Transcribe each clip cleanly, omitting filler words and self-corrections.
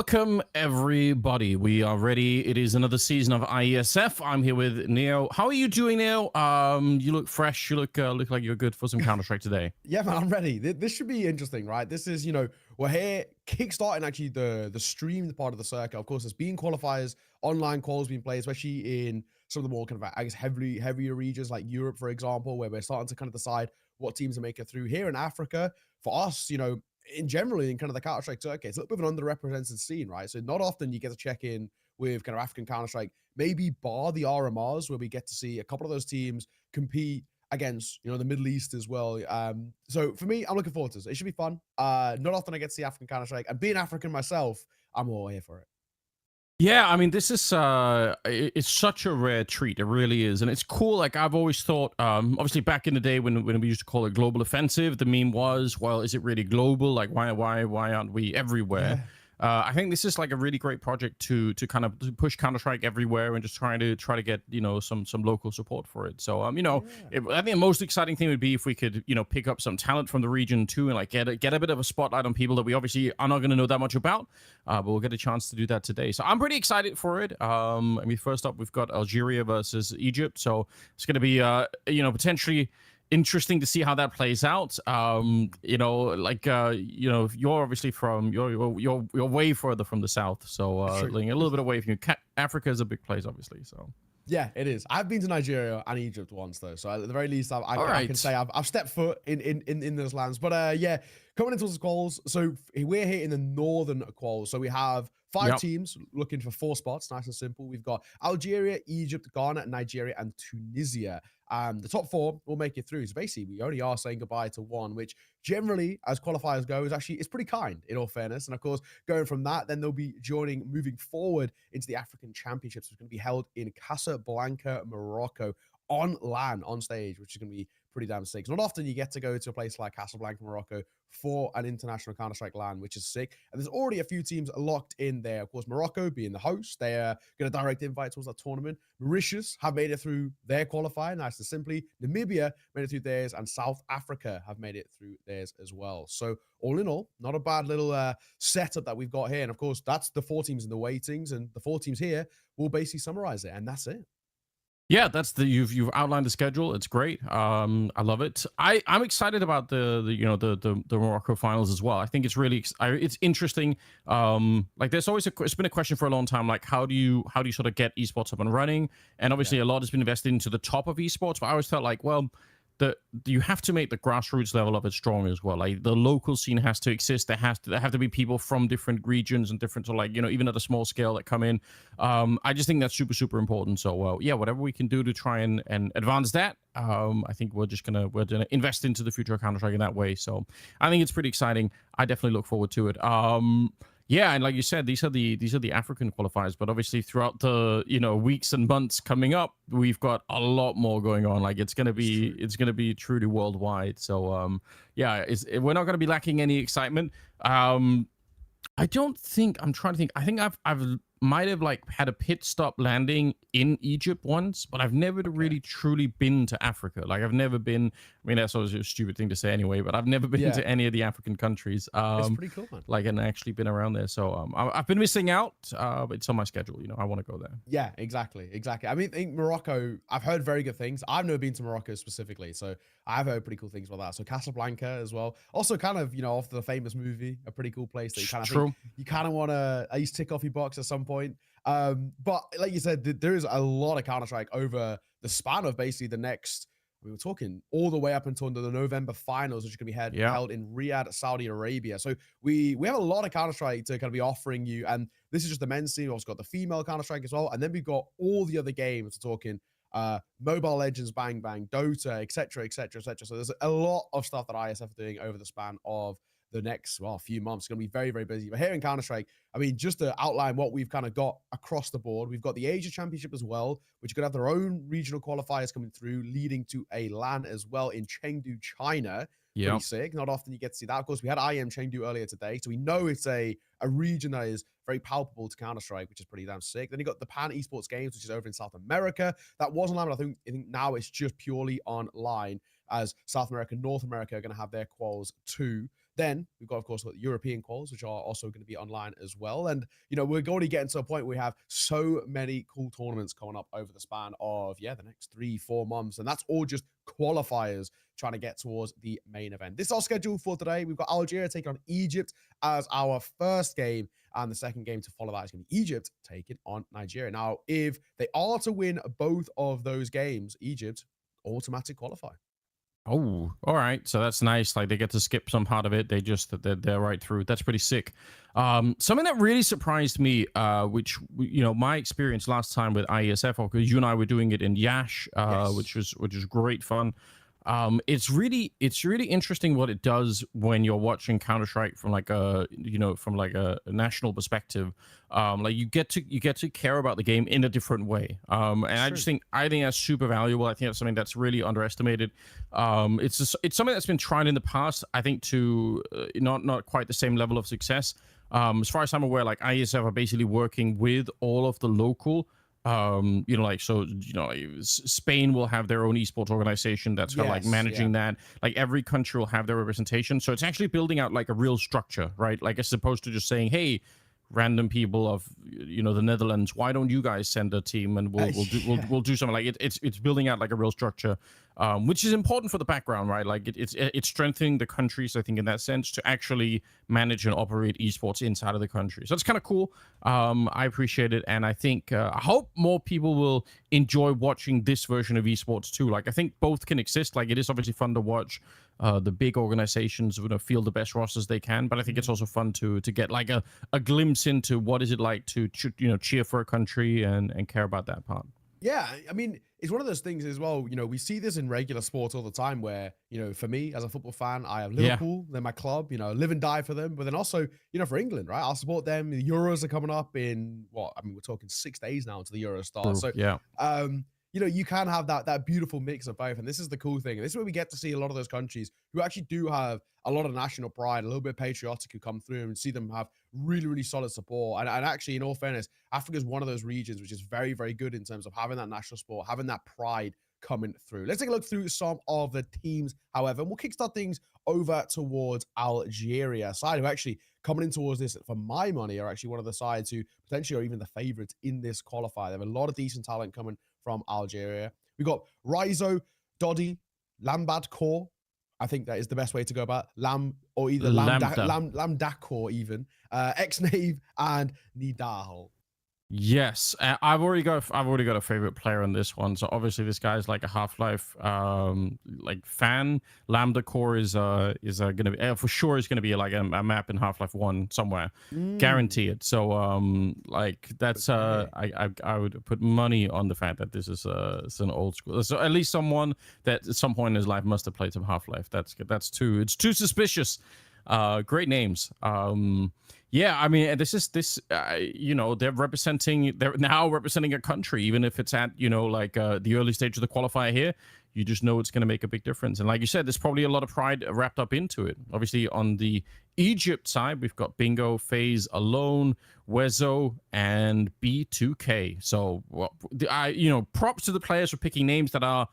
Welcome, everybody. We are ready. It is another season of Iesf. I'm here with Neo. How are you doing, Neo? You look fresh. You look like you're good for some Counter-Strike today. Yeah, man, I'm ready. This should be interesting, right? This is, we're here kickstarting actually the streamed part of the circuit. Of course, there's been qualifiers, online calls being played, especially in some of the more kind of, I guess, heavier regions like Europe, for example, where we're starting to kind of decide what teams are making it through. Here in Africa, for us, in generally in kind of the Counter-Strike circuit, it's a little bit of an underrepresented scene, right? So not often you get to check in with kind of African Counter-Strike, maybe bar the RMRs where we get to see a couple of those teams compete against the Middle East as well. So for me, I'm looking forward to this. It should be fun. Not often I get to see African Counter-Strike, and being African myself, I'm all here for it. Yeah, I mean, this is it's such a rare treat. It really is, and it's cool. Like I've always thought. Obviously, back in the day when we used to call it global offensive, the meme was, well, is it really global? Like, why aren't we everywhere? Yeah. I think this is like a really great project to kind of push Counter-Strike everywhere and just try to get some local support for it. So I think the most exciting thing would be if we could pick up some talent from the region too, and like get a bit of a spotlight on people that we obviously are not going to know that much about, but we'll get a chance to do that today. So I'm pretty excited for it. I mean, first up we've got Algeria versus Egypt, so it's going to be potentially interesting to see how that plays out. You're obviously from you're way further from the south, so a little bit away from you. Africa is a big place, obviously. So yeah, it is. I've been to Nigeria and Egypt once though, so at the very least, I can say I've stepped foot in those lands. But yeah, coming into the quals, so we're here in the northern quals, so we have five teams looking for 4 spots. Nice and simple. We've got Algeria, Egypt, Ghana, Nigeria, and Tunisia. The top 4 will make it through. So basically, we only are saying goodbye to one, which generally, as qualifiers go, is pretty kind, in all fairness. And of course, going from that, then they'll be moving forward into the African Championships, which is going to be held in Casablanca, Morocco, on LAN, on stage, which is going to be pretty damn sick. Not often you get to go to a place like Casablanca, Morocco for an international Counter-Strike LAN, which is sick. And there's already a few teams locked in there. Of course, Morocco being the host, they're going to direct invite towards that tournament. Mauritius have made it through their qualifier, nice and simply. Namibia made it through theirs, and South Africa have made it through theirs as well. So all in all, not a bad little setup that we've got here. And of course, that's the 4 teams in the weightings, and the 4 teams here will basically summarize it, and that's it. Yeah, that's you've outlined the schedule. It's great. I love it. I'm excited about the Morocco finals as well. I think it's really it's interesting. Like there's always it's been a question for a long time. Like how do you sort of get esports up and running? And obviously a lot has been invested into the top of esports. But I always felt like, well, you have to make the grassroots level of it strong as well. Like the local scene has to exist. There have to be people from different regions and different, so like even at a small scale that come in. I just think that's super important. So yeah, whatever we can do to try and advance that. I think we're gonna invest into the future of Counter-Strike in that way. So I think it's pretty exciting. I definitely look forward to it. Yeah, and like you said, these are the African qualifiers, but obviously throughout the weeks and months coming up, we've got a lot more going on. Like it's gonna be truly worldwide. So yeah, we're not gonna be lacking any excitement. I don't think I'm trying to think. I think I've might have like had a pit stop landing in Egypt once, but I've never really truly been to Africa. Like I've never been. I mean, that's always a stupid thing to say anyway, but I've never been to any of the African countries. It's pretty cool, man. Like and actually been around there. So I've been missing out. But it's on my schedule. I want to go there. Yeah, exactly. I mean, I think Morocco. I've heard very good things. I've never been to Morocco specifically, so I've heard pretty cool things about that. So Casablanca as well. Also, kind of off the famous movie, a pretty cool place that you kind of want to at least tick off your box at some point. But like you said, there is a lot of Counter-Strike over the span of basically the next. We were talking all the way up until the November finals, which is going to be held in Riyadh, Saudi Arabia. So we have a lot of Counter-Strike to kind of be offering you, and this is just the men's team. We've also got the female Counter-Strike as well, and then we've got all the other games. We're talking Mobile Legends, Bang Bang, Dota, etc., etc., etc. So there's a lot of stuff that ISF are doing over the span of the next few months. It's going to be very, very busy. But here in Counter-Strike, I mean, just to outline what we've kind of got across the board, we've got the Asia Championship as well, which are going to have their own regional qualifiers coming through, leading to a LAN as well in Chengdu, China. Pretty sick. Not often you get to see that. Of course, we had IM Chengdu earlier today, so we know it's a region that is very palpable to Counter-Strike, which is pretty damn sick. Then you got the Pan Esports Games, which is over in South America. That was online, but I think now it's just purely online, as South America and North America are going to have their quals too. Then we've got, of course, got the European quals, which are also going to be online as well. And, you know, we're going to get to a point where we have so many cool tournaments coming up over the span of, the next 3-4 months. And that's all just qualifiers trying to get towards the main event. This is our schedule for today. We've got Algeria taking on Egypt as our first game. And the second game to follow that is going to be Egypt taking on Nigeria. Now, if they are to win both of those games, Egypt automatic qualify. Oh, all right. So that's nice. Like they get to skip some part of it. They're right through. That's pretty sick. Something that really surprised me, which my experience last time with Iesf, because you and I were doing it in Yash, Yes. which was great fun. It's really interesting what it does when you're watching Counter-Strike from like a national perspective. Like you get to care about the game in a different way. And I think that's super valuable. I think that's something that's really underestimated. It's something that's been tried in the past, I think, to not quite the same level of success. As far as I'm aware, like ISF are basically working with all of the local Spain will have their own esports organization that's kind of like managing that. Like every country will have their representation. So it's actually building out like a real structure, right? Like as opposed to just saying, hey, random people of the Netherlands, why don't you guys send a team and we'll do something. Like it's building out like a real structure, which is important for the background, right? Like it's strengthening the countries, I think, in that sense, to actually manage and operate esports inside of the country. So it's kind of cool. I appreciate it, and I think I hope more people will enjoy watching this version of esports too. Like I think both can exist. Like it is obviously fun to watch the big organizations feel the best rosters they can, but I think it's also fun to get like a glimpse into what is it like to cheer for a country and care about that part. Yeah, I mean, it's one of those things as well. We see this in regular sports all the time where, for me as a football fan, I have Liverpool, they're my club, live and die for them. But then also, for England, right? I'll support them. The Euros are coming up in we're talking 6 days now until the Euro starts. So, you can have that beautiful mix of both. And this is the cool thing. And this is where we get to see a lot of those countries who actually do have a lot of national pride, a little bit patriotic, who come through and see them have really, really solid support. And actually, in all fairness, Africa is one of those regions which is very, very good in terms of having that national sport, having that pride coming through. Let's take a look through some of the teams, however, and we'll kickstart things over towards Algeria side, who actually coming in towards this, for my money, are actually one of the sides who potentially are even the favorites in this qualifier. They have a lot of decent talent coming from Algeria. We got Rizo, Dodi, Lambad Core. I think that is the best way to go about Lam, or either Lamdakor even, X-Nave and Nidahal. Yes, I've already got a favorite player on this one. So obviously this guy's like a Half-Life like fan. Lambda Core is gonna be for sure is gonna be like a map in Half-Life 1 somewhere, guarantee it. So like that's I would put money on the fact that this is it's an old school. So at least someone that at some point in his life must have played some Half-Life. It's too suspicious. Great names. Yeah, I mean, they're now representing a country, even if it's at, the early stage of the qualifier here. You just know it's going to make a big difference. And like you said, there's probably a lot of pride wrapped up into it. Obviously, on the Egypt side, we've got Bingo, FaZe, Alone, Wezo, and B2K. So, props to the players for picking names that are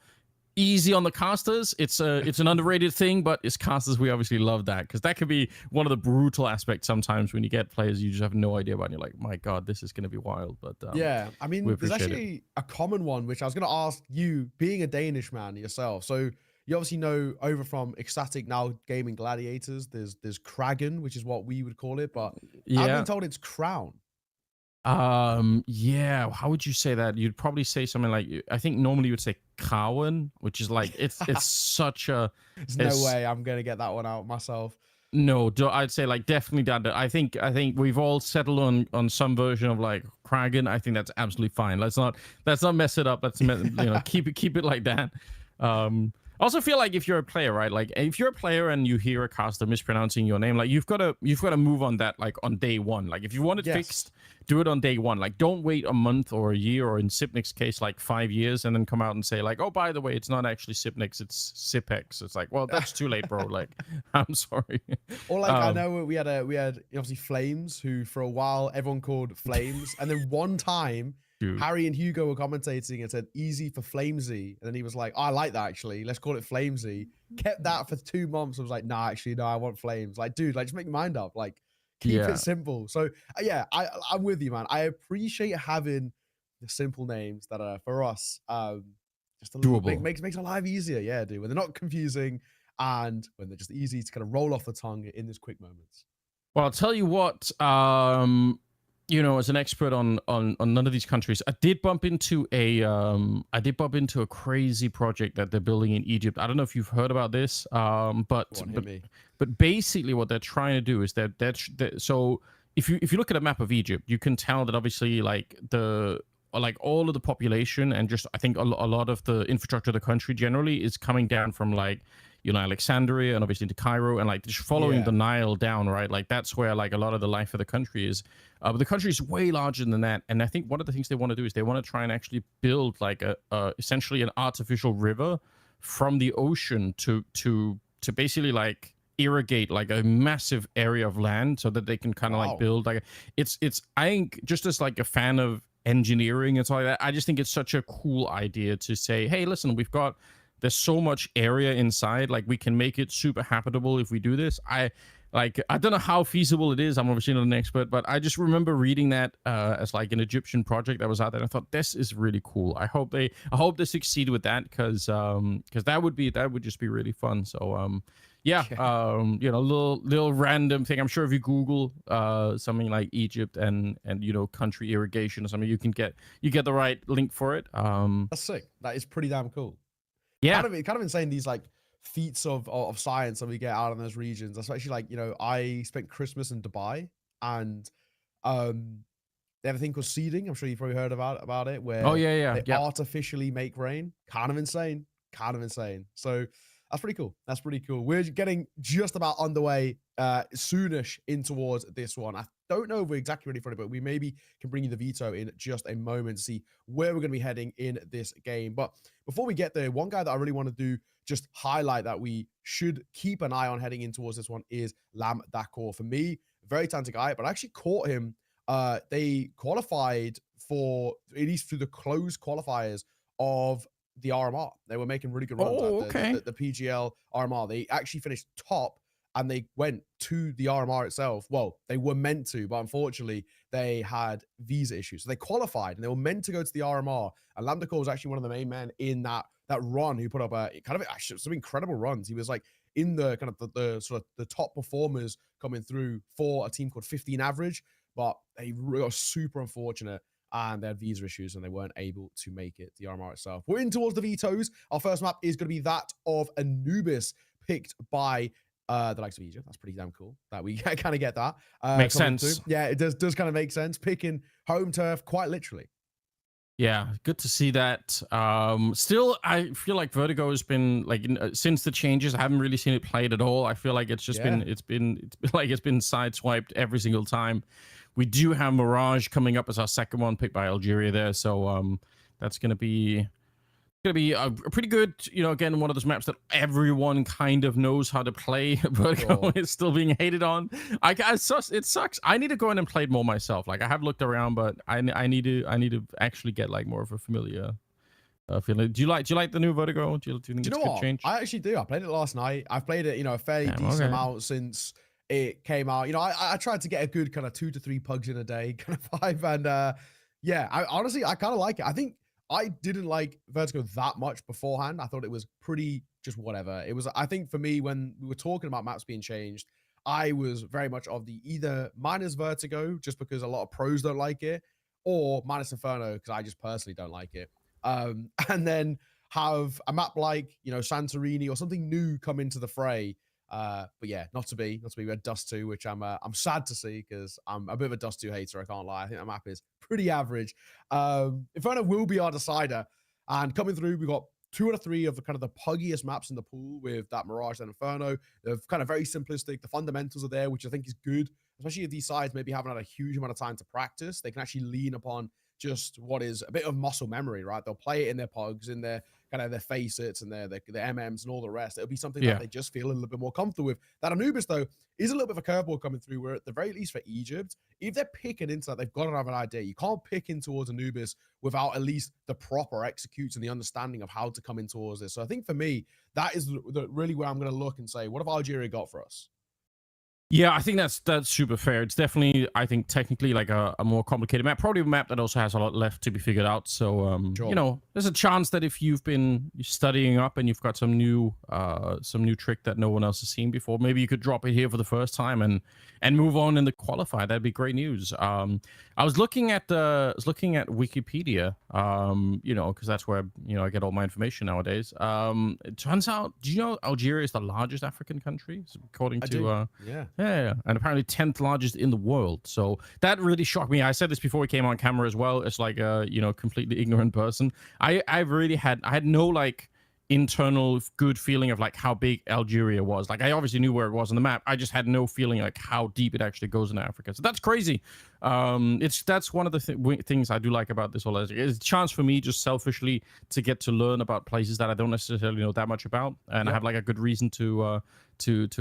easy on the casters. It's an underrated thing, but as casters, we obviously love that, because that could be one of the brutal aspects sometimes when you get players you just have no idea about, and you're like, my god, this is going to be wild. But yeah, I mean, there's actually a common one which I was going to ask you, being a Danish man yourself. So you obviously know over from Ecstatic, now Gaming Gladiators, there's Kragan, which is what we would call it, but I've been told it's Crown. Yeah, how would you say that? You'd probably say something like, I think normally you would say Cowan, which is like it's such a there's no way I'm gonna get that one out myself. No, I'd say like definitely that. I think we've all settled on some version of like Kragan. I think that's absolutely fine. Let's not mess it up. Let's keep it like that. I also feel like if you're a player, right? Like if you're a player and you hear a caster mispronouncing your name, like you've got to move on that like on day one. Like if you want it fixed, do it on day one. Like don't wait a month or a year, or in Sipnick's case, like 5 years, and then come out and say like, oh, by the way, it's not actually Sipnick's, it's Sipex. It's like, well, that's too late, bro. Like, I'm sorry. Or like I know we had obviously Flames, who for a while everyone called Flames, and then one time Shoot. Harry and Hugo were commentating and said easy for Flamesy, and then he was like, oh, I like that actually. Let's call it Flamesy. Kept that for 2 months. I was like, nah, actually, no, I want Flames. Like, dude, like just make your mind up. Like, keep it Yeah, simple. So yeah, I'm with you, man. I appreciate having the simple names that are for us. Just a little doable. makes our life easier. Yeah, dude. When they're not confusing and when they're just easy to kind of roll off the tongue in this quick moments. Well, I'll tell you what. As an expert on none of these countries, I did bump into a crazy project that they're building in Egypt. I don't know if you've heard about this, but Go on, hit but me. but basically what they're trying to do is that so if you look at a map of Egypt, you can tell that obviously like all of the population and just I think a lot of the infrastructure of the country generally is coming down from like Alexandria and obviously to Cairo and like just following Yeah. the Nile down, right? Like that's where like a lot of the life of the country is. But the country is way larger than that, and I think one of the things they want to do is they want to try and actually build like essentially an artificial river from the ocean to basically like irrigate like a massive area of land so that they can kind of like Wow. build like it's I think just as like a fan of engineering and stuff like that, I just think it's such a cool idea to say, hey, listen, there's so much area inside, like we can make it super habitable if we do this. I don't know how feasible it is. I'm obviously not an expert, but I just remember reading that as like an Egyptian project that was out there. And I thought this is really cool. I hope they succeed with that because that would just be really fun. So yeah, little random thing. I'm sure if you Google something like Egypt and country irrigation or something, you get the right link for it. That's sick. That is pretty damn cool. Yeah. Kind of insane, these like feats of science that we get out in those regions, especially like I spent Christmas in Dubai, and they have a thing called seeding. I'm sure you've probably heard about it, Oh where yeah, they yeah. artificially make rain. Kind of insane. So that's pretty cool. We're getting just about underway soonish in towards this one. I don't know if we're exactly ready for it, but we maybe can bring you the veto in just a moment to see where we're going to be heading in this game. But before we get there, one guy that I really want to do just highlight that we should keep an eye on heading in towards this one is Lam Dakor. For me, very talented guy, but I actually caught him. They qualified for, at least through the closed qualifiers of the RMR. They were making really good runs Oh, at okay. the PGL RMR. They actually finished top and they went to the RMR itself. Well, they were meant to, but unfortunately, they had visa issues. So they qualified and they were meant to go to the RMR. And Lambdacor was actually one of the main men in that run who put up actually some incredible runs. He was like in the kind of the sort of the top performers coming through for a team called 15 Average, but they were super unfortunate and they had visa issues and they weren't able to make it the RMR itself. We're in towards the vetoes. Our first map is going to be that of Anubis, picked by the likes of Egypt. That's pretty damn cool that we kind of get that. Makes sense. Through. Yeah, it does kind of make sense. Picking home turf, quite literally. Yeah, good to see that. Still, I feel like Vertigo has been like since the changes, I haven't really seen it played at all. I feel like it's just been sideswiped every single time. We do have Mirage coming up as our second one, picked by Algeria there, so that's gonna be a pretty good, again, one of those maps that everyone kind of knows how to play. Vertigo is still being hated on. It sucks. I need to go in and play it more myself. Like I have looked around, but I need to actually get like more of a familiar feeling. Do you like the new Vertigo? Do you think it's a good change? I actually do. I played it last night. I've played it, a fairly decent amount since it came out. I tried to get a good kind of 2 to 3 pugs in a day kind of vibe, and yeah, I honestly kind of like it. I think I didn't like Vertigo that much beforehand. I thought it was pretty just whatever. It was, I think for me, when we were talking about maps being changed, I was very much of the either minus Vertigo, just because a lot of pros don't like it, or minus Inferno, because I just personally don't like it. And then have a map like, Santorini or something new come into the fray. But yeah, not to be. We had Dust 2, which I'm sad to see because I'm a bit of a Dust 2 hater. I can't lie. I think that map is pretty average. Inferno will be our decider, and coming through, we got 2 out of 3 of the kind of the puggiest maps in the pool with that Mirage and Inferno. They're kind of very simplistic. The fundamentals are there, which I think is good, especially if these sides maybe haven't had a huge amount of time to practice. They can actually lean upon just what is a bit of muscle memory, right? They'll play it in their pugs, in their kind of their Facets and their MMs and all the rest. It'll be something that Yeah. they just feel a little bit more comfortable with. That Anubis, though, is a little bit of a curveball coming through, where at the very least for Egypt, if they're picking into that, they've got to have an idea. You can't pick in towards Anubis without at least the proper executes and the understanding of how to come in towards this. So I think for me, that is really where I'm going to look and say, what have Algeria got for us? Yeah, I think that's super fair. It's definitely, I think, technically like a more complicated map. Probably a map that also has a lot left to be figured out. So, Sure. you know, there's a chance that if you've been studying up and you've got some new trick that no one else has seen before, maybe you could drop it here for the first time and move on in the qualifier. That'd be great news. I was looking at Wikipedia, you know, because that's where I get all my information nowadays. It turns out, do you know Algeria is the largest African country according to yeah, and apparently 10th largest in the world. So that really shocked me. I said this before we came on camera as well. It's like a completely ignorant person. I had no like internal good feeling of like how big Algeria was. Like I obviously knew where it was on the map. I just had no feeling like how deep it actually goes in Africa. So that's crazy. That's one of the things I do like about this whole. It's a chance for me just selfishly to get to learn about places that I don't necessarily know that much about, and I have like a good reason to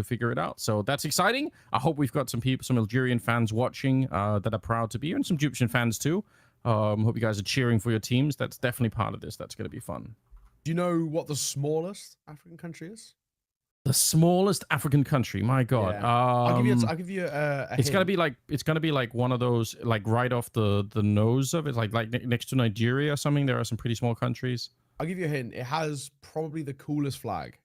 figure it out. So that's exciting. I hope we've got some Algerian fans watching that are proud to be here, and some Egyptian fans too. Hope you guys are cheering for your teams. That's definitely part of this. That's going to be fun. Do you know what the smallest African country is? The smallest African country. My God. Yeah. I'll give you a it's hint. gonna be like one of those like right off the nose of it, like next to Nigeria or something. There are some pretty small countries. I'll give you a hint. It has probably the coolest flag.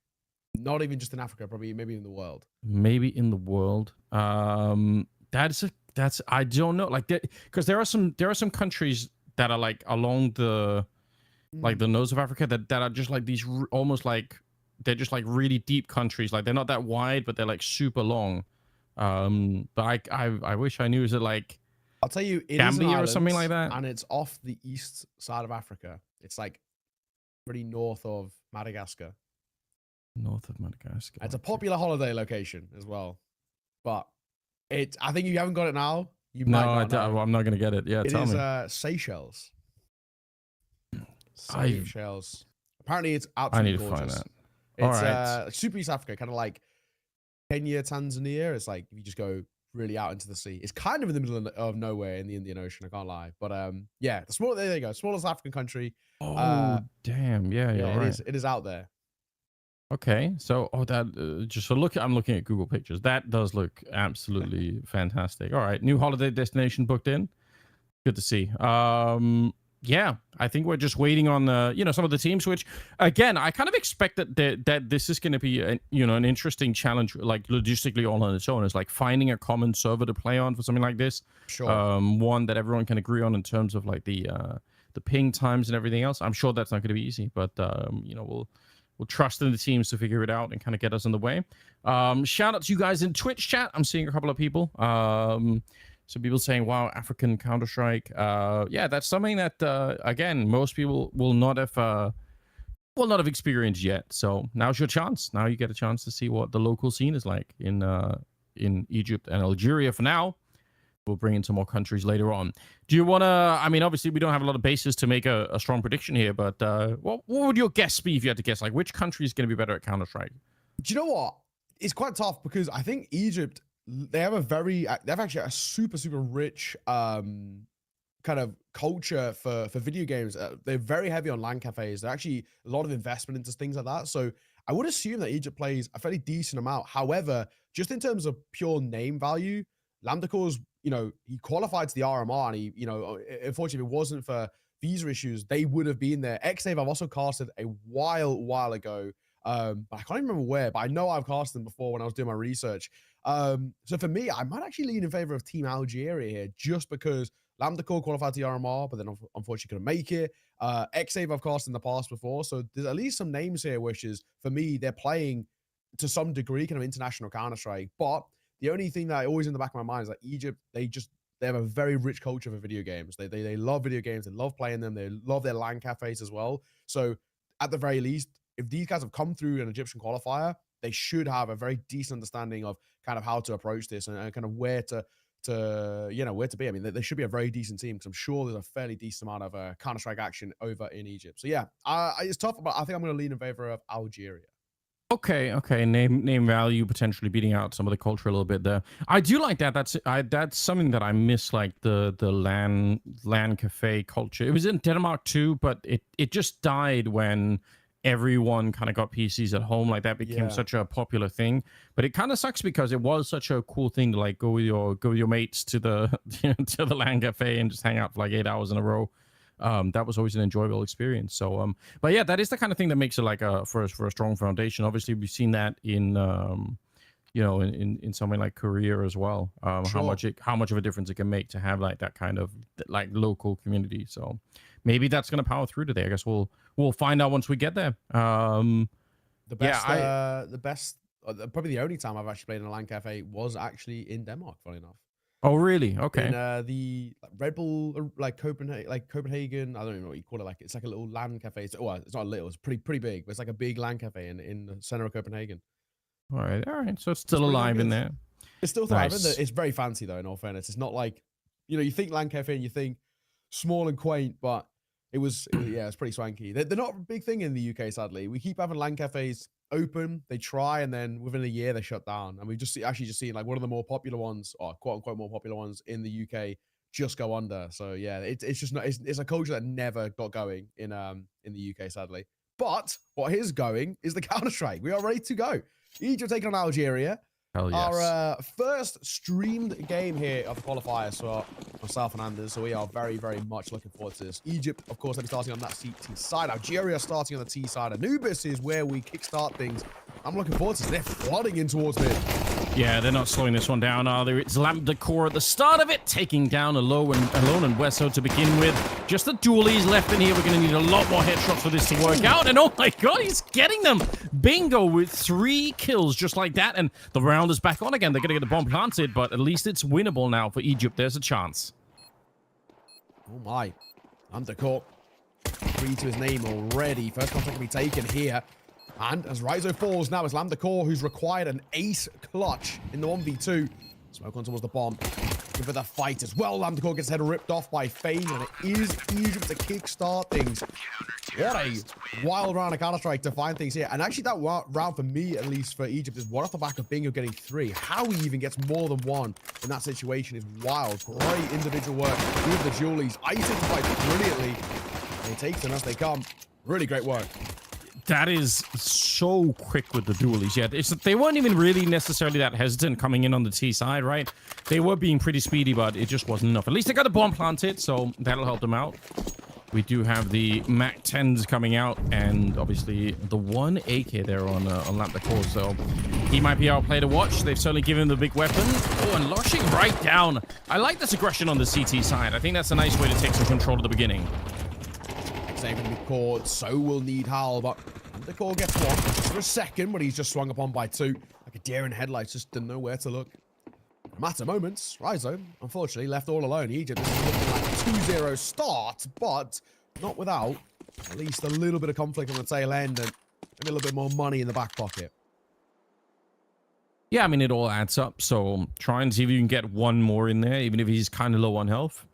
Not even just in Africa, probably maybe in the world. Maybe in the world. That's I don't know. Like because there are some countries that are like along the like the nose of Africa that are just like these almost like they're just like really deep countries. Like they're not that wide, but they're like super long. But I wish I knew. Is it like I'll tell you, it Gambia is an or something like that? and it's off the east side of Africa. It's like pretty north of Madagascar. North of Madagascar. It's a popular holiday location as well, but I think if you haven't got it now, you might not know. I'm not gonna get it. Yeah, it tell is me. Seychelles. Seychelles. Apparently, it's I absolutely need to gorgeous. find that. It's All right. super East Africa, kind of like Kenya, Tanzania. It's like if you just go really out into the sea. It's kind of in the middle of nowhere in the Indian Ocean. I can't lie, but yeah, there you go, smallest African country. Oh damn! Yeah, right. It is out there. Okay, so I'm looking at Google Pictures. That does look absolutely fantastic. All right, new holiday destination booked in. Good to see. Yeah, I think we're just waiting on some of the teams. Which, again, I kind of expect that this is going to be an interesting challenge, like logistically all on its own. It's like finding a common server to play on for something like this. Sure. One that everyone can agree on in terms of like the ping times and everything else. I'm sure that's not going to be easy, but we'll trust in the teams to figure it out and kind of get us on the way. Shout out to you guys in Twitch chat. I'm seeing a couple of people. Some people saying, wow, African Counter-Strike. Yeah, that's something that, again, most people will not have experienced yet. So now's your chance. Now you get a chance to see what the local scene is like in Egypt and Algeria for now. We'll bring in some more countries later on. Do you want to, I mean, obviously we don't have a lot of basis to make a strong prediction here, but what would your guess be if you had to guess? Like, which country is going to be better at Counter-Strike? Do you know what? It's quite tough because I think Egypt, they have actually a super, super rich kind of culture for video games. They're very heavy on LAN cafes. They're actually a lot of investment into things like that. So I would assume that Egypt plays a fairly decent amount. However, just in terms of pure name value, Lamdacore's, he qualified to the RMR, and he, unfortunately, if it wasn't for visa issues, they would have been there. Xave, I've also casted a while ago, but I can't even remember where, but I know I've casted them before when I was doing my research. So for me, I might actually lean in favor of Team Algeria here, just because Lamdacore qualified to the RMR, but then unfortunately couldn't make it. Xave I've cast in the past before, so there's at least some names here, which is, for me, they're playing to some degree kind of international Counter-Strike, but the only thing that always in the back of my mind is that Egypt, they have a very rich culture for video games. They love video games. They love playing them. They love their LAN cafes as well. So at the very least, if these guys have come through an Egyptian qualifier, they should have a very decent understanding of kind of how to approach this and kind of where to to, you know, where to be. I mean, they should be a very decent team because I'm sure there's a fairly decent amount of Counter-Strike action over in Egypt. So yeah, it's tough, but I think I'm going to lean in favor of Algeria. Okay. Name value potentially beating out some of the culture a little bit there. I do like that. That's something that I miss, like the LAN cafe culture. It was in Denmark too, but it just died when everyone kind of got PCs at home. Like that became such a popular thing. But it kind of sucks because it was such a cool thing to like go with your mates to the to the LAN cafe and just hang out for like 8 hours in a row. That was always an enjoyable experience. So but yeah, that is the kind of thing that makes it like for a strong foundation. Obviously we've seen that in you know, in somewhere like Korea as well. How much of a difference it can make to have like that kind of like local community. So maybe that's going to power through today. I guess we'll find out once we get there. The best, probably the only time I've actually played in a LAN cafe was actually in Denmark, funny enough. Oh, really? Okay. In the Red Bull, like Copenhagen, I don't even know what you call it. Like, it's like a little LAN cafe. It's not little. It's pretty big. But it's like a big LAN cafe in the center of Copenhagen. All right. So it's still alive in there. It's still thriving. Nice. It's very fancy though. In all fairness, it's not like, you know, you think LAN cafe and you think small and quaint, but it's pretty swanky. They're not a big thing in the UK, sadly. We keep having LAN cafes open, they try, and then within a year they shut down. And we actually just seen like one of the more popular ones, or quote unquote more popular ones in the UK, just go under. So yeah, it's just not. It's a culture that never got going in the UK, sadly. But what is going is the Counter-Strike. We are ready to go. Egypt taking on Algeria. Hell yes. Our first streamed game here of the qualifiers for myself and Anders, so we are very, very much looking forward to this. Egypt, of course, they'll be starting on that CT side. Algeria starting on the T side. Anubis is where we kickstart things. I'm looking forward to this. They're flooding in towards mid. Yeah, they're not slowing this one down, are they? It's Lambda Core at the start of it, taking down Alone and Wesso to begin with. Just the dualies left in here. We're going to need a lot more headshots for this to work out. And oh my god, he's getting them. Bingo with 3 kills just like that. And the round is back on again. They're going to get the bomb planted, but at least it's winnable now for Egypt. There's a chance. Oh my. Lambda Core. 3 to his name already. First contact can be taken here. And as Rizo falls, now it's Lambda Core who's required an ace clutch in the 1v2. Smoke on towards the bomb. Good for the fight as well. Lambda Core gets his head ripped off by Fane, and it is Egypt to kickstart things. What a wild round of Counter-Strike to find things here. And actually that round, for me at least, for Egypt, is one off the back of Bingo getting 3. How he even gets more than 1 in that situation is wild. Great individual work with the Julies. Icing the fight brilliantly. And he takes them as they come. Really great work. That is so quick with the dualies. Yeah, they weren't even really necessarily that hesitant coming in on the T side, right? They were being pretty speedy, but it just wasn't enough. At least they got the bomb planted, so that'll help them out. We do have the Mac 10s coming out, and obviously the 1 AK there on Lambda Core, so he might be our player to watch. They've certainly given him the big weapon. Oh, and lushing right down. I like this aggression on the CT side. I think that's a nice way to take some control at the beginning. Same going to be caught, so will need Hal, but the Core gets 1 just for a second, but he's just swung upon by 2. Like a deer in headlights, just didn't know where to look. Matter moments, Rizo, unfortunately, left all alone. Egypt is looking like a 2-0 start, but not without at least a little bit of conflict on the tail end and maybe a little bit more money in the back pocket. Yeah, I mean, it all adds up, so try and see if you can get 1 more in there, even if he's kind of low on health.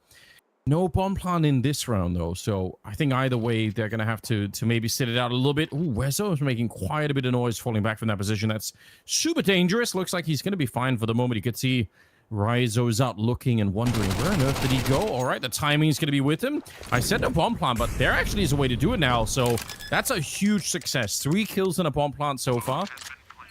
No bomb plan in this round, though, so I think either way, they're going to have to maybe sit it out a little bit. Ooh, Wezo is making quite a bit of noise falling back from that position. That's super dangerous. Looks like he's going to be fine for the moment. You could see Rizo's out looking and wondering, where on earth did he go? All right, the timing is going to be with him. I said no bomb plan, but there actually is a way to do it now, so that's a huge success. 3 kills in a bomb plant so far.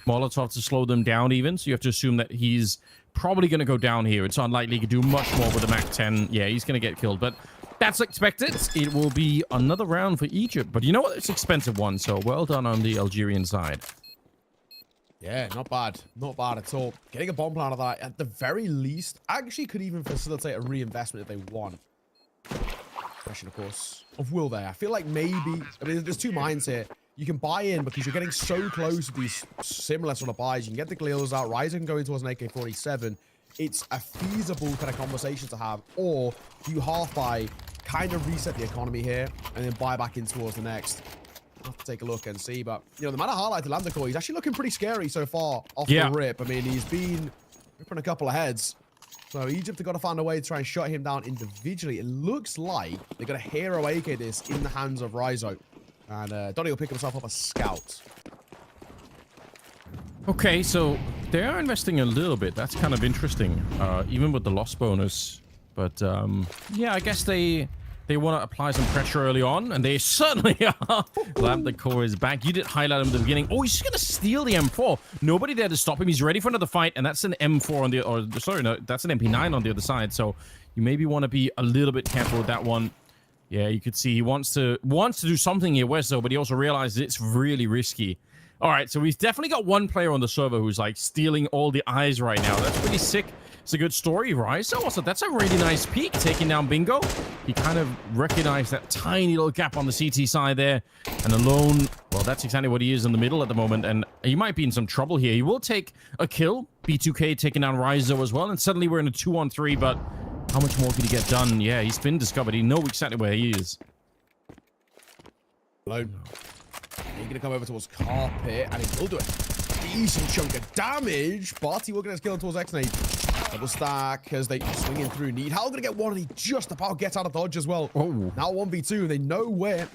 Molotov to slow them down even, so you have to assume that he's probably going to go down here. It's unlikely he could do much more with the Mac 10. Yeah, he's going to get killed, but that's expected. It will be another round for Egypt, but you know what? It's an expensive one, so well done on the Algerian side. Yeah, not bad. Not bad at all. Getting a bomb plan of that, at the very least, actually could even facilitate a reinvestment if they want. Question, of course, of will they? I feel like maybe... I mean, there's 2 minds here. You can buy in because you're getting so close to these similar sort of buys. You can get the Gleals out. Ryzen can go in towards an AK-47. It's a feasible kind of conversation to have. Or do you half buy, kind of reset the economy here, and then buy back in towards the next? I'll have to take a look and see. But, you know, the man I highlighted, Lambda Core, he's actually looking pretty scary so far off the rip. I mean, he's been ripping a couple of heads. So Egypt have got to find a way to try and shut him down individually. It looks like they're going to hero AK this in the hands of Ryzo. And Donnie will pick himself up a scout. Okay, so they are investing a little bit. That's kind of interesting, even with the loss bonus. But yeah, I guess they want to apply some pressure early on, and they certainly are. Lamp the core is back. You did highlight him at the beginning. Oh, he's just going to steal the M4. Nobody there to stop him. He's ready for another fight, and that's an M4 on the... Or, sorry, no, that's an MP9 on the other side. So you maybe want to be a little bit careful with that one. Yeah, you could see he wants to do something here, Westo, but he also realizes it's really risky. All right, so we've definitely got one player on the server who's, like, stealing all the eyes right now. That's pretty sick. It's a good story, right? So also, that's a really nice peek, taking down Bingo. He kind of recognized that tiny little gap on the CT side there. And alone, well, that's exactly what he is in the middle at the moment. And he might be in some trouble here. He will take a kill. B2K taking down Ryzo as well. And suddenly we're in a 2-on-3, but how much more can he get done? Yeah, he's been discovered. He knows exactly where he is. Alone. He's going to come over towards Carpet, and he will do a decent chunk of damage, but he will get his kill towards X-Nate. Double stack as they swing in through. Need Hal gonna get one, and he just about gets out of dodge as well. Oh. Now 1v2. They know where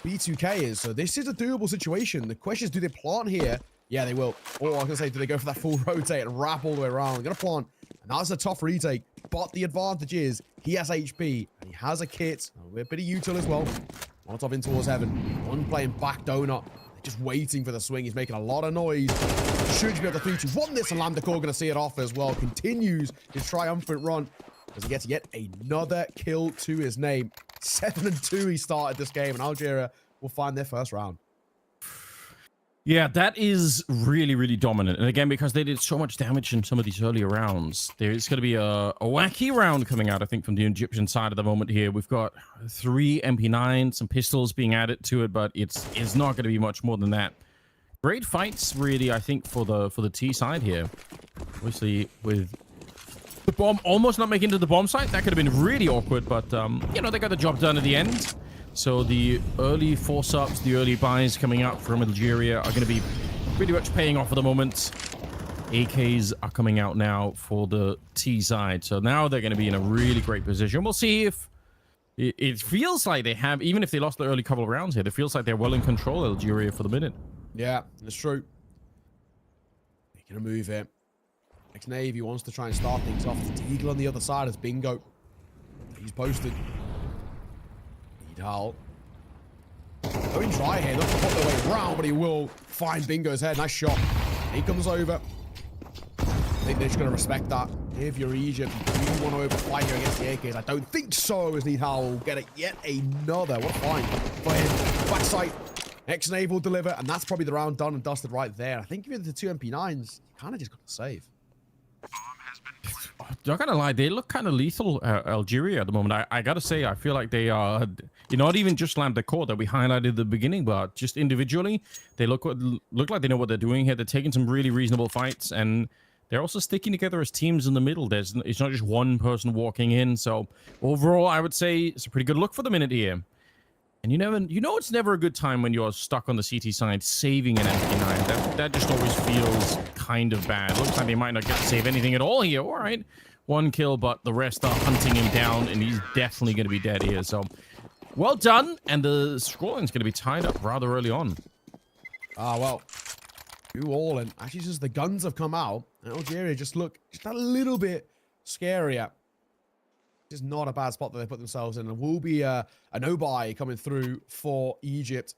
B2K is, so this is a doable situation. The question is, do they plant here? Yeah, they will. Or I was gonna say, do they go for that full rotate and wrap all the way around? They're gonna plant, and that's a tough retake. But the advantage is he has HP and he has a kit, a bit of util as well. Molotov in towards heaven. One playing back donut. Just waiting for the swing. He's making a lot of noise. Should be able to 3-2-1 this, and Lambda Core going to see it off as well. Continues his triumphant run as he gets yet another kill to his name. 7-2 he started this game, and Algeria will find their first round. Yeah, that is really, really dominant. And again, because they did so much damage in some of these earlier rounds, there's going to be a wacky round coming out, I think, from the Egyptian side at the moment here. We've got 3 MP9s, some pistols being added to it, but it's not going to be much more than that. Great fights, really, I think, for the T side here. Obviously, with the bomb almost not making it to the bomb site, that could have been really awkward, but, you know, they got the job done at the end. So the early force-ups, the early buys coming out from Algeria are going to be pretty much paying off at the moment. AKs are coming out now for the T side. So now they're going to be in a really great position. We'll see if... It feels like they have, even if they lost the early couple of rounds here, it feels like they're well in control, Algeria, for the minute. Yeah, that's true. Making a move here. Ex-Navy wants to try and start things off. It's Eagle on the other side as Bingo. He's posted. Hal. Going dry here, not to put their way around, but he will find Bingo's head. Nice shot. He comes over. I think they're just going to respect that. If you're Egypt, do you want to overfight here against the AKs? I don't think so, as Hal will get it yet another. What a find for him. Backside. X-Nave will deliver, and that's probably the round done and dusted right there. I think if the 2 MP9s, you kind of just got to save. Not gonna lie, they look kind of lethal, Algeria, at the moment. I gotta say, I feel like they are, not even just Lambda Core that we highlighted at the beginning, but just individually, they look like they know what they're doing here. They're taking some really reasonable fights, and they're also sticking together as teams in the middle. It's not just one person walking in. So overall, I would say it's a pretty good look for the minute here. And it's never a good time when you're stuck on the CT side saving an MP9. That just always feels kind of bad. Looks like they might not get to save anything at all here. All right, 1 kill, but the rest are hunting him down, and he's definitely going to be dead here. So well done, and the scoreline's going to be tied up rather early on. Well, 2-all, and actually since the guns have come out, Algeria just look just a little bit scarier. Is not a bad spot that they put themselves in, and will be a no-buy coming through for Egypt.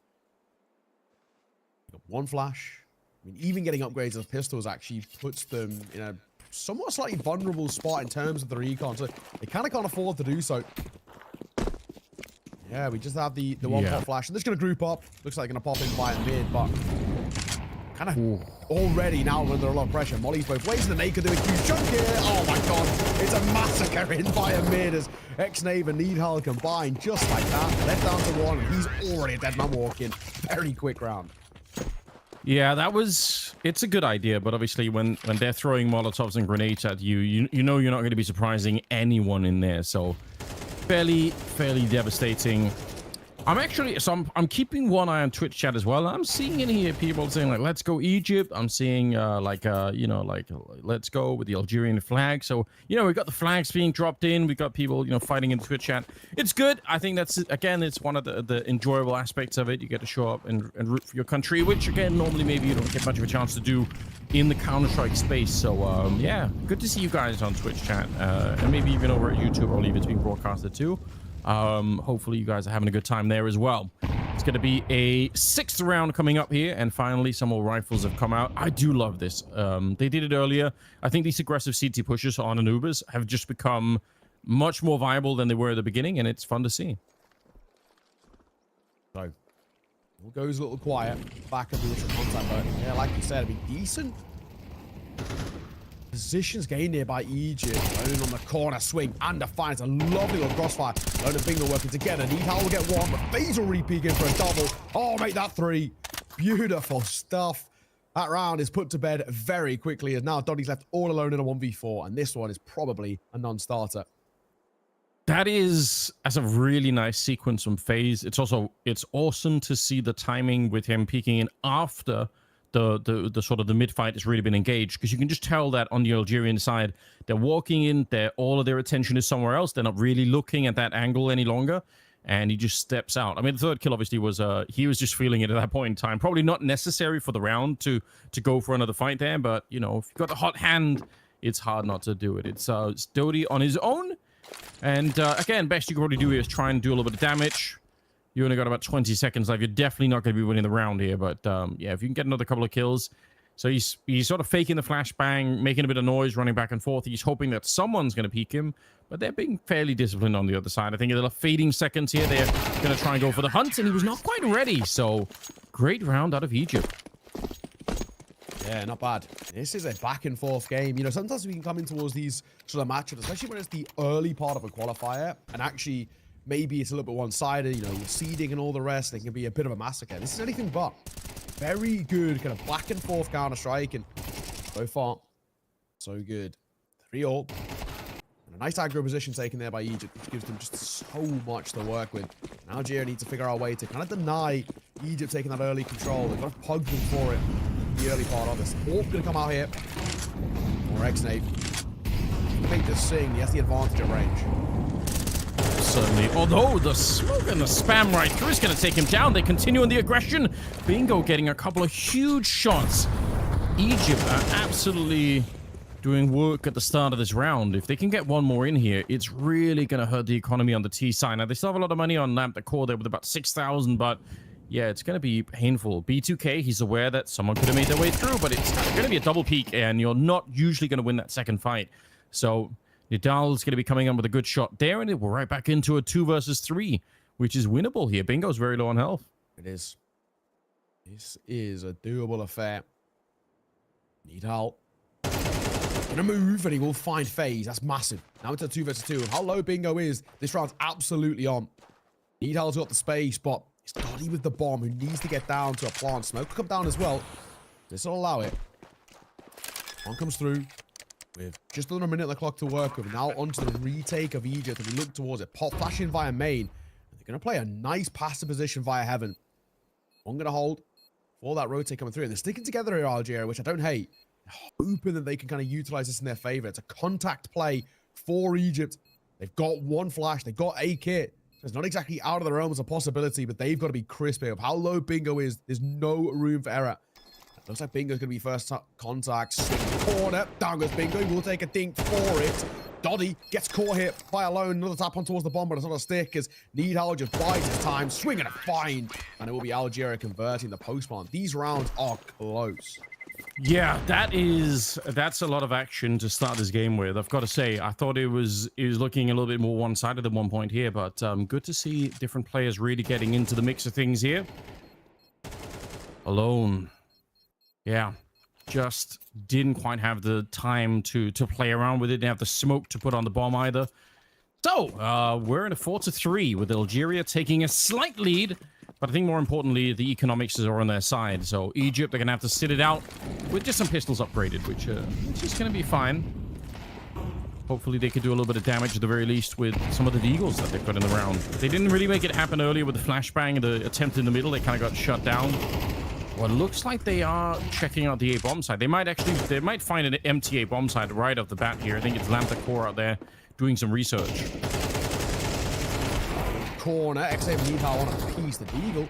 Got 1 flash. I mean, even getting upgrades of pistols actually puts them in a somewhat slightly vulnerable spot in terms of the recon, so they kind of can't afford to do so. Yeah, we just have the 1-pot flash, and they're just going to group up. Looks like they're going to pop in by a mid, but kind of already now under a lot of pressure. Molly's both ways, and the Naked do a huge chunk here. Oh my god, it's a massacre in by a mid as X-Nave and Needhal combine just like that. Left down to 1, and he's already a dead man walking. Very quick round. Yeah, it's a good idea, but obviously when they're throwing Molotovs and grenades at you, you know you're not going to be surprising anyone in there. So fairly devastating. I'm keeping one eye on Twitch chat as well. I'm seeing in here people saying like, let's go Egypt. I'm seeing let's go with the Algerian flag. So, we've got the flags being dropped in. We've got people, fighting in the Twitch chat. It's good. I think that's, again, it's one of the enjoyable aspects of it. You get to show up and root for your country, which again, normally maybe you don't get much of a chance to do in the Counter-Strike space. So, yeah, good to see you guys on Twitch chat. And maybe even over at YouTube, or leave it's being broadcasted too. Hopefully you guys are having a good time there as well. It's going to be a 6th round coming up here, and finally some more rifles have come out. I do love this. They did it earlier. I think these aggressive CT pushes on Anubis have just become much more viable than they were at the beginning, and it's fun to see. So, all goes a little quiet. Back of the initial contact, but yeah, like you said, decent positions gained here by Egypt. Loading on the corner swing and defiance. A lovely little crossfire. Load and Bingo working together. Nidal will get one, but FaZe already peeking for a double. Oh, make that 3. Beautiful stuff. That round is put to bed very quickly, as now Doddy's left all alone in a 1v4, and this one is probably a non-starter. That's a really nice sequence from FaZe. It's awesome to see the timing with him peeking in after the sort of the mid fight has really been engaged, because you can just tell that on the Algerian side, they're walking in, all of their attention is somewhere else. They're not really looking at that angle any longer, and he just steps out. I mean, the 3rd kill obviously was he was just feeling it at that point in time. Probably not necessary for the round to go for another fight there, but if you've got the hot hand, it's hard not to do it. It's Doddy on his own, and again, best you can probably do is try and do a little bit of damage. You only got about 20 seconds left. You're definitely not going to be winning the round here, but yeah, if you can get another couple of kills. So he's sort of faking the flashbang, making a bit of noise, running back and forth. He's hoping that someone's going to peek him, but they're being fairly disciplined on the other side. I think a little fading seconds here. They're going to try and go for the hunt, and he was not quite ready. So great round out of Egypt. Yeah, not bad. This is a back and forth game. Sometimes we can come in towards these sort of matchups, especially when it's the early part of a qualifier, and actually maybe it's a little bit one-sided, you're seeding and all the rest. They can be a bit of a massacre. This is anything but. Very good kind of back and forth Counter-Strike, and so far, so good. 3-all. And a nice aggro position taken there by Egypt, which gives them just so much to work with. And Algeria needs to figure out a way to kind of deny Egypt taking that early control. They've got to pug them for it in the early part of this. Orc going to come out here. Or X-Nate. Make this sing. He has the advantage at range. Certainly. Although the smoke and the spam right through is going to take him down. They continue on the aggression. Bingo getting a couple of huge shots. Egypt are absolutely doing work at the start of this round. If they can get one more in here, it's really going to hurt the economy on the T side. Now, they still have a lot of money on Lamp the Core there with about 6,000, but yeah, it's going to be painful. B2K, he's aware that someone could have made their way through, but it's going to be a double peak, and you're not usually going to win that second fight. So Nidal's going to be coming in with a good shot there, and we're right back into a 2 versus 3, which is winnable here. Bingo's very low on health. It is. This is a doable affair. Nidal gonna move, and he will find FaZe. That's massive. Now it's a 2 versus 2. And how low Bingo is, this round's absolutely on. Nidal's got the space, but it's Doddy with the bomb, who needs to get down to a plant. Smoke will come down as well. This will allow it. One comes through with just under a minute on the clock to work with. Now onto the retake of Egypt, and we look towards it. Pop flashing via main. And they're going to play a nice passive position via heaven. One going to hold for that rotate coming through. And they're sticking together here, Algeria, which I don't hate. Hoping that they can kind of utilize this in their favor. It's a contact play for Egypt. They've got one flash. They've got a kit. So it's not exactly out of the realm as a possibility, but they've got to be crisp here. Of how low Bingo is, there's no room for error. Looks like Bingo's going to be first contact. Swing corner. Down goes Bingo. He will take a dink for it. Doddy gets caught here by alone. Another tap on towards the bomb, but it's not a stick as Nidal just buys his time. Swing and a find. And it will be Algeria converting the post-plant. These rounds are close. Yeah, that's a lot of action to start this game with. I've got to say, I thought it was looking a little bit more one-sided at one point here, but good to see different players really getting into the mix of things here. Alone. Yeah, just didn't quite have the time to play around with it. Didn't have the smoke to put on the bomb either. So, we're in a 4-3 with Algeria taking a slight lead. But I think more importantly, the economics are on their side. So Egypt, they're going to have to sit it out with just some pistols upgraded, which is going to be fine. Hopefully they could do a little bit of damage at the very least with some of the deagles that they've got in the round. They didn't really make it happen earlier with the flashbang and the attempt in the middle. They kind of got shut down. Well, it looks like they are checking out the A-bomb side. They might find an empty A-bomb side right off the bat here. I think it's Lambda Core out there doing some research. Corner, XM need how on a piece. The deagle.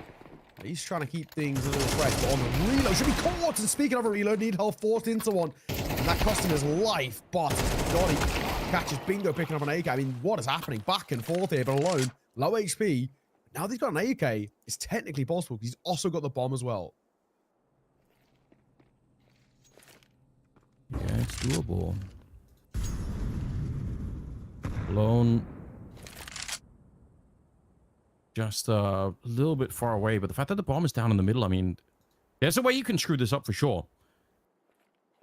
He's trying to keep things a little fresh, but on the reload should be caught. And speaking of a reload, Needhell forced into one, and that cost him his life. But Johnny catches Bingo picking up an AK. I mean, what is happening? Back and forth here, but alone, low HP. Now that he's got an AK, it's technically possible. He's also got the bomb as well. Yeah, it's doable. Alone. Just a little bit far away, but the fact that the bomb is down in the middle, I mean, there's a way you can screw this up for sure.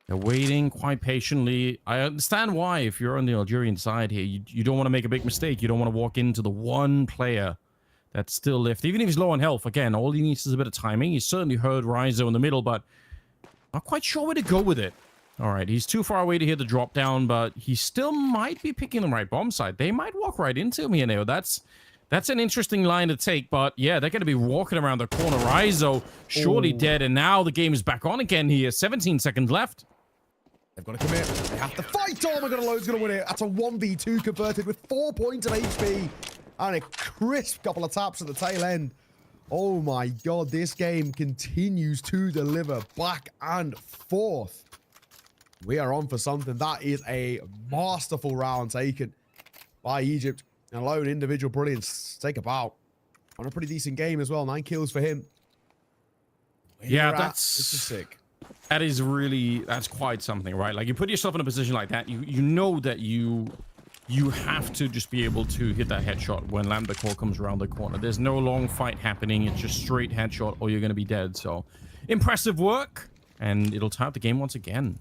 They're waiting quite patiently. I understand why, if you're on the Algerian side here, you don't want to make a big mistake. You don't want to walk into the one player that's still left. Even if he's low on health, again, all he needs is a bit of timing. He certainly heard Rizo in the middle, but not quite sure where to go with it. All right, he's too far away to hit the drop down, but he still might be picking the right bomb side. They might walk right into him here now. That's an interesting line to take, but yeah, they're going to be walking around the corner. Rizo surely dead, and now the game is back on again here. 17 seconds left. They've got to commit. They have to fight. Oh my god, Alone's going to win it. That's a 1v2 converted with 4 points of HP. And a crisp couple of taps at the tail end. Oh my god, this game continues to deliver back and forth. We are on for something. That is a masterful round taken by Egypt. And Alone, individual brilliance. Take a bow. On a pretty decent game as well. 9 kills for him. Yeah, this is sick. That's quite something, right? Like, you put yourself in a position like that, you know that you have to just be able to hit that headshot when Lambda Core comes around the corner. There's no long fight happening. It's just straight headshot or you're going to be dead. So, impressive work. And it'll tie up the game once again.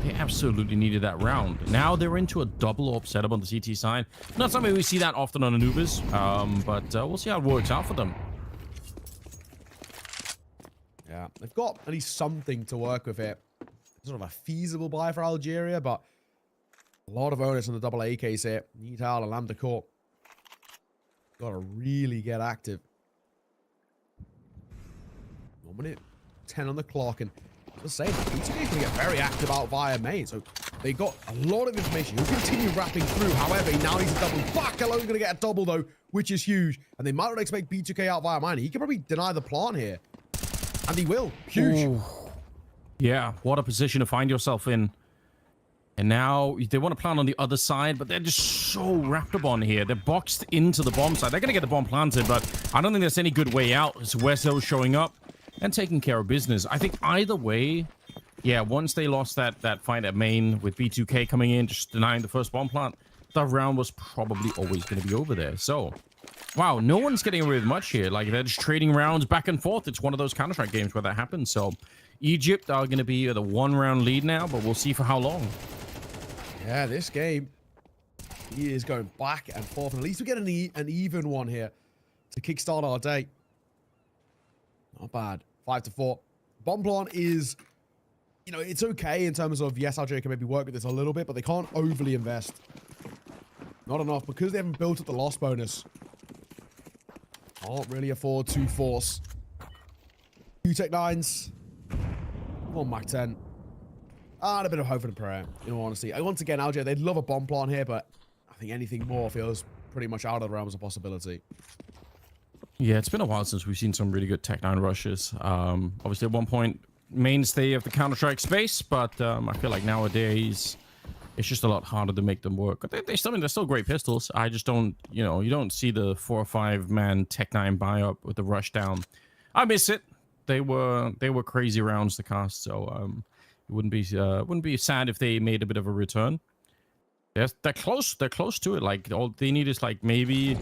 They absolutely needed that round. Now they're into a double AWP setup on the CT side. Not something we see that often on Anubis, but we'll see how it works out for them. Yeah, they've got at least something to work with here. Sort of a feasible buy for Algeria, but a lot of onus on the double AKs here. Needhell and Lambda Core. Got to really get active. 1 minute 10 on the clock, and just saying, B2K can get very active out via main, so they got a lot of information. He'll continue wrapping through. However, he now needs a double. Back alone, going to get a double though, which is huge. And they might not expect B2K out via mine. He can probably deny the plant here, and he will. Huge. Ooh. Yeah, what a position to find yourself in. And now they want to plant on the other side, but they're just so wrapped up on here. They're boxed into the bomb side. They're going to get the bomb planted, but I don't think there's any good way out. It's Wesso showing up and taking care of business. I think either way, yeah, once they lost that fight at main with B2K coming in, just denying the first bomb plant, the round was probably always going to be over there. So, wow, no one's getting away with much here. Like, they're just trading rounds back and forth. It's one of those Counter-Strike games where that happens. So, Egypt are going to be at a 1-round lead now, but we'll see for how long. Yeah, this game, he is going back and forth. And at least we get an even one here to kickstart our day. Not bad. 5-4. Bomb plant is, you know, it's okay in terms of, yes, Algeria can maybe work with this a little bit, but they can't overly invest. Not enough because they haven't built up the loss bonus. Can't really afford to force. 2 Tech 9s. 1 Mac 10. And a bit of hope and prayer, in all honesty. Once again, Algeria, they'd love a bomb plant here, but I think anything more feels pretty much out of the realms of possibility. Yeah, it's been a while since we've seen some really good Tech 9 rushes. Obviously, at one point, mainstay of the Counter-Strike space, but I feel like nowadays, it's just a lot harder to make them work. But they're still great pistols. I just don't, you know, you don't see the 4 or 5 man Tech 9 buy-up with the rush down. I miss it. They were crazy rounds to cast, so it wouldn't be sad if they made a bit of a return. They're close to it. Like, all they need is like maybe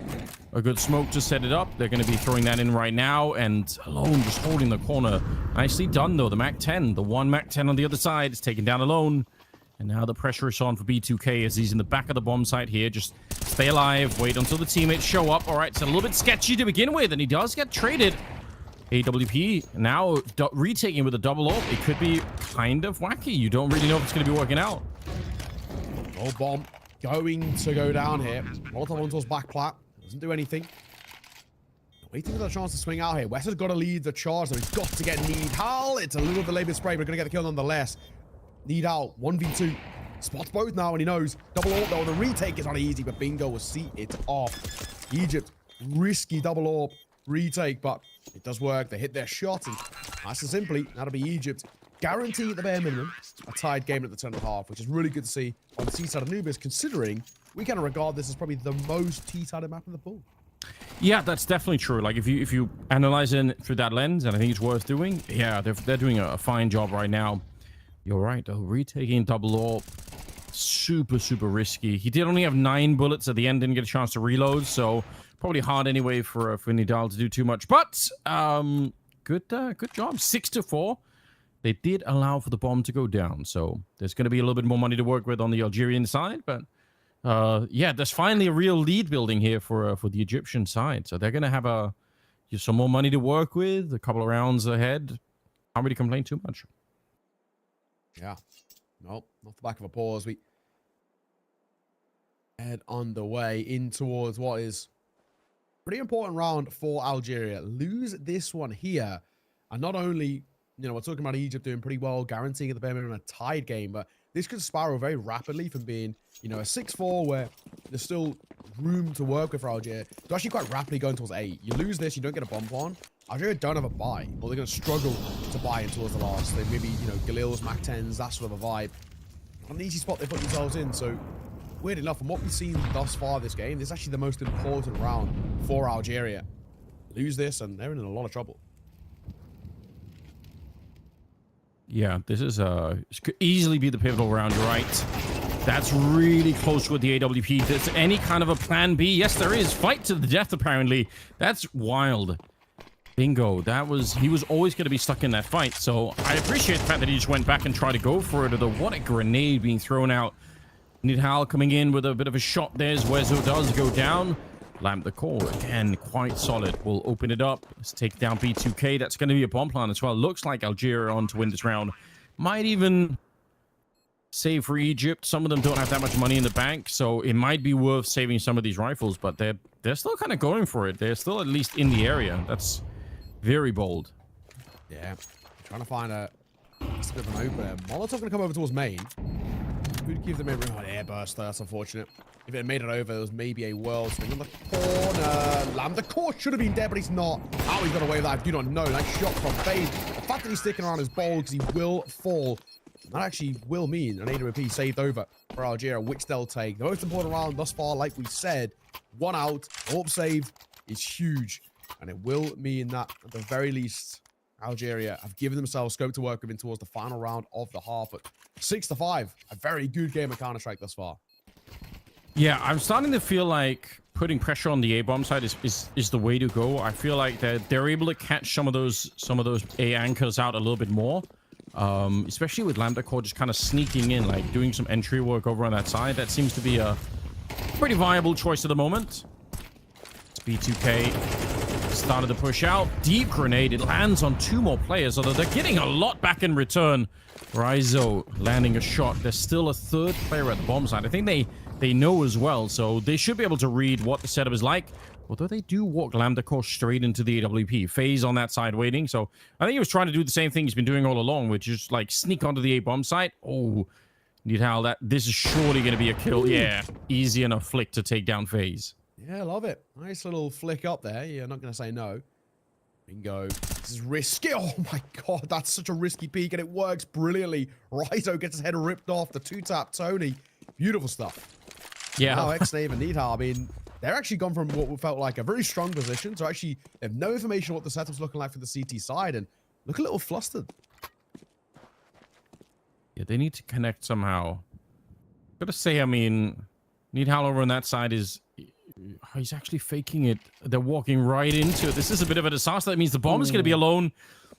a good smoke to set it up. They're going to be throwing that in right now, and Alone just holding the corner. Nicely done though. The Mac 10, the 1 Mac 10 on the other side is taken down Alone, and now the pressure is on for B2K as he's in the back of the bomb site here. Just stay alive, wait until the teammates show up. All right, it's a little bit sketchy to begin with, and he does get traded. AWP now retaking with a double ult. It could be kind of wacky. You don't really know if it's going to be working out. Oh, bomb. going to go down here. Molotov onto his back plat. Doesn't do anything. Waiting for the chance to swing out here. Wes has got to lead the charge, so he's got to get Nidal. It's a little delayed with spray, but going to get the kill nonetheless. Nidal, 1v2. Spots both now, and he knows. Double AWP, though. The retake is not easy, but Bingo will see it off. Egypt, risky double AWP retake, but it does work. They hit their shot, and nice and simply, that'll be Egypt. Guaranteed at the bare minimum a tied game at the 10.5, which is really good to see on the T-side of Anubis, considering we kind of regard this as probably the most T-sided map in the pool. Yeah, that's definitely true. Like if you analyze it through that lens, and I think it's worth doing. Yeah, they're doing a fine job right now. You're right though. Retaking double AWP, super risky. He did only have 9 bullets at the end, didn't get a chance to reload, so probably hard anyway for Nidal to do too much. But good job. 6-4. They did allow for the bomb to go down, so there's going to be a little bit more money to work with on the Algerian side. But yeah, there's finally a real lead building here for the Egyptian side, so they're going to have some more money to work with. A couple of rounds ahead. Can't really complain too much. Yeah, nope, off the back of a pause, we head on the way in towards what is pretty important round for Algeria. Lose this one here, and not only, you know, we're talking about Egypt doing pretty well, guaranteeing at the bare minimum a tied game, but this could spiral very rapidly from being, you know, a 6-4 where there's still room to work with for Algeria to actually quite rapidly going towards 8. You lose this, you don't get a bomb on. Algeria don't have a buy, or they're going to struggle to buy in towards the last. They maybe, you know, Galil's, Mac 10s, that sort of a vibe. Not an easy spot they put themselves in, so weird enough, from what we've seen thus far this game, this is actually the most important round for Algeria. Lose this, and they're in a lot of trouble. Yeah, this could easily be the pivotal round, you're right. That's really close with the AWP. There's any kind of a plan B? Yes, there is. Fight to the death, apparently. That's wild. Bingo. He was always going to be stuck in that fight. So I appreciate the fact that he just went back and tried to go for it. Although, what a grenade being thrown out. Nidal coming in with a bit of a shot there as Wezo does go down. Lamp the core, again, quite solid. We'll open it up. Let's take down B2K. That's going to be a bomb plan as well. Looks like Algeria on to win this round. Might even save for Egypt. Some of them don't have that much money in the bank, so it might be worth saving some of these rifles, but they're still kind of going for it. They're still at least in the area. That's very bold. Yeah, trying to find a bit of an opener. Molotov going to come over towards main. Who'd give them a room? Oh, air burst. That's unfortunate. If it made it over, there was maybe a world swing on the corner. Lamb, the core should have been dead, but he's not. How he's got away with that, I do not know. Nice shot from FaZe. The fact that he's sticking around is bold because he will fall. That actually will mean an AWP saved over for Algeria, which they'll take. The most important round thus far, like we said, 1 out, AWP saved is huge. And it will mean that, at the very least, Algeria have given themselves scope to work with in towards the final round of the half. But 6-5, a very good game of Counter-Strike thus far. Yeah, I'm starting to feel like putting pressure on the A-bomb side is the way to go. I feel like they're able to catch some of those A anchors out a little bit more. Especially with Lambda Core just kind of sneaking in, like doing some entry work over on that side. That seems to be a pretty viable choice at the moment. It's B2K started to push out. Deep grenade. It lands on 2 more players, although they're getting a lot back in return. Rizo landing a shot. There's still a 3rd player at the bomb side. I think they know as well, so they should be able to read what the setup is like. Although they do walk Lambda Core straight into the AWP. FaZe on that side waiting. So I think he was trying to do the same thing he's been doing all along, which is like sneak onto the A-bomb site. Oh, Nidal, this is surely going to be a kill. Yeah, easy enough flick to take down FaZe. Yeah, love it. Nice little flick up there. You're not going to say no. Bingo. This is risky. Oh my god, that's such a risky peek, and it works brilliantly. Rizo gets his head ripped off. The 2-tap Tony. Beautiful stuff. Yeah. Now, Xnave and Nidal, I mean, they're actually gone from what felt like a very strong position to actually, they have no information on what the setup's looking like for the CT side, and look a little flustered. Yeah, they need to connect somehow. Gotta say, I mean, Nidal over on that side he's actually faking it. They're walking right into it. This is a bit of a disaster. That means the bomb is going to be alone.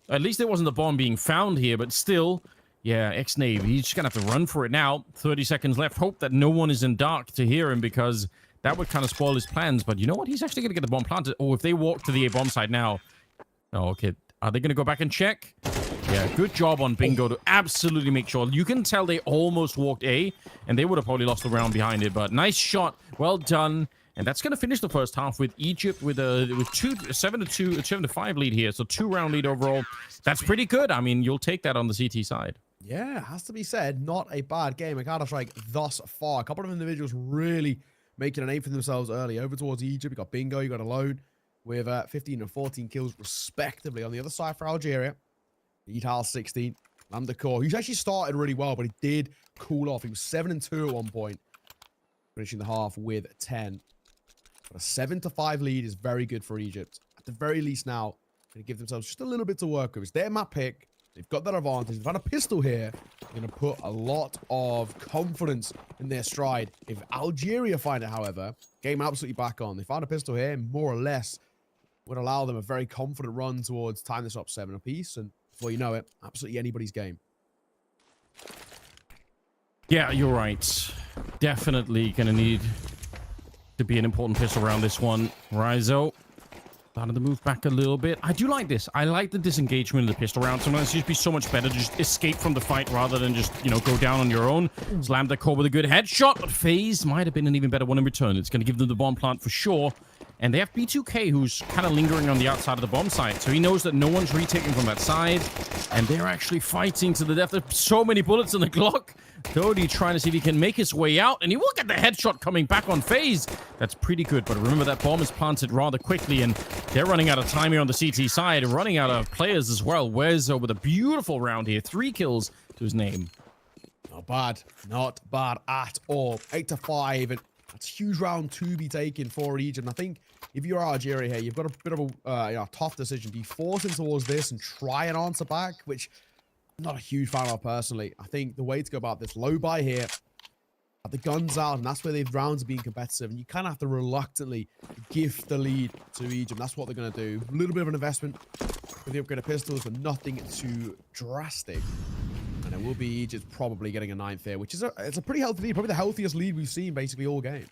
At least there wasn't the bomb being found here, but still, yeah, Xnave, he's just going to have to run for it now. 30 seconds left. Hope that no one is in dark to hear him, because that would kind of spoil his plans. But you know what? He's actually going to get the bomb planted. Oh, if they walk to the A-bomb side now. Oh, okay. Are they going to go back and check? Yeah, good job on Bingo to absolutely make sure. You can tell they almost walked A, and they would have probably lost the round behind it. But nice shot, well done. And that's going to finish the first half with Egypt with a 7-5 lead here. So 2-round lead overall. That's pretty good. I mean, you'll take that on the CT side. Yeah, has to be said, not a bad game at Counter-Strike thus far. A couple of individuals really making a name for themselves early. Over towards Egypt, you got Bingo, you got Alone with 15 and 14 kills respectively. On the other side for Algeria, Etal 16, Lamdakor, who's actually started really well, but he did cool off. He was 7-2 at one point, finishing the half with 10. But a 7-5 lead is very good for Egypt. At the very least now, going to give themselves just a little bit to work with. It's their map pick. They've got that advantage. They've had a pistol here. They're going to put a lot of confidence in their stride. If Algeria find it, however, game absolutely back on. They found a pistol here, more or less would allow them a very confident run towards tying this up 7 apiece. And before you know it, absolutely anybody's game. Yeah, you're right. Definitely going to need to be an important pistol around this one. Rizo started to move back a little bit. I do like this. I like the disengagement of the pistol round. Sometimes it's just be so much better to just escape from the fight rather than just, you know, go down on your own. Slammed the core with a good headshot, but FaZe might have been an even better one in return. It's going to give them the bomb plant for sure. And they have B2K, who's kind of lingering on the outside of the bomb site. So he knows that no one's retaking from that side. And they're actually fighting to the death. There's so many bullets in the Glock. Dodie trying to see if he can make his way out. And he will get the headshot coming back on FaZe. That's pretty good. But remember, that bomb is planted rather quickly. And they're running out of time here on the CT side. Running out of players as well. Wezo with a beautiful round here. 3 kills to his name. Not bad. Not bad at all. 8-5. And that's a huge round to be taken for Egypt. And I think if you're Algeria here, you've got a bit of a tough decision. Do you force him towards this and try and answer back? Which I'm not a huge fan of personally. I think the way to go about this, low buy here, the guns out, and that's where the rounds are being competitive. And you kind of have to reluctantly gift the lead to Egypt. That's what they're going to do. A little bit of an investment with the upgraded pistols, but nothing too drastic. And it will be Egypt probably getting a 9th here, which is it's a pretty healthy lead. Probably the healthiest lead we've seen basically all game.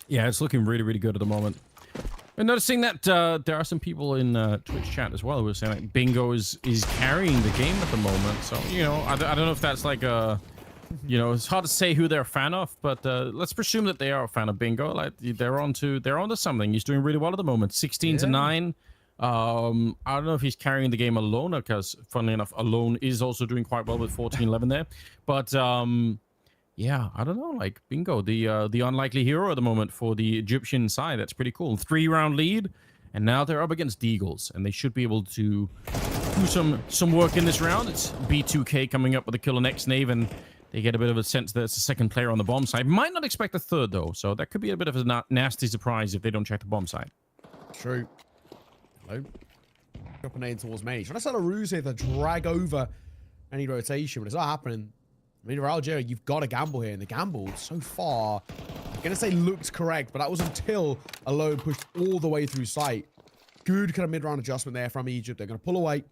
Yeah, it's looking really, really good at the moment. And noticing that there are some people in Twitch chat as well who are saying like Bingo is carrying the game at the moment. So, you know, I don't know if that's like a, you know, it's hard to say who they're a fan of, but let's presume that they are a fan of Bingo. Like they're onto something. He's doing really well at the moment. 16-9. I don't know if he's carrying the game alone, because funnily enough, Alone is also doing quite well with 14-11 there. But yeah, I don't know, like Bingo, the unlikely hero at the moment for the Egyptian side. That's pretty cool. 3-round lead, and now they're up against the Eagles, and they should be able to do some work in this round. It's B2K coming up with a kill on X-Nave, and they get a bit of a sense that it's the second player on the bomb side. Might not expect a third, though, so that could be a bit of a nasty surprise if they don't check the bomb side. True. Hello. Dropping in towards main. Trying to set a ruse here to drag over any rotation, but it's not happening. I mean, for Algeria, you've got to gamble here, and the gamble so far, I'm going to say looked correct, but that was until Alone pushed all the way through sight. Good kind of mid-round adjustment there from Egypt. They're going to pull away.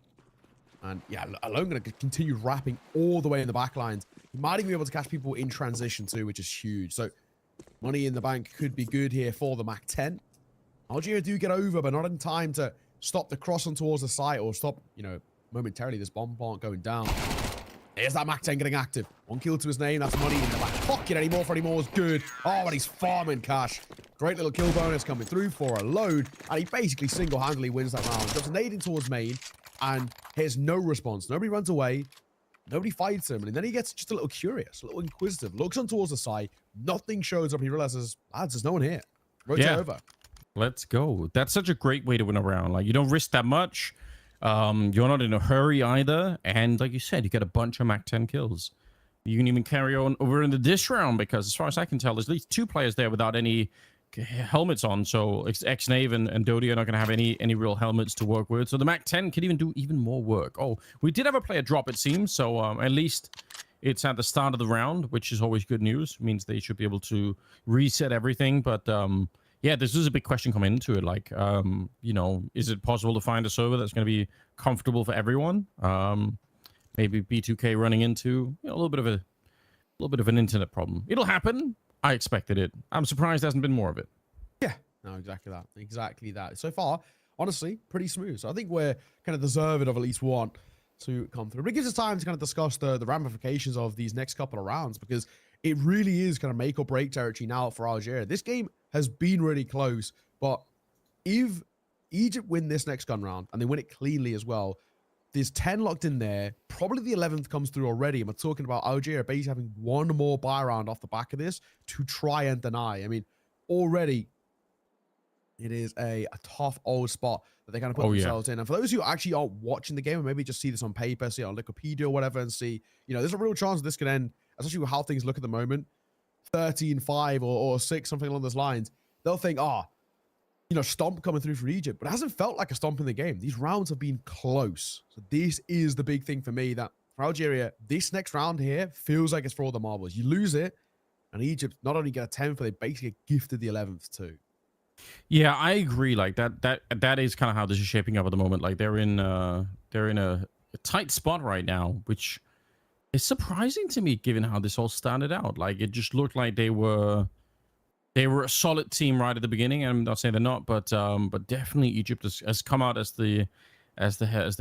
And yeah, Alone going to continue wrapping all the way in the back lines. He might even be able to catch people in transition too, which is huge. So money in the bank could be good here for the Mac 10. Algeria do get over, but not in time to stop the crossing towards the site or stop, you know, momentarily this bomb plant going down. Here's that Mac 10 getting active. 1 kill to his name. That's money in the back pocket anymore for anymore is good. Oh, and he's farming cash. Great little kill bonus coming through for a load. And he basically single-handedly wins that round. Drops a nade in towards main. And here's no response. Nobody runs away. Nobody fights him. And then he gets just a little curious, a little inquisitive. Looks on towards the side. Nothing shows up. He realizes, lads, there's no one here. Rotate over. Let's go. That's such a great way to win a round. Like, you don't risk that much. You're not in a hurry either, and like you said, you get a bunch of Mac 10 kills. You can even carry on over into this round, because as far as I can tell, there's at least 2 players there without any helmets on. So X-Nave and Dodie are not going to have any real helmets to work with. So the Mac 10 can even do even more work. Oh, we did have a player drop, it seems. So at least it's at the start of the round, which is always good news. It means they should be able to reset everything. But yeah, this is a big question coming into it. Like, you know, is it possible to find a server that's going to be comfortable for everyone? Maybe B2K running into, you know, a little bit of an internet problem. It'll happen. I expected it. I'm surprised there hasn't been more of it. Yeah, no, exactly that. Exactly that. So far, honestly, pretty smooth. So I think we're kind of deserving of at least one to come through. But it gives us time to kind of discuss the ramifications of these next couple of rounds, because it really is kind of make or break territory now for Algeria. This game has been really close, but if Egypt win this next gun round and they win it cleanly as well, there's 10 locked in there. Probably the 11th comes through already. And we're talking about Algeria basically having one more buy round off the back of this to try and deny. I mean, already it is a tough old spot that they kind of put themselves in. And for those who actually aren't watching the game and maybe just see this on paper, see it on Wikipedia or whatever, and see, there's a real chance this could end, especially with how things look at the moment, 13-5 or 6, something along those lines. They'll think, stomp coming through for Egypt, but it hasn't felt like a stomp in the game. These rounds have been close. So this is the big thing for me, that for Algeria, this next round here feels like it's for all the marbles. You lose it, and Egypt not only get a 10th, but they basically get gifted the 11th too. Yeah, I agree. Like that is kind of how this is shaping up at the moment. Like they're in a tight spot right now, which is surprising to me given how this all started out. Like it just looked like they were a solid team right at the beginning. I'm not saying they're not, but definitely Egypt has come out as the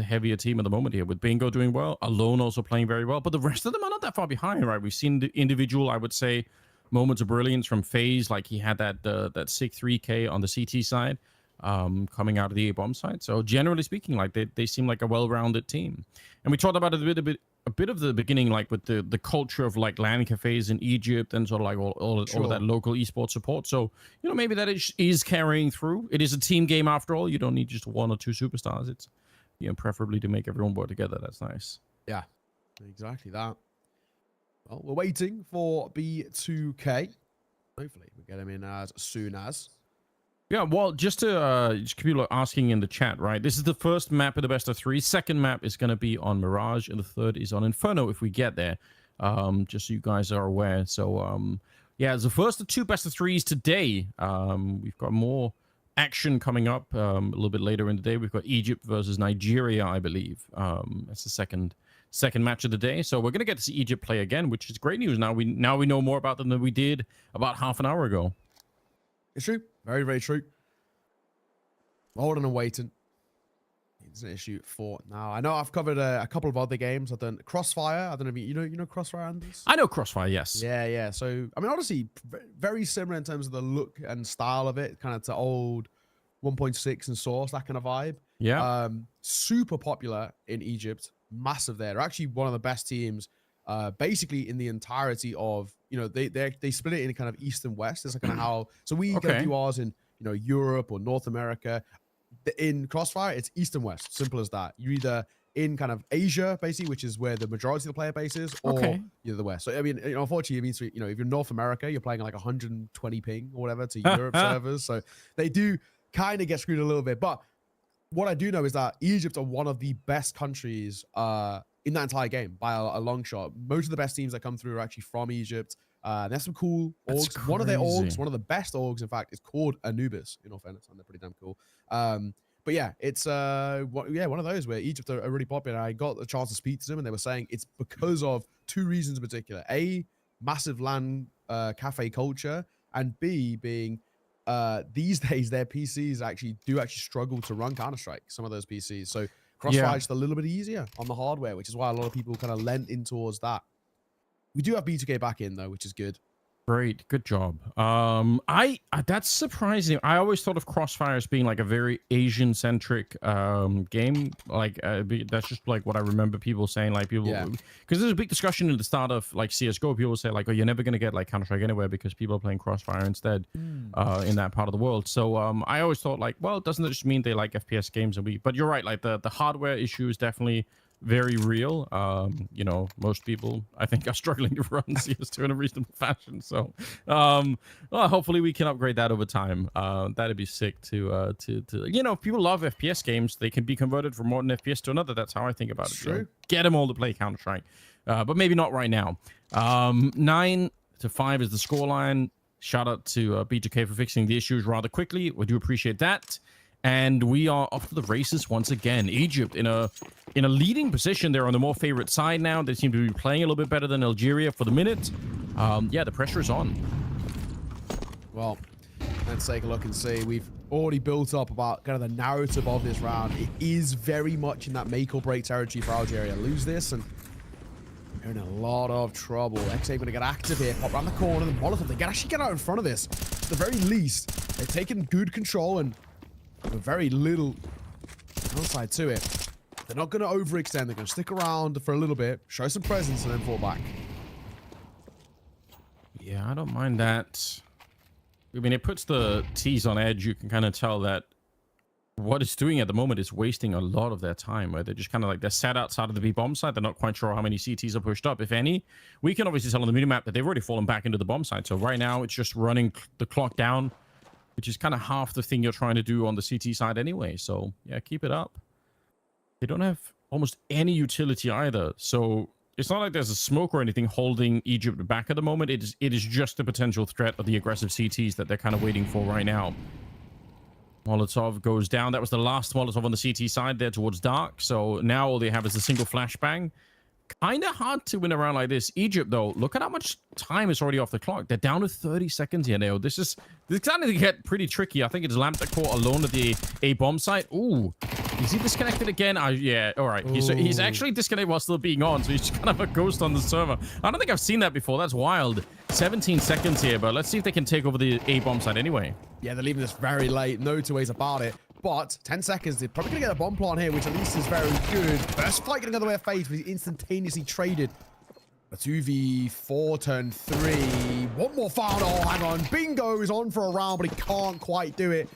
heavier team at the moment here, with Bingo doing well, Alone also playing very well, but the rest of them are not that far behind, right? We've seen the individual, I would say, moments of brilliance from FaZe, like he had that sick 3K on the CT side, coming out of the A-bomb side. So generally speaking, like they seem like a well-rounded team. And we talked about it a bit of the beginning, like with the culture of like LAN cafes in Egypt and sort of like all of that local esports support. So maybe that is carrying through. It is a team game after all. You don't need just one or two superstars. It's preferably to make everyone work together. That's nice. Yeah, exactly that. Well, we're waiting for B2K. Hopefully we get him in as soon as. Yeah, well, just people are asking in the chat, right? This is the first map of the best of 3. Second map is going to be on Mirage, and the third is on Inferno if we get there. Just so you guys are aware. So, yeah, it's the first of 2 best of 3s today. We've got more action coming up a little bit later in the day. We've got Egypt versus Nigeria, I believe. That's the second match of the day. So we're going to get to see Egypt play again, which is great news. Now we know more about them than we did about half an hour ago. It's true. Very, very true. Holding and waiting. It's an issue for now. I know I've covered a couple of other games. I've done Crossfire. I don't know if you know Crossfire, Anders? I know Crossfire, yes. Yeah. So, I mean, honestly, very similar in terms of the look and style of it, kind of to old 1.6 and Source, that kind of vibe. Yeah. Super popular in Egypt. Massive there. They're actually one of the best teams, basically in the entirety of, they split it in kind of East and West. It's kind of how, so we go do ours in, Europe or North America. In Crossfire, it's East and West. Simple as that. You're either in kind of Asia, basically, which is where the majority of the player base is, or you're the West. So, I mean, unfortunately, it means, if you're North America, you're playing like 120 ping or whatever to Europe servers. So they do kind of get screwed a little bit. But what I do know is that Egypt are one of the best countries in that entire game by a long shot. Most of the best teams that come through are actually from Egypt. There's some cool orgs. One of their orgs, one of the best orgs, in fact, is called Anubis, in all fairness, and they're pretty damn cool. But yeah, it's one of those where Egypt are really popular. I got a chance to speak to them, and they were saying it's because of 2 reasons in particular: A, massive LAN cafe culture, and B, being these days their PCs actually struggle to run Counter-Strike, some of those PCs. So Crossfire is just a little bit easier on the hardware, which is why a lot of people kind of lent in towards that. We do have B2K back in though, which is good. Great, good job. That's surprising. I always thought of Crossfire as being like a very Asian-centric game. Like that's just like what I remember people saying. Like people, because there's a big discussion at the start of like CS:GO. People say like, "Oh, you're never gonna get like Counter-Strike anywhere because people are playing Crossfire instead in that part of the world." So I always thought like, well, doesn't it just mean they like FPS games? But you're right. Like the hardware issue is definitely very real. Most people I think are struggling to run CS2 in a reasonable fashion. So hopefully we can upgrade that over time. That'd be sick to if people love FPS games, they can be converted from one FPS to another. That's how I think about it. True. So get them all to play Counter-Strike, but maybe not right now. 9-5 is the scoreline. Shout out to B2K for fixing the issues rather quickly. We do appreciate that. And we are off to the races once again. Egypt in a leading position. They're on the more favorite side now. They seem to be playing a little bit better than Algeria for the minute. The pressure is on. Well, let's take a look and see. We've already built up about kind of the narrative of this round. It is very much in that make or break territory for Algeria. Lose this and they're in a lot of trouble. XA going to get active here, pop around the corner. The Molotov, they can actually get out in front of this. At the very least, they're taking good control and with very little downside to it. They're not going to overextend. They're going to stick around for a little bit, show some presence, and then fall back. Yeah, I don't mind that. I mean, it puts the T's on edge. You can kind of tell that what it's doing at the moment is wasting a lot of their time, where they're just kind of like, they're sat outside of the B bomb site. They're not quite sure how many CTs are pushed up, if any. We can obviously tell on the minimap that they've already fallen back into the bomb site. So right now it's just running the clock down, which is kind of half the thing you're trying to do on the CT side anyway. So yeah, keep it up. They don't have almost any utility either. So it's not like there's a smoke or anything holding Egypt back at the moment. It is just the potential threat of the aggressive CTs that they're kind of waiting for right now. Molotov goes down. That was the last Molotov on the CT side there towards dark. So now all they have is a single flashbang. Kind of hard to win around like this. Egypt, though, look at how much time is already off the clock. They're down to 30 seconds here now. This is starting to get pretty tricky. I think it's Lamp that caught alone at the A bomb site. Ooh. Is he disconnected again? Yeah, all right. He's actually disconnected while still being on, so he's kind of a ghost on the server. I don't think I've seen that before. That's wild. 17 seconds here, but let's see if they can take over the A bomb site anyway. Yeah, they're leaving this very late. No two ways about it. But 10 seconds, they're probably going to get a bomb plant here, which at least is very good. First fight getting another way of face, but he's instantaneously traded. A 2v4 turn 3. One more foul. Oh, hang on. Bingo is on for a round, but he can't quite do it.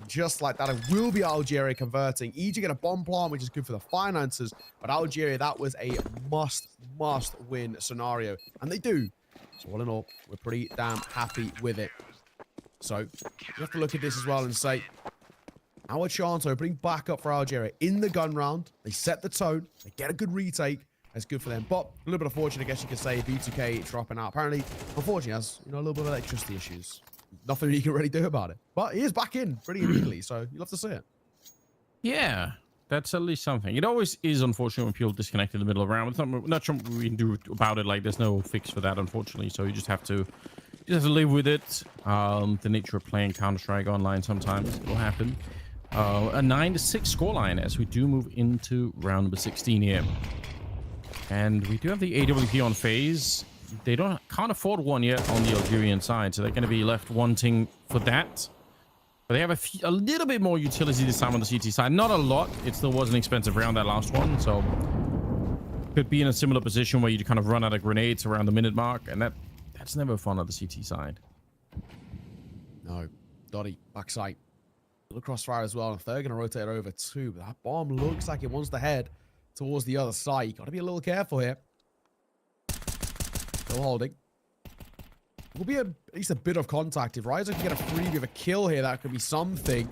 Just like that, it will be Algeria converting. Egypt get a bomb plant, which is good for the finances. But Algeria, that was a must-win scenario. And they do. So all in all, we're pretty damn happy with it. So you have to look at this as well and say, our chance opening back up for Algeria in the gun round. They set the tone. They get a good retake. That's good for them. But a little bit unfortunate, I guess you could say. B2K dropping out. Apparently, unfortunately, has a little bit of electricity issues. Nothing you can really do about it. But he is back in pretty immediately, so you'll have to see it. Yeah, that's at least something. It always is unfortunate when people disconnect in the middle of a round. It's not sure what we can do about it. Like, there's no fix for that, unfortunately. So you just have to live with it. The nature of playing Counter-Strike online sometimes will happen. A 9-6 scoreline as we do move into round number 16 here. And we do have the AWP on phase. They can't afford one yet on the Algerian side, so they're going to be left wanting for that. But they have a little bit more utility this time on the CT side. Not a lot. It still was an expensive round, that last one, so could be in a similar position where you kind of run out of grenades around the minute mark, and that's never fun on the CT side. No. Dotty, backside. Little crossfire as well, and they're going to rotate over too, but that bomb looks like it wants to head towards the other side. You got to be a little careful here. Still holding. Will be at least a bit of contact. If Ryzer can get a freebie of a kill here, that could be something.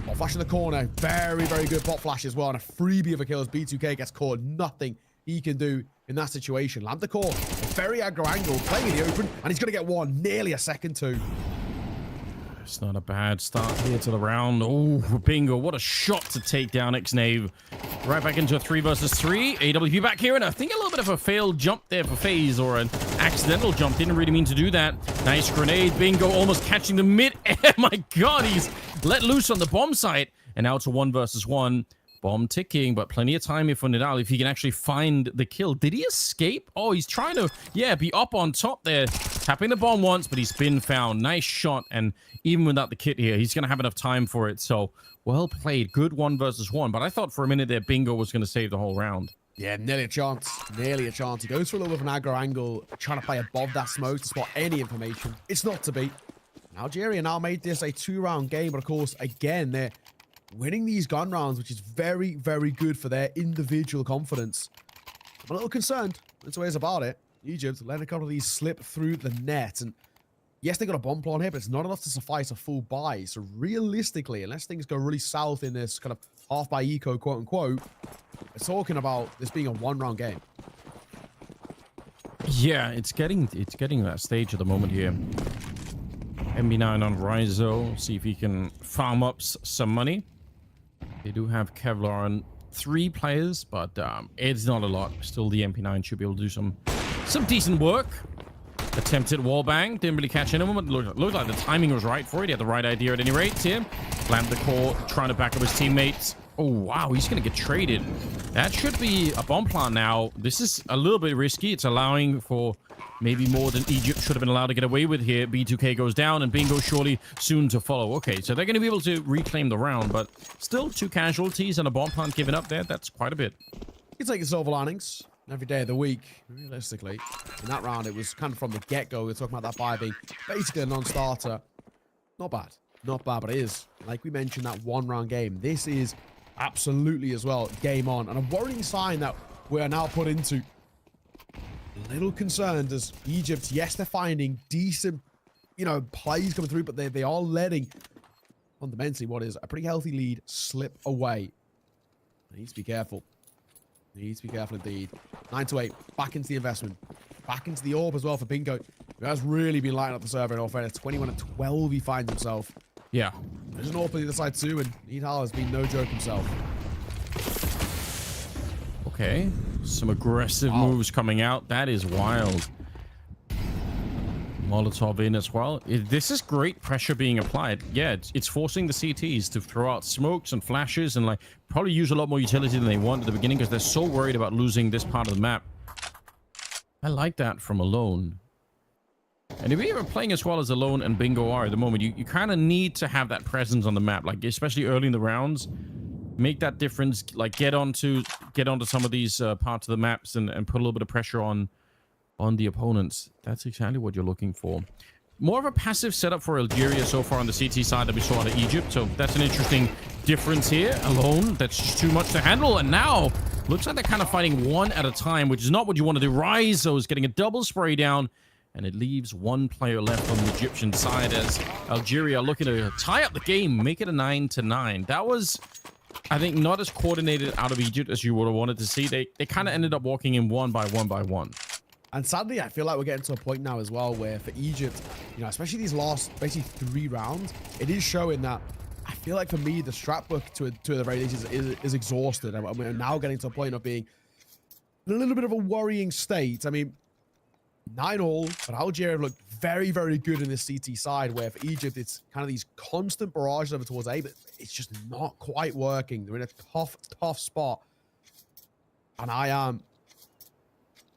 Bot flash in the corner. Very, very good bot flash as well. And a freebie of a kill as B2K gets caught. Nothing he can do in that situation. Lamp the core. Very aggro angle. Playing in the open. And he's going to get one. Nearly a second too. It's not a bad start here to the round. Oh, bingo. What a shot to take down Xnave. Right back into a 3 versus 3. AWP back here, and I think a little bit of a failed jump there for FaZe, or an accidental jump. Didn't really mean to do that. Nice grenade. Bingo almost catching the mid-air. My God, he's let loose on the bomb site. And now it's a 1 versus 1. Bomb ticking, but plenty of time here for Nidal if he can actually find the kill. Did he escape? Oh, he's trying to, be up on top there. Tapping the bomb once, but he's been found. Nice shot, and even without the kit here, he's going to have enough time for it. So, well played. Good 1 versus 1, but I thought for a minute there Bingo was going to save the whole round. Yeah, nearly a chance. Nearly a chance. He goes for a little bit of an aggro angle, trying to play above that smoke to spot any information. It's not to be. Algeria now made this a 2-round game, but of course, again, they're winning these gun rounds, which is very, very good for their individual confidence. I'm a little concerned. That's ways about it. Egypt letting a couple of these slip through the net. And yes, they got a bomb plant here, but it's not enough to suffice a full buy. So realistically, unless things go really south in this kind of half by eco, quote unquote, we're talking about this being a 1-round game. Yeah, it's getting that stage at the moment here. MB9 on Rizo. See if he can farm up some money. They do have Kevlar on 3 players, but it's not a lot. Still, the MP9 should be able to do some decent work. Attempted wall bang. Didn't really catch anyone, but looked like the timing was right for it. He had the right idea at any rate here. Slammed the core, trying to back up his teammates. Oh, wow. He's going to get traded. That should be a bomb plant now. This is a little bit risky. It's allowing for maybe more than Egypt should have been allowed to get away with here. B2K goes down, and Bingo surely soon to follow. Okay, so they're going to be able to reclaim the round, but still 2 casualties and a bomb plant given up there. That's quite a bit. You take the silver linings every day of the week, realistically. In that round, it was kind of from the get-go. We were talking about that buy being basically a non-starter. Not bad. Not bad, but it is. Like we mentioned, that one-round game. This is absolutely, as well, game on. And a worrying sign that we are now put into. A little concerned as Egypt, yes, they're finding decent, plays coming through, but they are letting, fundamentally, what is a pretty healthy lead slip away. Needs to be careful. Needs to be careful indeed. 9-8. Back into the investment. Back into the orb as well for Bingo. Who has really been lighting up the server in all fairness. 21-12 he finds himself. Yeah. There's an orb on the other side too, and Nidal has been no joke himself. Okay. Some aggressive moves coming out. That is wild. Molotov in as well. This is great pressure being applied. Yeah, it's forcing the CTs to throw out smokes and flashes and probably use a lot more utility than they want at the beginning because they're so worried about losing this part of the map. I like that from Alone. And if you're playing as well as Alone and Bingo are at the moment, you kind of need to have that presence on the map, especially early in the rounds. Make that difference, get onto some of these parts of the maps and put a little bit of pressure on the opponents. That's exactly what you're looking for. More of a passive setup for Algeria so far on the CT side that we saw out of Egypt. So that's an interesting difference here. Alone, that's just too much to handle. And now, looks like they're kind of fighting one at a time, which is not what you want to do. Rizzo is getting a double spray down. And it leaves one player left on the Egyptian side as Algeria are looking to tie up the game, make it a 9-9. That was, I think, not as coordinated out of Egypt as you would have wanted to see. They kind of ended up walking in one by one. And sadly, I feel like we're getting to a point now as well where for Egypt, especially these last basically 3 rounds, it is showing that I feel like for me, the strat book to the very least is exhausted. And we're now getting to a point of being in a little bit of a worrying state. I mean, 9-all, but Algeria have looked very, very good in this CT side, where for Egypt, it's kind of these constant barrages over towards A, but it's just not quite working. They're in a tough spot. And I am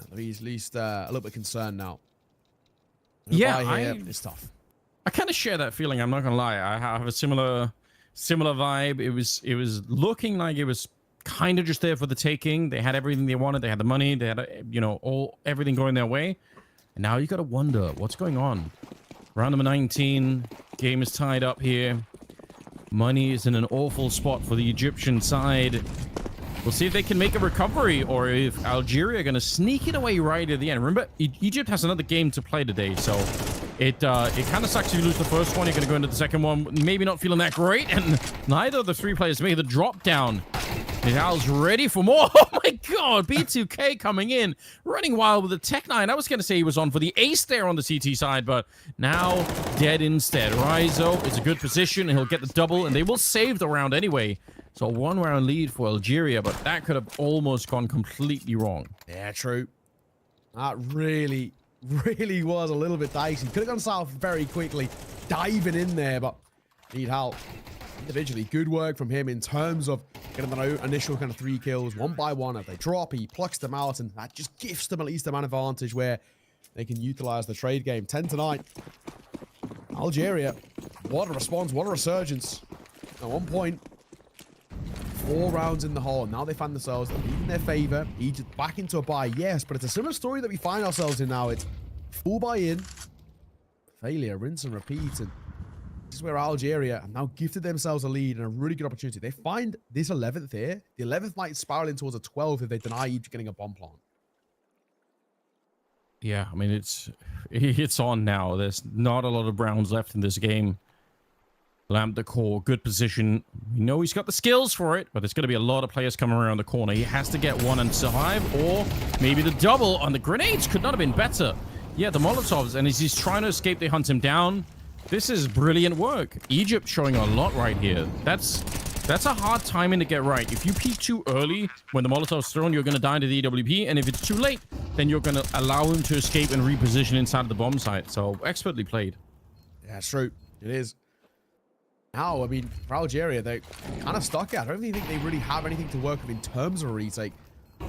at least a little bit concerned now. Yeah, it's tough. I kind of share that feeling. I'm not gonna lie. I have a similar vibe. It was looking like it was kind of just there for the taking. They had everything they wanted. They had the money. They had everything going their way. And now you got to wonder what's going on. Round number 19. Game is tied up here. Money is in an awful spot for the Egyptian side. We'll see if they can make a recovery or if Algeria are going to sneak it away right at the end. Remember, Egypt has another game to play today, so it kind of sucks if you lose the first one. You're going to go into the second one, maybe not feeling that great, and neither of the 3 players made the drop down. Nidal's ready for more. Oh my god, B2K coming in, running wild with the Tech 9. I was going to say he was on for the ace there on the CT side, but now dead instead. Rizzo is a good position, and he'll get the double, and they will save the round anyway. So a 1-round lead for Algeria, but that could have almost gone completely wrong. Yeah, true. That really was a little bit dicey. Could have gone south very quickly, diving in there, but need help. Individually, good work from him in terms of getting the initial kind of 3 kills, one by one. If they drop, he plucks them out, and that just gives them at least a man advantage where they can utilize the trade game. 10-9. Algeria, what a response, what a resurgence. At one point, 4 rounds in the hole. Now they find themselves in their favor. Egypt back into a buy, yes, but it's a similar story that we find ourselves in now. It's full buy-in, failure, rinse and repeat, and this is where Algeria have now gifted themselves a lead and a really good opportunity. They find this 11th here. The 11th might spiral in towards a 12th if they deny Egypt getting a bomb plant. Yeah, I mean, it's on now. There's not a lot of rounds left in this game. Lamp the core, good position. We know he's got the skills for it, but there's going to be a lot of players coming around the corner. He has to get one and survive, or maybe the double on the grenades could not have been better. Yeah, the Molotovs, and as he's trying to escape, they hunt him down. This is brilliant work. Egypt showing a lot right here. That's That's a hard timing to get right. If you peek too early when the Molotov's thrown, you're going to die to the EWP. And if it's too late, then you're going to allow him to escape and reposition inside the bomb site. So expertly played. Yeah, it's true. It is. Now, I mean, for Algeria, they're kind of stuck here. I don't really think they really have anything to work with in terms of a retake. I'm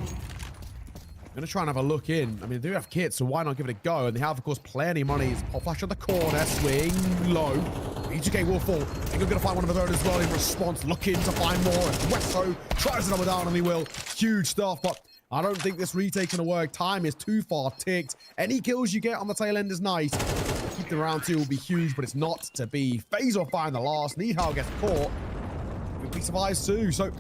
going to try and have a look in. I mean, they do have kits, so why not give it a go? And they have, of course, plenty of money. Pop flash at the corner, swing low. B2K will fall. I think we're going to find one of their own as well in response, looking to find more. Wesso tries to double down, and he will. Huge stuff, but I don't think this retake's going to work. Time is too far ticked. Any kills you get on the tail end is nice. Keep the round 2 will be huge, but it's not to be. FaZe will find the last. Nihal gets caught. He survives too, so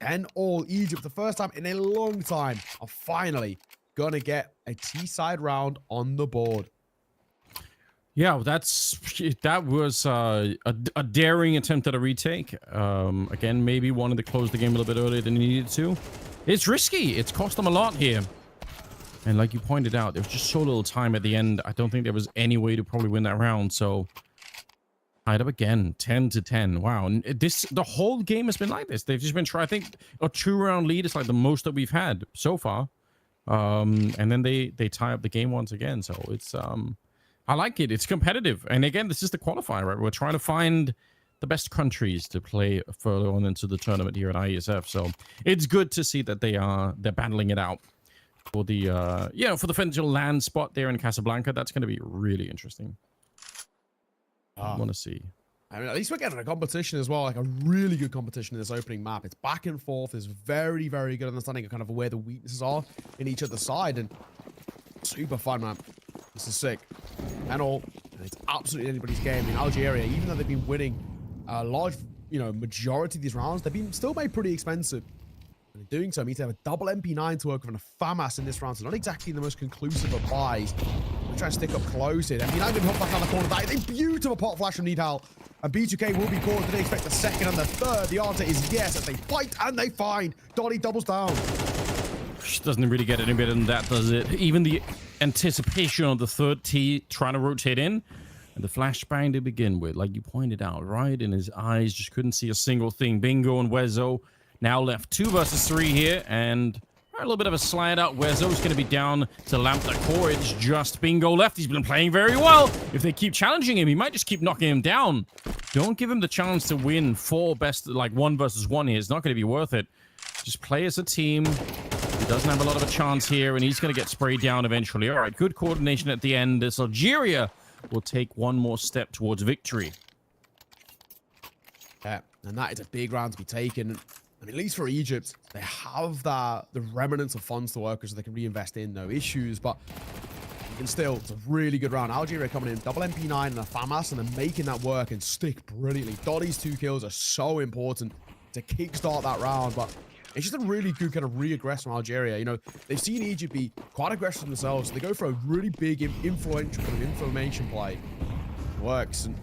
10-all Egypt, the first time in a long time, are finally gonna get a T-side round on the board. Yeah, that was a daring attempt at a retake. Again, maybe wanted to close the game a little bit earlier than he needed to. It's risky. It's cost them a lot here. And like you pointed out, there was just so little time at the end. I don't think there was any way to probably win that round. So tied up again, 10-10. Wow. And the whole game has been like this. They've just been trying. I think a 2-round lead is like the most that we've had so far. And then they tie up the game once again. So it's I like it. It's competitive. And again, this is the qualifier, right? We're trying to find the best countries to play further on into the tournament here at Iesf. So it's good to see that they're battling it out for the for the potential land spot there in Casablanca. That's going to be really interesting. I want to see. I mean, at least we're getting a competition as well, like a really good competition in this opening map. It's back and forth. There's very, very good understanding of kind of where the weaknesses are in each other's side, and super fun, man. This is sick. And it's absolutely anybody's game. In Algeria, even though they've been winning a large, majority of these rounds, they've been still made pretty expensive. And in doing so, means they have a double MP9 to work with and a FAMAS in this round, so not exactly the most conclusive of buys. We're trying to stick up close here. MP9 going to hop back on the corner. That is a beautiful pot flash from Nidal. And B2K will be caught. Do they expect the second and the third? The answer is yes, as they fight and they find. Dolly doubles down. Doesn't really get any better than that, does it? Even the anticipation of the third T trying to rotate in. And the flashbang to begin with, like you pointed out, right? In his eyes, just couldn't see a single thing. Bingo and Wezo now left 2 versus 3 here. And a little bit of a slide out. Wezo's going to be down to lamp the core. It's just Bingo left. He's been playing very well. If they keep challenging him, he might just keep knocking him down. Don't give him the chance to win 4 best, like 1 versus 1 here. It's not going to be worth it. Just play as a team. He doesn't have a lot of a chance here, and he's going to get sprayed down eventually. All right, good coordination at the end. This Algeria will take 1 more step towards victory. Yeah, and that is a big round to be taken. I mean, at least for Egypt, they have the remnants of funds to work with, so they can reinvest in, no issues. But even still, it's a really good round. Algeria coming in, double MP9 and a FAMAS, and then making that work and stick brilliantly. Dolly's 2 kills are so important to kickstart that round, but it's just a really good kind of re-aggress from Algeria. They've seen Egypt be quite aggressive themselves. So they go for a really big, influential kind of inflammation play. It works. And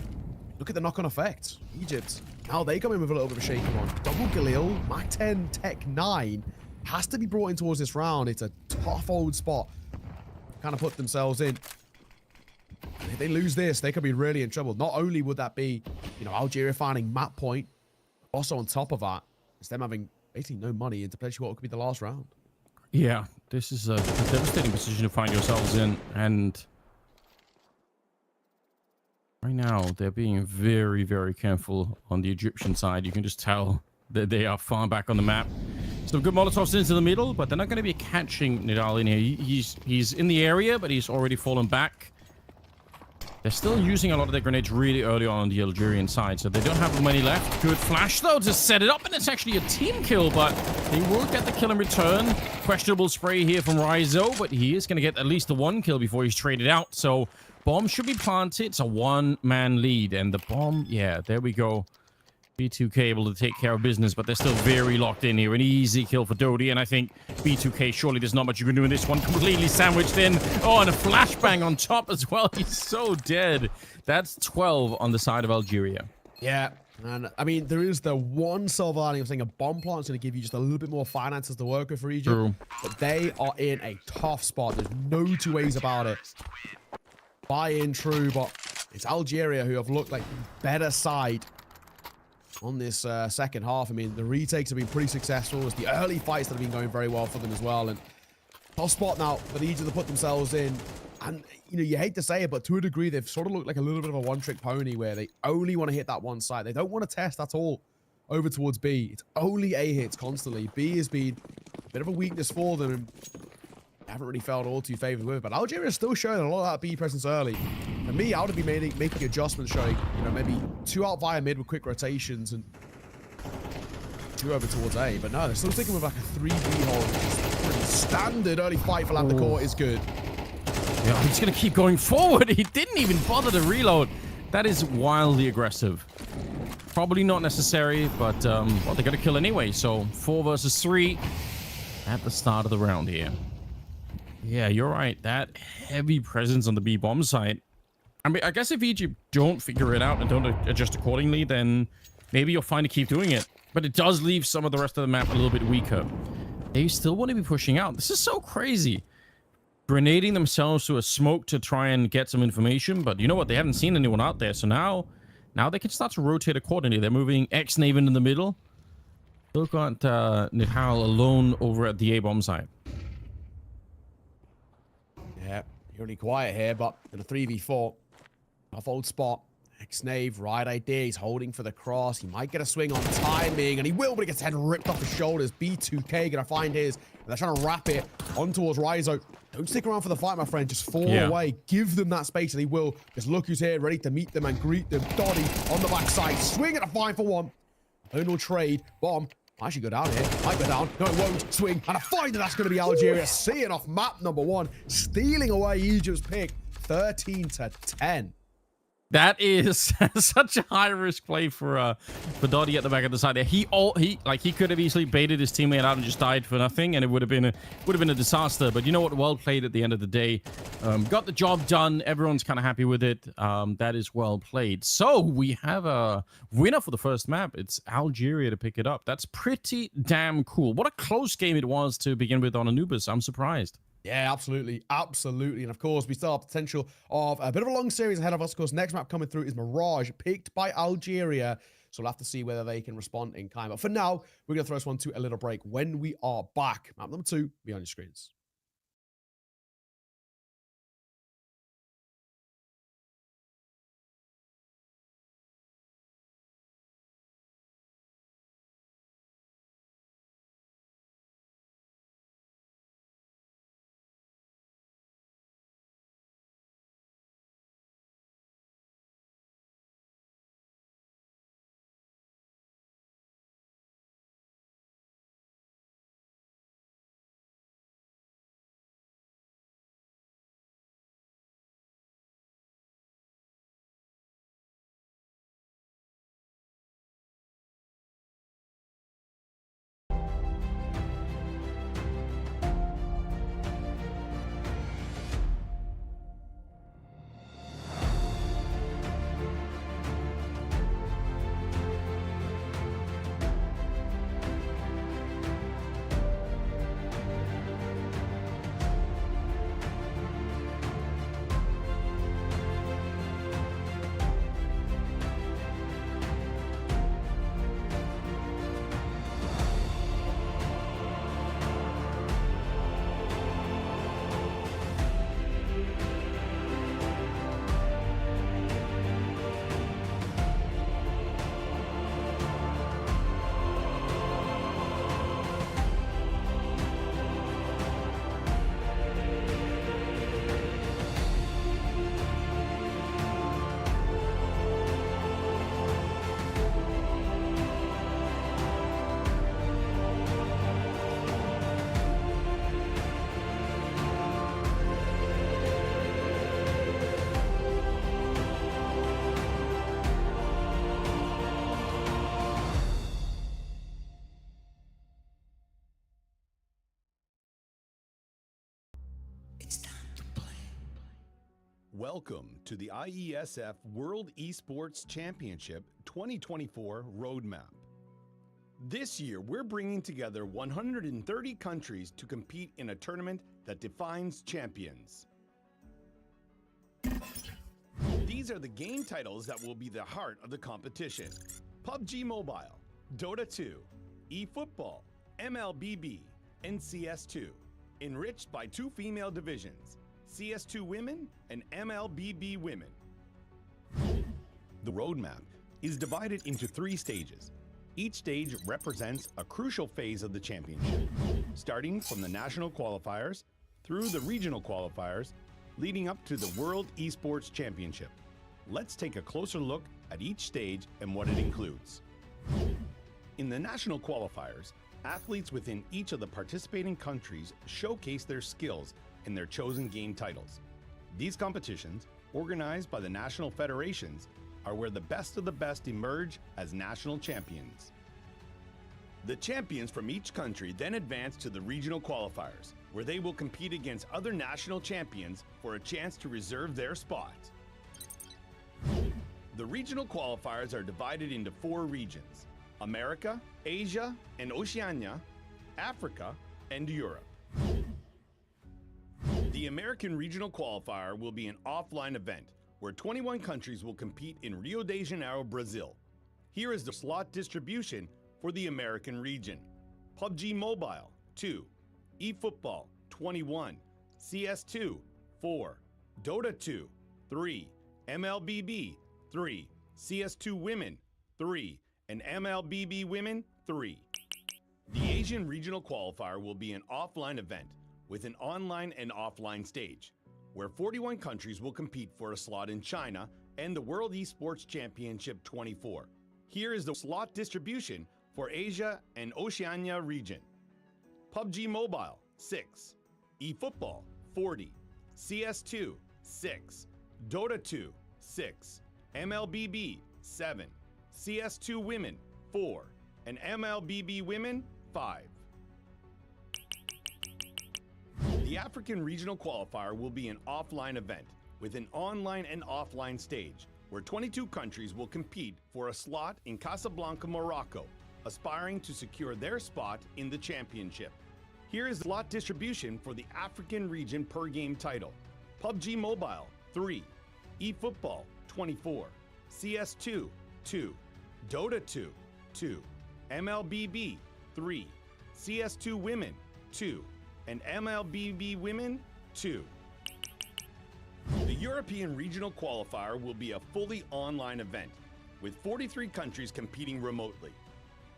look at the knock-on effect. Egypt, now they come in with a little bit of a shaky one. Double Galil, Mach 10, Tech 9 has to be brought in towards this round. It's a tough old spot. Kind of put themselves in. If they lose this, they could be really in trouble. Not only would that be, Algeria finding map point, also on top of that, it's them having basically no money into potentially what could be the last round. Yeah, this is a devastating position to find yourselves in, and right now they're being very, very careful on the Egyptian side. You can just tell that they are far back on the map. Some good Molotovs into the middle, but they're not going to be catching Nidal in here. He's in the area, but he's already fallen back. They're still using a lot of their grenades really early on the Algerian side, so they don't have many left. Good flash, though, to set it up, and it's actually a team kill, but they will get the kill in return. Questionable spray here from Rizo, but he is going to get at least the 1 kill before he's traded out, so bomb should be planted. It's a 1-man lead, and the bomb, yeah, there we go. B2K able to take care of business, but they're still very locked in here. An easy kill for Dodi, and I think B2K, surely there's not much you can do in this one. Completely sandwiched in. Oh, and a flashbang on top as well. He's so dead. That's 12 on the side of Algeria. Yeah, and I mean, there is the one silver lining of saying a bomb plant is going to give you just a little bit more finances to work with for Egypt. True. But they are in a tough spot. There's no 2 ways about it. Buy in, true, but it's Algeria who have looked like the better side on this second half. I mean, the retakes have been pretty successful. It's the early fights that have been going very well for them as well. And tough spot now for the Aegis to put themselves in. And, you know, you hate to say it, but to a degree, they've sort of looked like a little bit of a one-trick pony where they only want to hit that one side. They don't want to test at all over towards B. It's only A hits constantly. B has been a bit of a weakness for them, and haven't really felt all too favored with it. But Algeria is still showing a lot of that B presence early. For me, I would be making adjustments, showing, you know, maybe 2 out via mid with quick rotations and 2 over towards A. But no, they're still sticking with like a 3B hold, which is pretty standard. Early fight for Lab the Core is good. Yeah, he's going to keep going forward. He didn't even bother to reload. That is wildly aggressive. Probably not necessary, but, well, they're going to kill anyway. So 4 versus 3 at the start of the round here. Yeah, you're right. That heavy presence on the B bomb site. I mean, I guess if Egypt don't figure it out and don't adjust accordingly, then maybe you're fine to keep doing it. But it does leave some of the rest of the map a little bit weaker. They still want to be pushing out. This is so crazy. Grenading themselves to a smoke to try and get some information, but you know what? They haven't seen anyone out there, so now they can start to rotate accordingly. They're moving X-Naven in the middle. Still got Nihal alone over at the A-bomb side. Yeah, you're only quiet here, but in a 3v4, tough old spot. X-Nave, right idea. He's holding for the cross. He might get a swing on timing, and he will, but he gets head ripped off his shoulders. B2K gonna find his, and they're trying to wrap it on towards Ryzo. Don't stick around for the fight, my friend. Just fall away. Give them that space, and he will. Just look who's here, ready to meet them and greet them. Dotty on the backside. Swing at a 5-for-1. No trade. Bomb. Might actually go down here. Might go down. No, it won't. Swing. And a find, and that's going to be Algeria. Seeing off map number 1. Stealing away Egypt's pick. 13-10. That is such a high risk play for Dottie at the back of the side there. He could have easily baited his teammate out and just died for nothing, and it would have been a disaster. But you know what? Well played at the end of the day. Got the job done. Everyone's kind of happy with it. That is well played. So we have a winner for the first map. It's Algeria to pick it up. That's pretty damn cool. What a close game it was to begin with on Anubis. I'm surprised. Yeah, absolutely. Absolutely. And of course, we still have potential of a bit of a long series ahead of us. Of course, next map coming through is Mirage, picked by Algeria. So we'll have to see whether they can respond in kind. But for now, we're going to throw this one to a little break. When we are back, map number 2, be on your screens. Welcome to the Iesf World Esports Championship 2024 Roadmap. This year, we're bringing together 130 countries to compete in a tournament that defines champions. These are the game titles that will be the heart of the competition. PUBG Mobile, Dota 2, eFootball, MLBB, and CS2, enriched by 2 female divisions, CS2 Women and MLBB Women. The roadmap is divided into 3 stages. Each stage represents a crucial phase of the championship, starting from the national qualifiers through the regional qualifiers, leading up to the World Esports Championship. Let's take a closer look at each stage and what it includes. In the national qualifiers, athletes within each of the participating countries showcase their skills in their chosen game titles. These competitions, organized by the national federations, are where the best of the best emerge as national champions. The champions from each country then advance to the regional qualifiers, where they will compete against other national champions for a chance to reserve their spot. The regional qualifiers are divided into 4 regions: America, Asia and Oceania, Africa, and Europe. The American Regional Qualifier will be an offline event where 21 countries will compete in Rio de Janeiro, Brazil. Here is the slot distribution for the American region. PUBG Mobile, 2. eFootball, 21. CS2, 4. Dota 2, 3. MLBB, 3. CS2 Women, 3. And MLBB Women, 3. The Asian Regional Qualifier will be an offline event with an online and offline stage, where 41 countries will compete for a slot in China and the World Esports Championship 24. Here is the slot distribution for Asia and Oceania region. PUBG Mobile, 6. eFootball, 40. CS2, 6. Dota 2, 6. MLBB, 7. CS2 Women, 4. And MLBB Women, 5. The African Regional Qualifier will be an offline event with an online and offline stage where 22 countries will compete for a slot in Casablanca, Morocco, aspiring to secure their spot in the championship. Here is the slot distribution for the African region per game title. PUBG Mobile, 3. eFootball, 24. CS2, 2. Dota 2, 2. MLBB, 3. CS2 Women, 2. And MLBB Women, 2. The European Regional Qualifier will be a fully online event, with 43 countries competing remotely.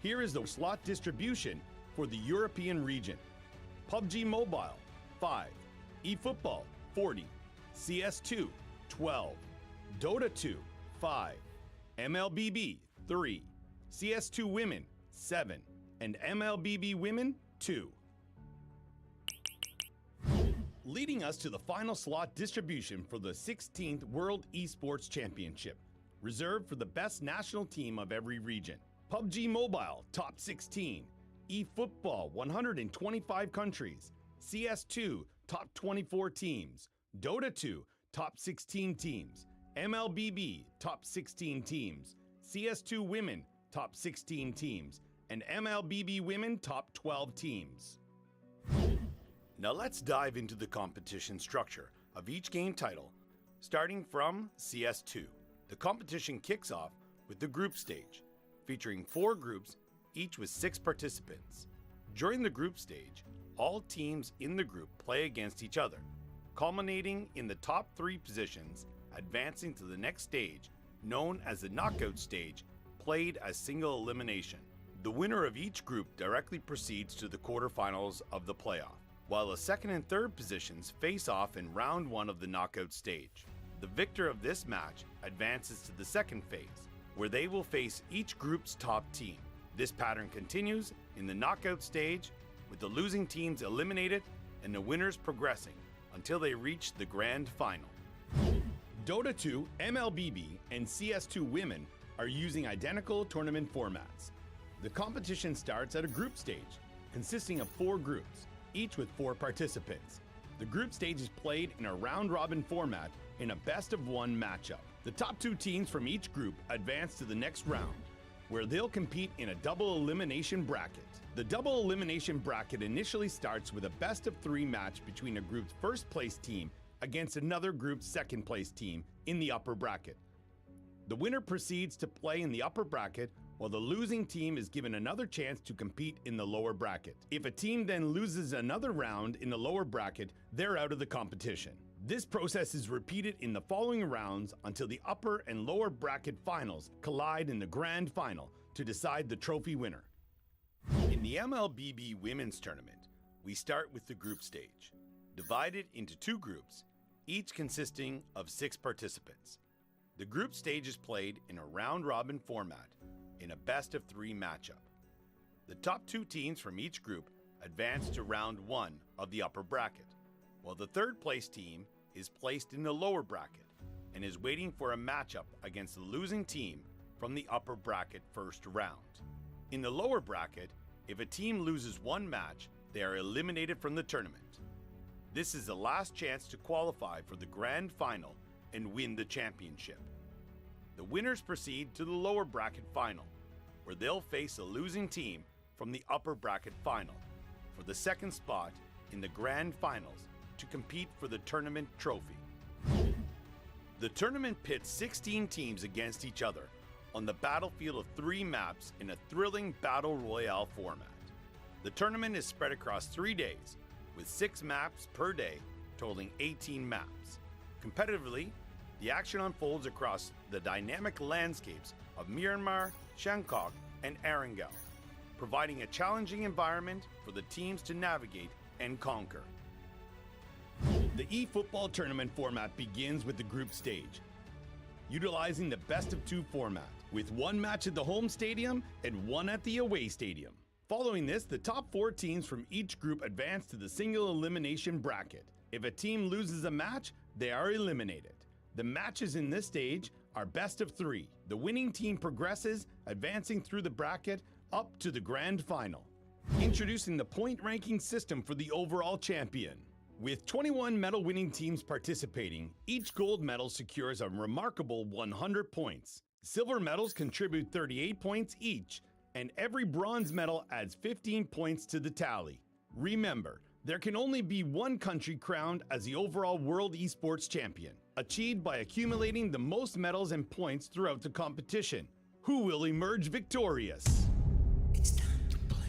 Here is the slot distribution for the European region. PUBG Mobile, 5. eFootball, 40. CS2, 12. Dota 2, 5. MLBB, 3. CS2 Women, 7. And MLBB Women, 2. Leading us to the final slot distribution for the 16th World Esports Championship, reserved for the best national team of every region. PUBG Mobile, top 16. eFootball, 125 countries. CS2, top 24 teams. Dota 2, top 16 teams. MLBB, top 16 teams. CS2 Women, top 16 teams. And MLBB Women, top 12 teams. Now let's dive into the competition structure of each game title, starting from CS2. The competition kicks off with the group stage, featuring 4 groups, each with 6 participants. During the group stage, all teams in the group play against each other, culminating in the top 3 positions advancing to the next stage, known as the knockout stage, played as single elimination. The winner of each group directly proceeds to the quarterfinals of the playoff, while the second and third positions face off in round 1 of the knockout stage. The victor of this match advances to the second phase, where they will face each group's top team. This pattern continues in the knockout stage, with the losing teams eliminated and the winners progressing until they reach the grand final. Dota 2, MLBB, and CS2 Women are using identical tournament formats. The competition starts at a group stage, consisting of 4 groups, each with 4 participants. The group stage is played in a round-robin format in a best-of-1 matchup. The top 2 teams from each group advance to the next round, where they'll compete in a double elimination bracket. The double elimination bracket initially starts with a best-of-3 match between a group's first-place team against another group's second-place team in the upper bracket. The winner proceeds to play in the upper bracket, while the losing team is given another chance to compete in the lower bracket. If a team then loses another round in the lower bracket, they're out of the competition. This process is repeated in the following rounds until the upper and lower bracket finals collide in the grand final to decide the trophy winner. In the MLBB Women's Tournament, we start with the group stage, divided into 2 groups, each consisting of 6 participants. The group stage is played in a round-robin format in a best-of-3 matchup. The top 2 teams from each group advance to round 1 of the upper bracket, while the third-place team is placed in the lower bracket and is waiting for a matchup against the losing team from the upper bracket first round. In the lower bracket, if a team loses 1 match, they are eliminated from the tournament. This is the last chance to qualify for the grand final and win the championship. The winners proceed to the lower bracket final, where they'll face a losing team from the upper bracket final for the second spot in the grand finals to compete for the tournament trophy. The tournament pits 16 teams against each other on the battlefield of 3 maps in a thrilling battle royale format. The tournament is spread across 3 days, with 6 maps per day, totaling 18 maps. Competitively, the action unfolds across the dynamic landscapes of Myanmar, Bangkok, and Erangel, providing a challenging environment for the teams to navigate and conquer. The eFootball tournament format begins with the group stage, utilizing the best-of-2 format, with 1 match at the home stadium and 1 at the away stadium. Following this, the top 4 teams from each group advance to the single elimination bracket. If a team loses a match, they are eliminated. The matches in this stage are best of 3. The winning team progresses, advancing through the bracket up to the grand final. Introducing the point ranking system for the overall champion. With 21 medal-winning teams participating, each gold medal secures a remarkable 100 points. Silver medals contribute 38 points each, and every bronze medal adds 15 points to the tally. Remember, there can only be 1 country crowned as the overall world esports champion, achieved by accumulating the most medals and points throughout the competition. Who will emerge victorious? It's time to play.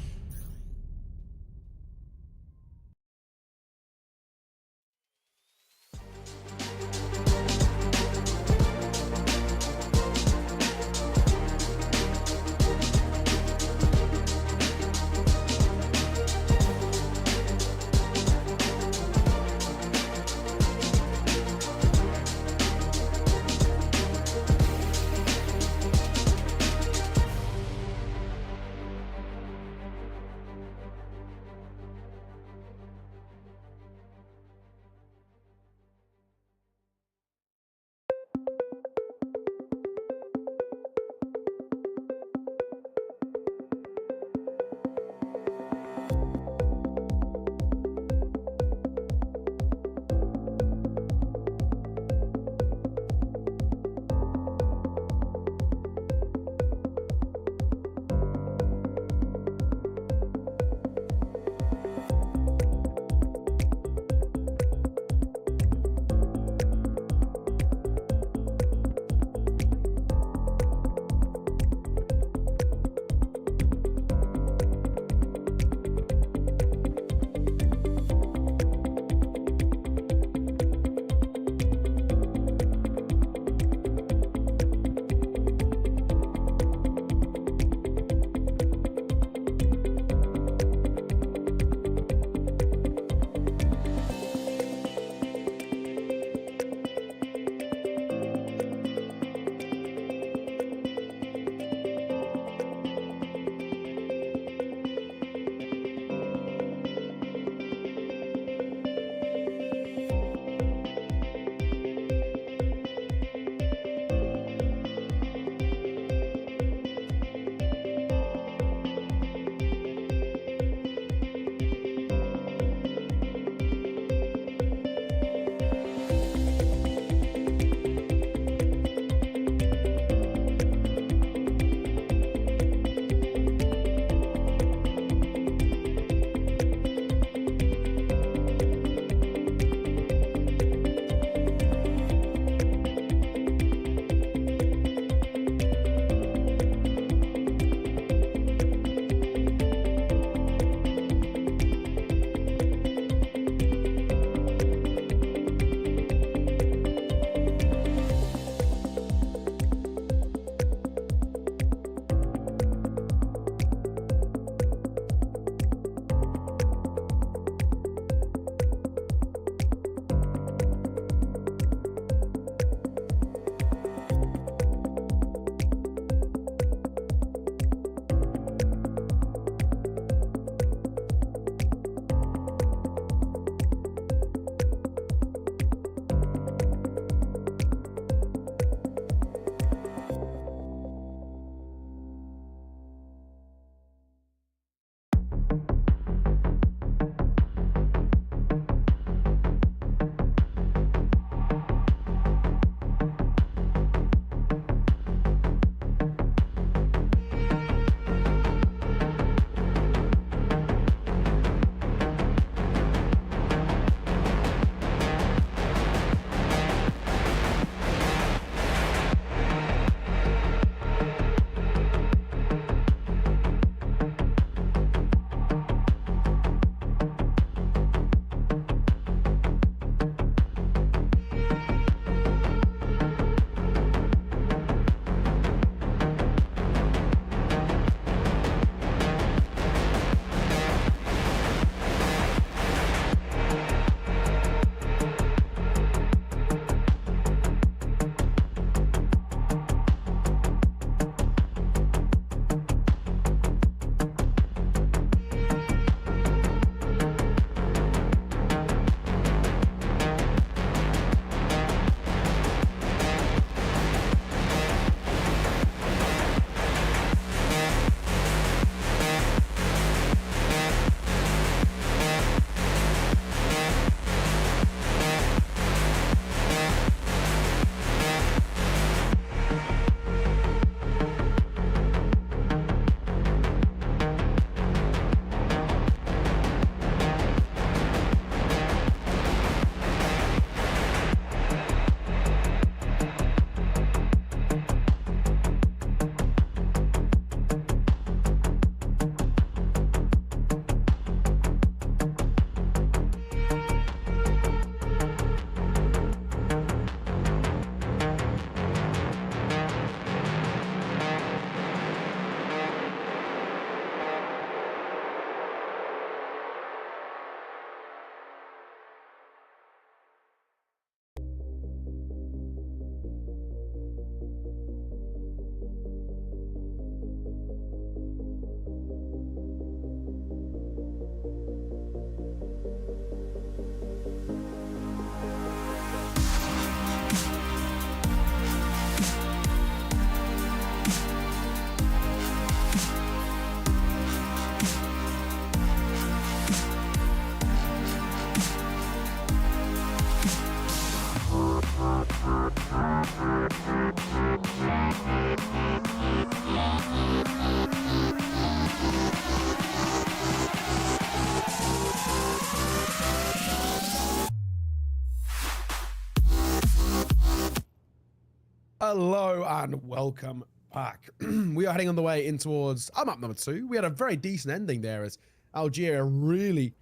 Hello and welcome back. We are heading on the way in towards map number 2. We had a very decent ending there as Algeria really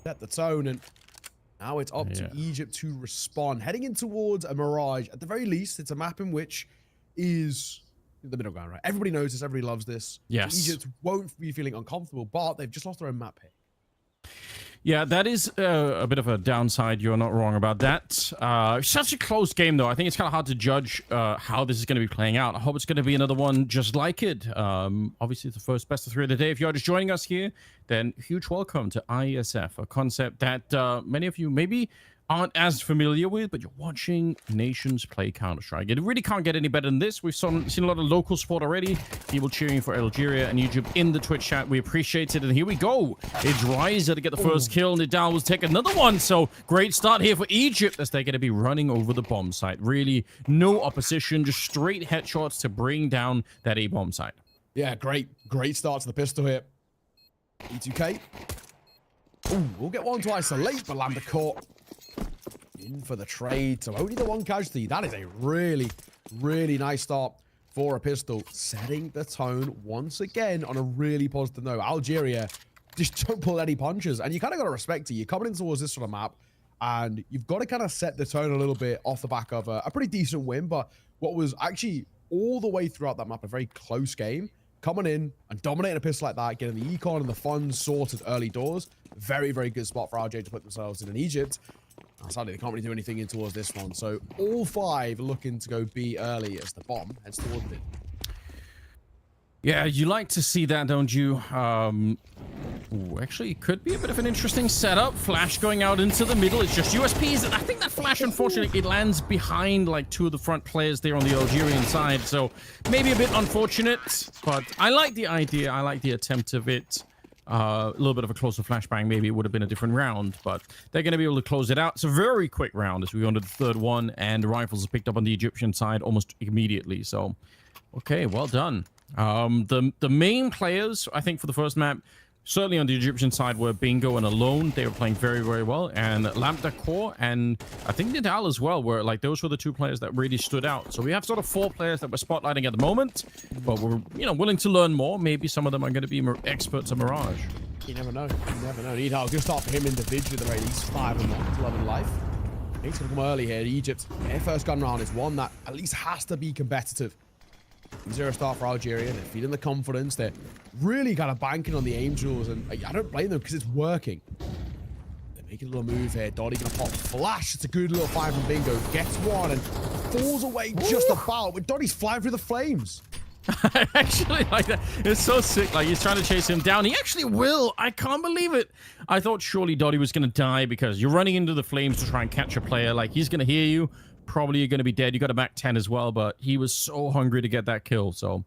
set the tone, and now it's up to Egypt to respond. Heading in towards a Mirage. At the very least, it's a map in which is the middle ground, right? Everybody knows this. Everybody loves this. Yes. So Egypt won't be feeling uncomfortable, but they've just lost their own map pick. Yeah, that is a bit of a downside. You're not wrong about that. Such a close game, though. I think it's kind of hard to judge how this is going to be playing out. I hope it's going to be another one just like it. Obviously, it's the first best of 3 of the day. If you're just joining us here, then huge welcome to Iesf, a concept that many of you maybe aren't as familiar with, but you're watching nations play Counter-Strike. It really can't get any better than this. We've seen a lot of local support already. People cheering for Algeria and Egypt in the Twitch chat. We appreciate it. And here we go. It's Riser to get the first kill, and Nidal will take another one. So great start here for Egypt as they're going to be running over the bomb site. Really no opposition, just straight headshots to bring down that A bomb site. Yeah, great start to the pistol here. E2K. Ooh, we'll get one to isolate, but Lambda caught in for the trade, so only the one casualty. That is a really, really nice start for a pistol, setting the tone once again on a really positive note. Algeria just don't pull any punches, and you kind of got to respect it. You're coming in towards this sort of map, and you've got to kind of set the tone a little bit off the back of a pretty decent win, but what was actually all the way throughout that map a very close game, coming in and dominating a pistol like that, getting the econ and the funds sorted early doors. Very, very good spot for Algeria to put themselves in Egypt. Sadly, they can't really do anything in towards this one. So all 5 looking to go B early as the bomb heads towards mid. Yeah, you like to see that, don't you? Actually, it could be a bit of an interesting setup. Flash going out into the middle. It's just USPs. And I think that flash, unfortunately, it lands behind like 2 of the front players there on the Algerian side. So maybe a bit unfortunate, but I like the idea. I like the attempt of it. A little bit of a closer flashbang. Maybe it would have been a different round, but they're going to be able to close it out. It's a very quick round as we go into the 3rd one, and the rifles are picked up on the Egyptian side almost immediately. So, okay, well done. The main players, I think, for the first map, certainly on the Egyptian side, were Bingo and Alone. They were playing very, very well, and Lambda Core and I think Nidal as well were like, those were the 2 players that really stood out. So we have sort of 4 players that we're spotlighting at the moment, but we're willing to learn more. Maybe some of them are going to be experts at Mirage. You never know. You never know. Nidal, good start for him individually at the very least. 5 and 1 to 11 life. He's going to come early here. Egypt, their first gun round is one that at least has to be competitive. 0 start for Algeria. They're feeling the confidence. They're really kind of banking on the Angels, and I don't blame them because it's working. They're making a little move here. Dottie gonna pop flash. It's a good little find from Bingo. Gets one and falls away just about. But Dottie's flying through the flames. I actually like that. It's so sick. Like, he's trying to chase him down. He actually will. I can't believe it. I thought surely Dottie was going to die because you're running into the flames to try and catch a player. Like, he's going to hear you. Probably you're going to be dead. You got a Mac 10 as well, but he was so hungry to get that kill. So a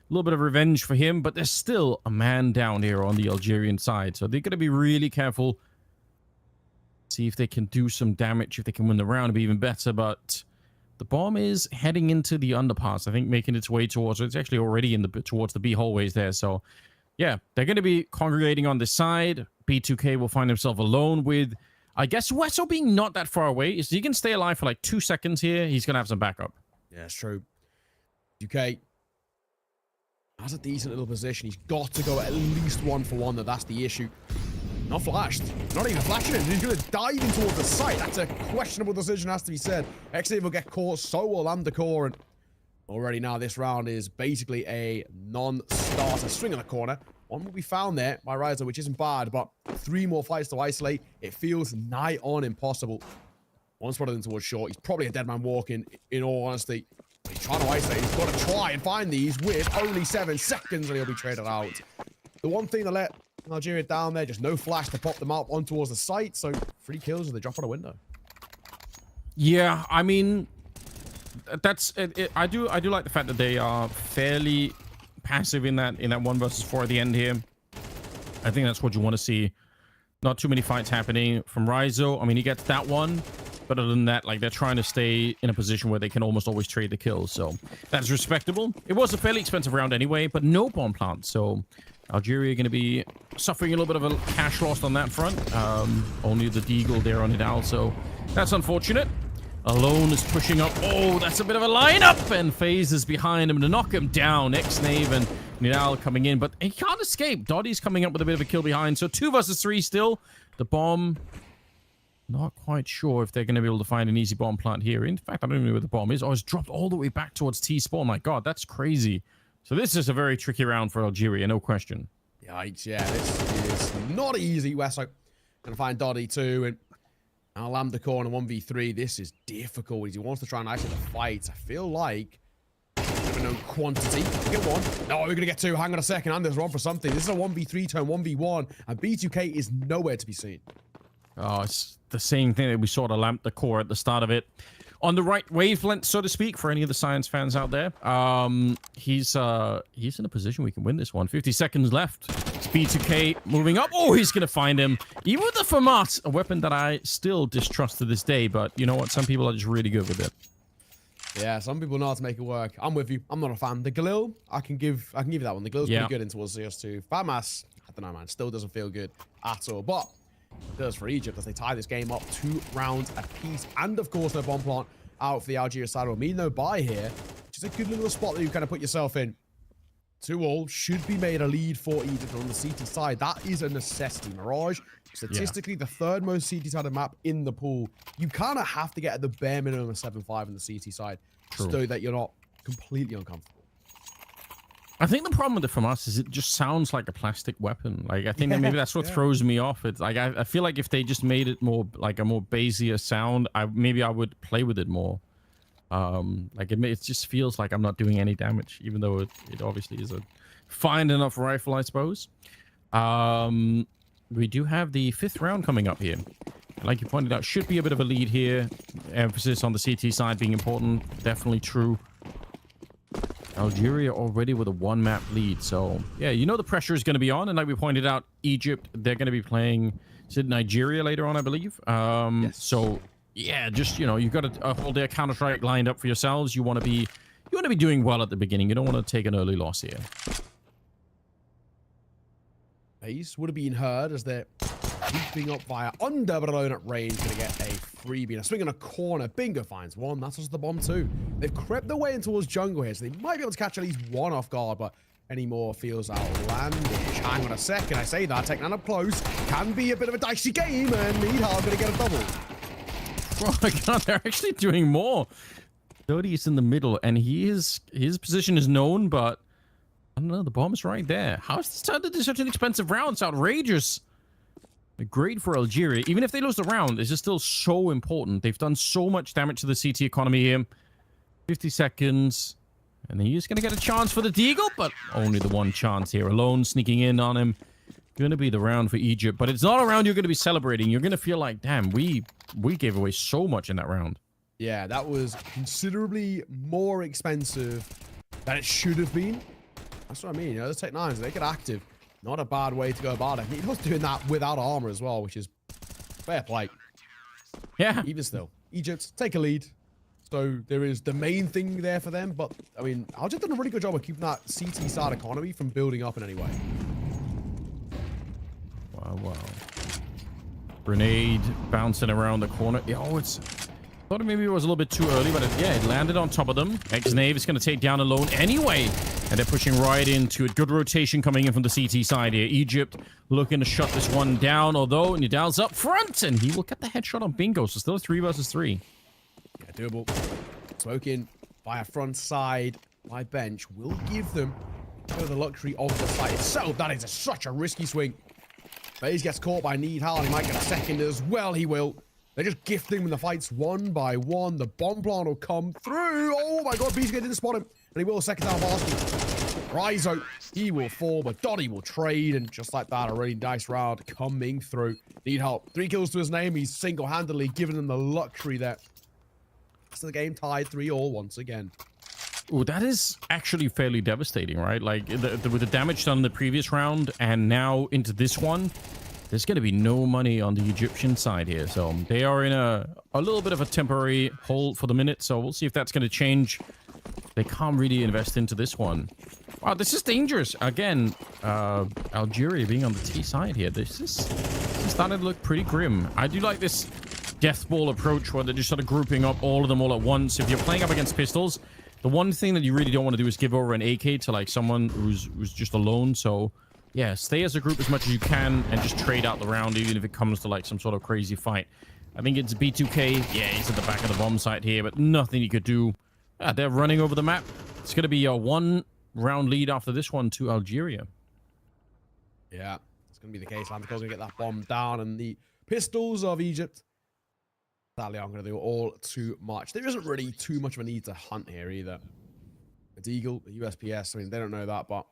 little bit of revenge for him, but there's still a man down here on the Algerian side. So they're going to be really careful. See if they can do some damage. If they can win the round, it'd be even better. But the bomb is heading into the underpass. I think making its way towards, it's actually already in the towards the B hallways there. So yeah, they're going to be congregating on this side. B2K will find himself alone with, I guess, Wesso being not that far away. Is he can stay alive for like 2 seconds here. He's going to have some backup. Yeah, it's true. UK has a decent little position. He's got to go at least 1 for 1. That's the issue. Not flashed. Not even flashing him. He's going to dive in towards the site. That's a questionable decision, has to be said. Xavier will get caught. So will Lambda Core. And already now this round is basically a non-starter. Swing in the corner. One will be found there by Riser, which isn't bad, but 3 more fights to isolate. It feels nigh on impossible. One spotted in towards short. He's probably a dead man walking, in all honesty. He's trying to isolate. He's got to try and find these with only 7 seconds, and he'll be traded out. The one thing that let Algeria down there, just no flash to pop them out on towards the site, so 3 kills and they drop out a window. Yeah, I mean, that's it. I do like the fact that they are fairly passive in that 1 versus 4 at the end here. I think that's what you want to see. Not too many fights happening from Rizo. I mean, he gets that one, but other than that, like, they're trying to stay in a position where they can almost always trade the kills. So that's respectable. It was a fairly expensive round anyway, but no bomb plant. So Algeria going to be suffering a little bit of a cash loss on that front. Only the Deagle there on it out, so that's unfortunate. Alone is pushing up. Oh, that's a bit of a lineup. And FaZe is behind him to knock him down. Xnave and Nidal coming in, but he can't escape. Dotty's coming up with a bit of a kill behind. So 2 versus 3 still. The bomb, not quite sure if they're going to be able to find an easy bomb plant here. In fact, I don't even know where the bomb is. Oh, it's dropped all the way back towards T-spawn. My God, that's crazy. So this is a very tricky round for Algeria, no question. Yikes, yeah, this is not easy. Wesso gonna find Dotty too, and now Lambda corner 1v3. This is difficult. He wants to try and isolate the fight. I feel like no quantity. We get 1. No, we're gonna get 2. Hang on a second, and there's 1 for something. This is a 1v3 turn 1v1, and B2K is nowhere to be seen. Oh, it's the same thing that we saw to Lamp the core at the start of it. On the right wavelength, so to speak, for any of the science fans out there. He's in a position we can win this one. 50 seconds left. It's B2K moving up. Oh, he's going to find him. Even with the FAMAS, a weapon that I still distrust to this day. But you know what? Some people are just really good with it. Yeah, some people know how to make it work. I'm with you. I'm not a fan. The Galil, I can give you that one. The Galil's pretty good in towards CS2. FAMAS, I don't know, man. Still doesn't feel good at all. But it does for Egypt as they tie this game up 2 rounds apiece. And of course, no bomb plant out for the Algeria side. Will mean no buy here, which is a good little spot that you kind of put yourself in. 2-all should be made a lead for Egypt on the CT side. That is a necessity. Mirage, statistically, the 3rd most CT-sided map in the pool. You kind of have to get at the bare minimum of 7-5 on the CT side so that you're not completely uncomfortable. I think the problem with the FAMAS is it just sounds like a plastic weapon. Like, I think that maybe that's what throws me off. It's like, I feel like if they just made it more, like a more bassier sound, maybe I would play with it more. Like, it just feels like I'm not doing any damage, even though it obviously is a fine enough rifle, I suppose. We do have the 5th round coming up here. Like you pointed out, should be a bit of a lead here. Emphasis on the CT side being important. Definitely true. Algeria already with a 1-map lead. So, yeah, you know the pressure is going to be on. And like we pointed out, Egypt, they're going to be playing, is it Nigeria later on, I believe? Yes. So, yeah, just, you know, you've got a whole day of Counter-Strike lined up for yourselves. You want to be doing well at the beginning. You don't want to take an early loss here. FaZe would have been heard as they're creeping up via under, but alone at range. Going to get a freebie. Now swinging a corner. Bingo finds 1. That's just the bomb 2. They've crept their way in towards jungle here, so they might be able to catch at least 1 off guard, but any more feels outlandish. Hang on a second. I say that. Taking that up close. Can be a bit of a dicey game, and Needhard going to get a double. Oh my God, they're actually doing more. 30 is in the middle, and his position is known, but I don't know, the bomb is right there. How is this turned into such an expensive round? It's outrageous. Great for Algeria. Even if they lose the round, this is still so important. They've done so much damage to the CT economy here. 50 seconds. And then he's going to get a chance for the Deagle, but only the 1 chance here. Alone sneaking in on him. Going to be the round for Egypt, but it's not a round you're going to be celebrating. You're going to feel like, damn, we gave away so much in that round. Yeah, that was considerably more expensive than it should have been. That's what I mean. You know, those Tech 9s, they get active. Not a bad way to go about it. He was doing that without armor as well, which is fair play. Yeah. Even still, Egypt take a lead. So there is the main thing there for them. But, I mean, Algeria done a really good job of keeping that CT side economy from building up in any way. Wow. Grenade bouncing around the corner. Oh, it's... Thought maybe it was a little bit too early, but it landed on top of them. Xnave is going to take down Alone anyway. And they're pushing right into it. Good rotation coming in from the CT side here. Egypt looking to shut this one down, although Nidal's up front, and he will get the headshot on Bingo. So still 3 versus 3. Yeah, doable. Smoking via front side. My bench will give them the luxury of the site itself. That is such a risky swing. FaZe gets caught by Needhard. He might get a second as well. He will. They're just gifting when the fight's 1 by 1. The bomb plant will come through. Oh my God, BTK didn't spot him. And he will second half asking. Rizo, he will fall, but Dotty will trade. And just like that, a really nice round coming through. Need help. 3 kills to his name. He's single-handedly giving them the luxury there. So the game tied 3-all once again. Oh, that is actually fairly devastating, right? Like, with the damage done in the previous round and now into this one, there's going to be no money on the Egyptian side here. So they are in a little bit of a temporary hole for the minute. So we'll see if that's going to change. They can't really invest into this one. Wow, this is dangerous. Again, Algeria being on the T side here. This is starting to look pretty grim. I do like this death ball approach where they're just sort of grouping up all of them all at once. If you're playing up against pistols, the one thing that you really don't want to do is give over an AK to like someone who's just alone. So yeah, stay as a group as much as you can and just trade out the round, even if it comes to like some sort of crazy fight. I think it's B2K. Yeah, he's at the back of the bomb site here, but nothing he could do. They're running over the map. It's going to be a 1-round lead after this one to Algeria. Yeah, it's going to be the case. Lantico's going to get that bomb down, and the pistols of Egypt, sadly, aren't going to do all too much. There isn't really too much of a need to hunt here either. It's Eagle, USPS. I mean, they don't know that, but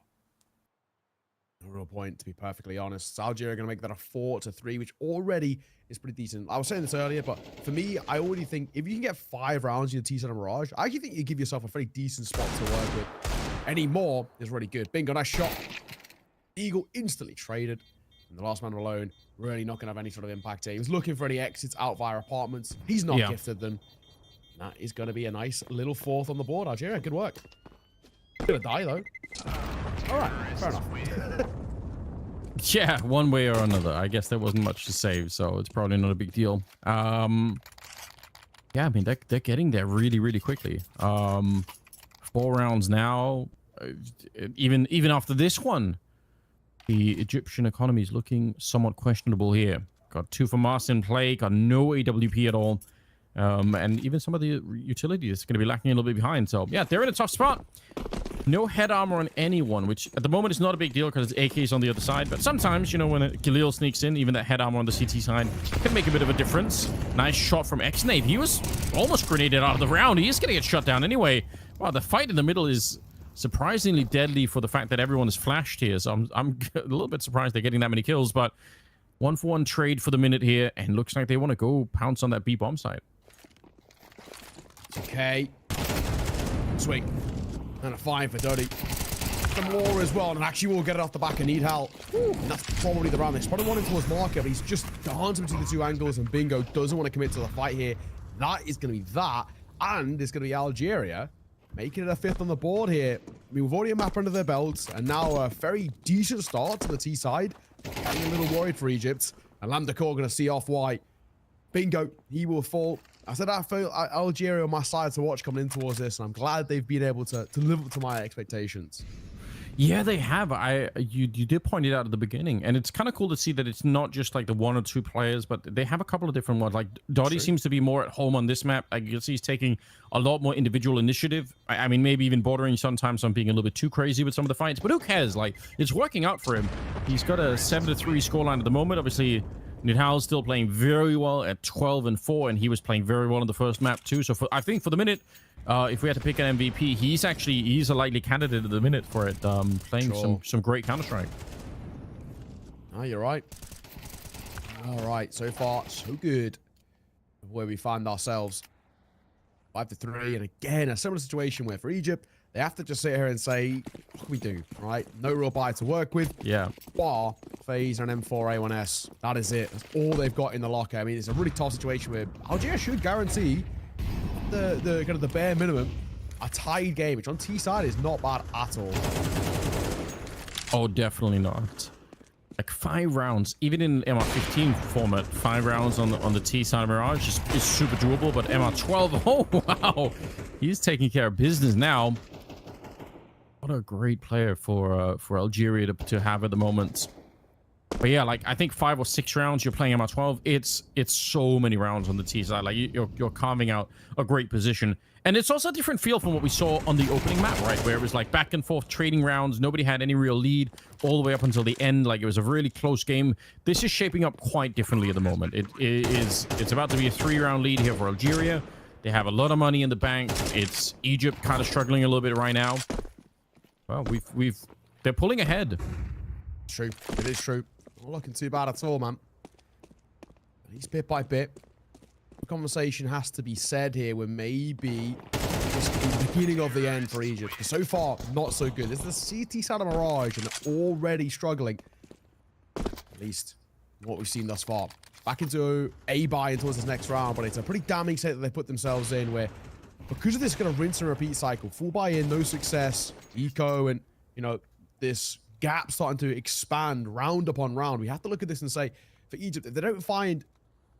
no real point, to be perfectly honest. Algeria are going to make that a 4-3, which already is pretty decent. I was saying this earlier, but for me, I already think if you can get 5 rounds in your T-Set Mirage, I actually think you give yourself a very decent spot to work with. Any more is really good. Bingo, nice shot. Eagle instantly traded. And the last man alone, really not going to have any sort of impact here. He was looking for any exits out via apartments. He's not gifted them. That is going to be a nice little 4th on the board, Algeria. Good work. Gonna die, though. All right, fair enough. Yeah, one way or another. I guess there wasn't much to save, so it's probably not a big deal. Yeah, I mean, they're getting there really, really quickly. 4 rounds now. Even after this one, the Egyptian economy is looking somewhat questionable here. Got 2 for Mars in play, got no AWP at all. And even some of the utilities is going to be lacking a little bit behind. So, yeah, they're in a tough spot. No head armor on anyone, which at the moment is not a big deal because it's AKs on the other side. But sometimes, you know, when a Galil sneaks in, even that head armor on the CT side can make a bit of a difference. Nice shot from X-Nate. He was almost grenaded out of the round. He is going to get shut down anyway. Wow, the fight in the middle is surprisingly deadly for the fact that everyone is flashed here. So I'm a little bit surprised they're getting that many kills. But 1-for-1 trade for the minute here. And looks like they want to go pounce on that B bomb site. Okay. Swing. And a fine for Doddy. Some more as well, and actually will get it off the back and need help. And that's probably the round. They spotted one into his market, but he's just dancing between the 2 angles, and Bingo doesn't want to commit to the fight here. That is going to be that, and it's going to be Algeria making it a 5th on the board here. I mean, we've already a map under their belts, and now a very decent start to the T side. I'm a little worried for Egypt, and Landacor going to see off white. Bingo, he will fall. I said I feel Algeria on my side to watch coming in towards this, and I'm glad they've been able to live up to my expectations. Yeah, they have. You did point it out at the beginning, and it's kind of cool to see that it's not just like the 1 or 2 players, but they have a couple of different ones. Like Dottie seems to be more at home on this map. I guess he's taking a lot more individual initiative. I mean, maybe even bordering sometimes on being a little bit too crazy with some of the fights, but who cares? Like, it's working out for him. He's got a 7-3 scoreline at the moment. Obviously, Nidhal's still playing very well at 12-4, and he was playing very well in the first map too. So I think for the minute, if we had to pick an MVP, he's a likely candidate at the minute for it. Playing some great Counter-Strike. Oh, you're right. All right, so far so good. Where we find ourselves 5-3, and again a similar situation where for Egypt they have to just sit here and say, what can we do, right? No real buy to work with. Yeah. Bar, Phase, and M4A1S. That is it. That's all they've got in the locker. I mean, it's a really tough situation where Algeria should guarantee the kind of the bare minimum a tied game, which on T side is not bad at all. Oh, definitely not. Like 5 rounds, even in MR15 format, 5 rounds on the T side of Mirage is super doable. But MR12, oh wow, he's taking care of business now. What a great player for Algeria to have at the moment. But yeah, like I think 5 or 6 rounds you're playing MR12. It's so many rounds on the T side. Like you're carving out a great position. And it's also a different feel from what we saw on the opening map, right? Where it was like back and forth trading rounds. Nobody had any real lead all the way up until the end. Like it was a really close game. This is shaping up quite differently at the moment. It's about to be a 3-round lead here for Algeria. They have a lot of money in the bank. It's Egypt kind of struggling a little bit right now. Well, they're pulling ahead. True. It is true. Not looking too bad at all, man. At least bit by bit. The conversation has to be said here with maybe just the beginning of the end for Egypt. Because so far, not so good. This is the CT side of Mirage, and they're already struggling. At least what we've seen thus far. Back into a buy towards this next round, but it's a pretty damning state that they put themselves in where, because of this kind of rinse and repeat cycle, full buy-in, no success, eco, and, you know, this gap starting to expand round upon round. We have to look at this and say, for Egypt, if they don't find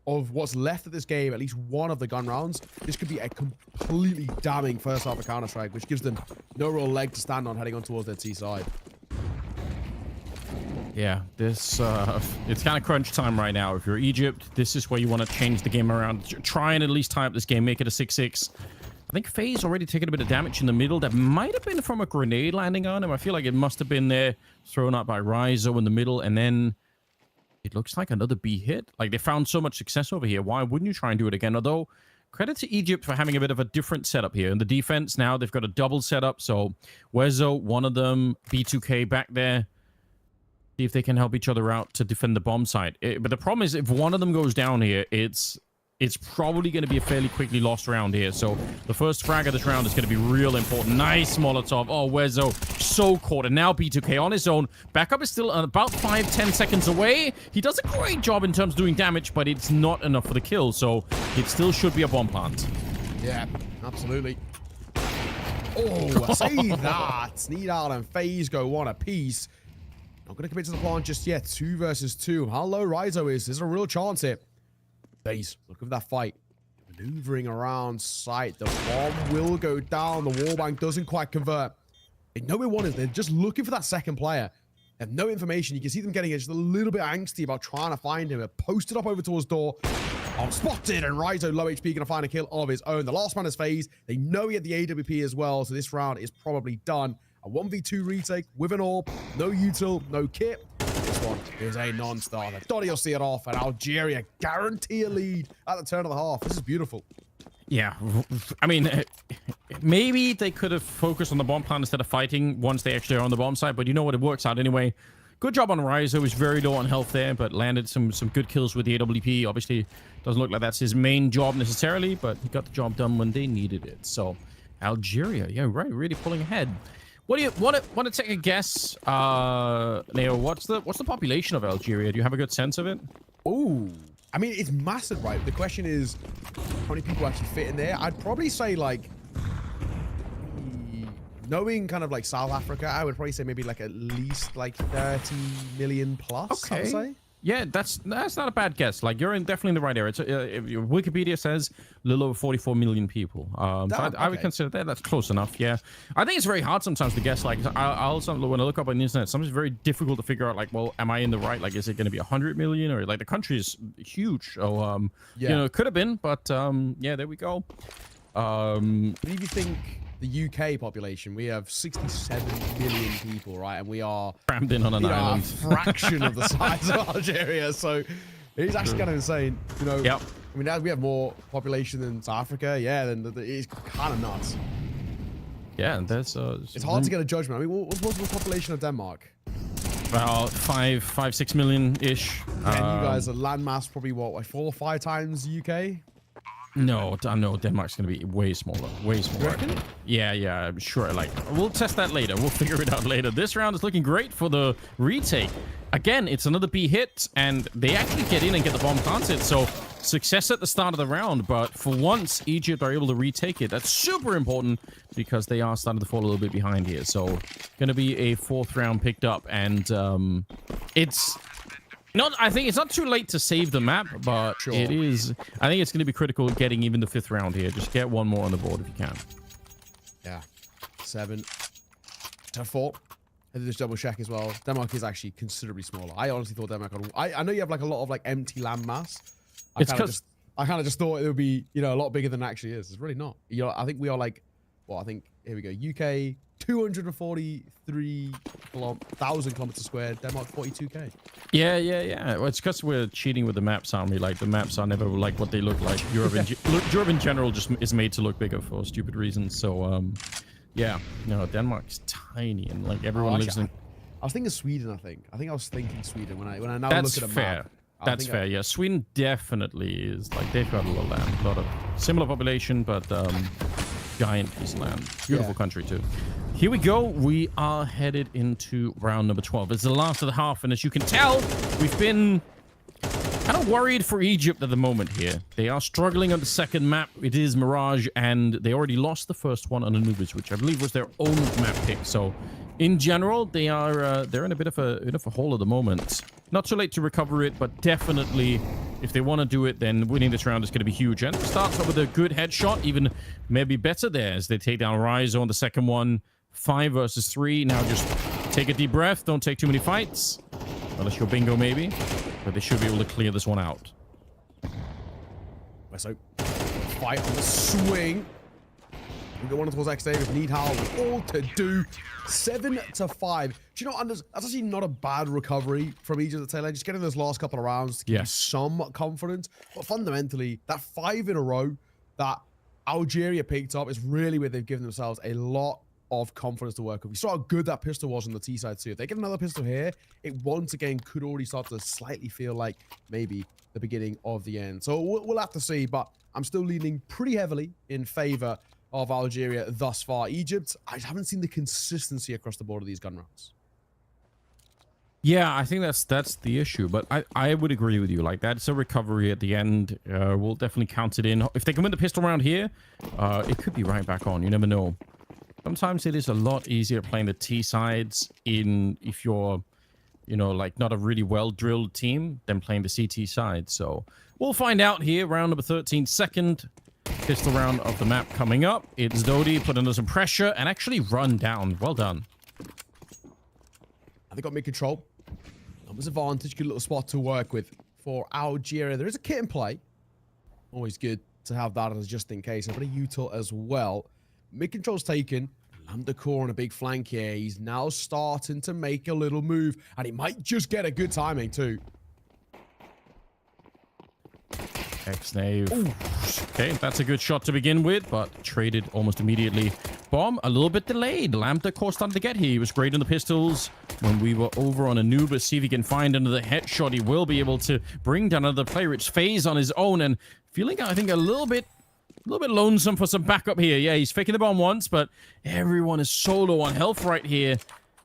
of what's left of this game, at least one of the gun rounds, this could be a completely damning first half of Counter-Strike, which gives them no real leg to stand on heading on towards their T side. Yeah, this it's kind of crunch time right now. If you're Egypt, this is where you want to change the game around. Try and at least tie up this game, make it a 6-6. I think FaZe already taken a bit of damage in the middle. That might have been from a grenade landing on him. I feel like it must have been there, thrown up by Rizo in the middle, and then it looks like another B hit. Like, they found so much success over here. Why wouldn't you try and do it again? Although, credit to Egypt for having a bit of a different setup here. In the defense now, they've got a double setup. So, Wezo, one of them, B2K back there. See if they can help each other out to defend the bomb site. But the problem is, if one of them goes down here, it's probably going to be a fairly quickly lost round here. So the first frag of this round is going to be real important. Nice Molotov. Oh, Wezo, so caught. And now B2K on his own. Backup is still about 5-10 seconds away. He does a great job in terms of doing damage, but it's not enough for the kill. So it still should be a bomb plant. Yeah, absolutely. Oh, say that. Sneedal and FaZe go one apiece. Not going to commit to the plant just yet. 2 versus 2. How low Rizo is. There's a real chance here. FaZe, look at that fight. Maneuvering around sight. The bomb will go down. The wallbang doesn't quite convert. They know where one is. They're just looking for that second player. They have no information. You can see them getting just a little bit angsty about trying to find him. They're posted up over towards door. Oh, spotted. And Rizo, low HP, going to find a kill of his own. The last man is FaZe. They know he had the AWP as well. So this round is probably done. A 1v2 retake with an AWP. No util, no kit. This one is a non-starter. Dottie will see it off, and Algeria guarantee a lead at the turn of the half. This is beautiful. Yeah, I mean, maybe they could have focused on the bomb plant instead of fighting once they actually are on the bomb side, but you know what? It works out anyway. Good job on Rizo. He was very low on health there, but landed some good kills with the AWP. Obviously, doesn't look like that's his main job necessarily, but he got the job done when they needed it. So, Algeria, yeah, right, really pulling ahead. What do you want to take a guess, Neo? What's the population of Algeria? Do you have a good sense of it? Ooh, I mean, it's massive, right? The question is, how many people actually fit in there? I'd probably say, like, knowing kind of like South Africa, I would probably say maybe like at least like 30 million plus. Okay. I would say. Yeah, that's not a bad guess. Like, you're definitely in the right area. It's, Wikipedia says a little over 44 million people. So I would consider that's close enough. Yeah, I think it's very hard sometimes to guess. Like, I'll when I look up on the internet, sometimes it's very difficult to figure out. Like, well, am I in the right? Like, is it going to be 100 million or like the country is huge? So yeah. You know, it could have been, but yeah, there we go. What do you think? The UK population, we have 67 million people, right? And we are crammed in on an island. A fraction of the size of Algeria. So it's actually kind of insane. You know, yep. I mean, as we have more population than South Africa, yeah, then it's kind of nuts. Yeah, and there's it's hard to get a judgment. I mean, what's the population of Denmark? About 5-6 million-ish. And you guys are landmass probably what, like 4 or 5 times the UK? No, Denmark's going to be way smaller. Way smaller. Yeah, I'm sure. Like, we'll test that later. We'll figure it out later. This round is looking great for the retake. Again, it's another B hit, and they actually get in and get the bomb planted. So, success at the start of the round, but for once, Egypt are able to retake it. That's super important because they are starting to fall a little bit behind here. So, going to be a 4th round picked up, and it's... I think it's not too late to save the map, but sure. It is. I think it's going to be critical getting even the 5th round here. Just get one more on the board if you can. Yeah. 7 to 4. And just double check as well. Denmark is actually considerably smaller. I honestly thought Denmark. I know you have like a lot of like empty land mass. I kind of just thought it would be, you know, a lot bigger than it actually is. It's really not. You know, I think we are like, well, I think here we go. UK 243,000 kilometers squared. Denmark 42k. Yeah. Well, it's because we're cheating with the maps, aren't we? Like, the maps are never like what they look like. Europe in general just is made to look bigger for stupid reasons. So, yeah. No, Denmark's tiny, and like everyone lives in. I was thinking Sweden. I think I was thinking Sweden when I now That's look at a fair. map. That's fair. Yeah, Sweden definitely is like they've got a lot of land, a lot of similar population, but giant piece of land. Beautiful country too. Here we go. We are headed into round number 12. It's the last of the half, and as you can tell, we've been kind of worried for Egypt at the moment here. They are struggling on the second map. It is Mirage, and they already lost the first one on Anubis, which I believe was their own map pick. So, in general, they are they're in a bit of a hole at the moment. Not too late to recover it, but definitely if they want to do it, then winning this round is going to be huge. And it starts off with a good headshot, even maybe better there as they take down Rise on the second one. 5 versus 3. Now just take a deep breath. Don't take too many fights. Unless you're Bingo, maybe. But they should be able to clear this one out. So, fight on the swing. We got one towards X Davis. Needhal with all to do. 7-5. Do you know, Anders, that's actually not a bad recovery from Egypt at the tail end. Just getting those last couple of rounds to give you some confidence. But fundamentally, that 5 in a row that Algeria picked up is really where they've given themselves a lot of confidence to work with. We saw how good that pistol was on the T side too. If they get another pistol here, it once again could already start to slightly feel like maybe the beginning of the end. So we'll have to see, but I'm still leaning pretty heavily in favor of Algeria thus far. Egypt, I haven't seen the consistency across the board of these gun rounds. Yeah, I think that's the issue, but I would agree with you. Like, that's a recovery at the end. We'll definitely count it in. If they can win the pistol round here, it could be right back on. You never know. Sometimes it is a lot easier playing the T sides if you're, you know, like not a really well-drilled team than playing the CT side. So we'll find out here. Round number 13, second pistol round of the map coming up. It's Dodi put under some pressure and actually run down. Well done. They got mid-control. Numbers advantage. Good little spot to work with for Algeria. There is a kit in play. Always good to have that as just in case. A bit of util as well. Mid-control's taken. Lambda core on a big flank here. He's now starting to make a little move. And he might just get a good timing too. X-Nave. Okay, that's a good shot to begin with, but traded almost immediately. Bomb, a little bit delayed. Lambda core starting to get here. He was great in the pistols when we were over on Anubis. See if he can find another headshot. He will be able to bring down another player. It's FaZe on his own and feeling, I think, a little bit lonesome for some backup here. Yeah, he's faking the bomb once, but everyone is so low on health right here.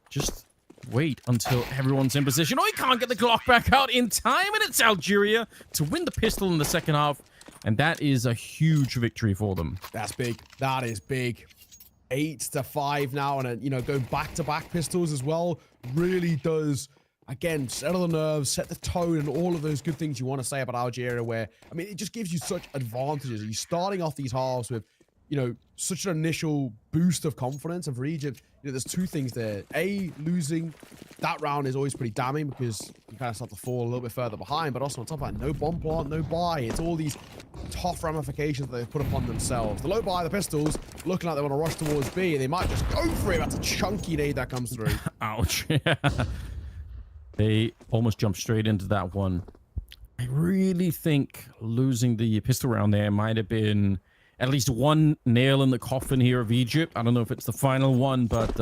Just wait until everyone's in position. Oh, he can't get the Glock back out in time, and it's Algeria to win the pistol in the second half, and that is a huge victory for them. That's big. That is big. 8-5 now, and you know, going back-to-back pistols as well really does, again, settle the nerves, set the tone, and all of those good things you want to say about Algeria, where, I mean, it just gives you such advantages. You're starting off these halves with, you know, such an initial boost of confidence. And for Egypt, you know, there's two things there. A, losing that round is always pretty damning because you kind of start to fall a little bit further behind, but also on top of that, no bomb plant, no buy. It's all these tough ramifications that they've put upon themselves. The low buy, the pistols, looking like they want to rush towards B, and they might just go for it. That's a chunky nade that comes through. Ouch. They almost jumped straight into that one. I really think losing the pistol round there might have been at least one nail in the coffin here of Egypt. I don't know if it's the final one, but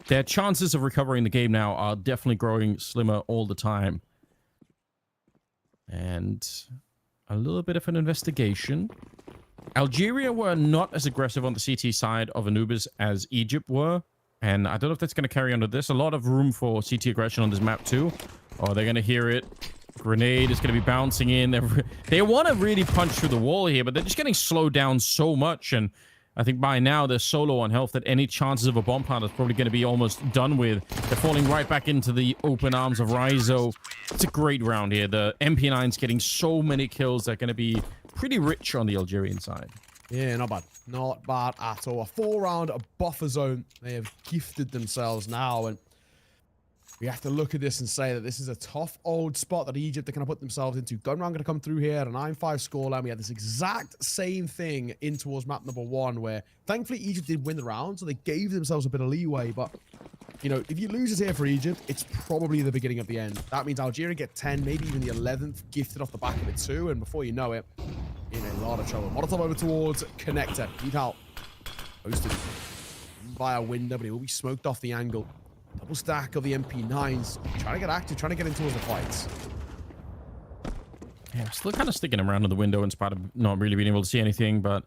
their chances of recovering the game now are definitely growing slimmer all the time. And a little bit of an investigation. Algeria were not as aggressive on the CT side of Anubis as Egypt were. And I don't know if that's going to carry on to this. A lot of room for CT aggression on this map too. Oh, they're going to hear it. Grenade is going to be bouncing in. They want to really punch through the wall here, but they're just getting slowed down so much. And I think by now they're so low on health that any chances of a bomb plant is probably going to be almost done with. They're falling right back into the open arms of Rizo. It's a great round here. The MP9's getting so many kills. They're going to be pretty rich on the Algerian side. Yeah, not bad. Not bad at all. A 4-round buffer zone they have gifted themselves now, and we have to look at this and say that this is a tough old spot that Egypt are going to put themselves into. Gun round going to come through here at a 9-5 scoreline. We had this exact same thing in towards map number 1, where thankfully Egypt did win the round, so they gave themselves a bit of leeway. But, you know, if you lose it here for Egypt, it's probably the beginning of the end. That means Algeria get 10, maybe even the 11th, gifted off the back of it too, and before you know it, in a lot of trouble. Molotov over towards Connector. Need help. Posted by a window, but he will be smoked off the angle. Double stack of the MP9s. Trying to get active, trying to get in towards the fights. Yeah, still kind of sticking around in the window in spite of not really being able to see anything, but,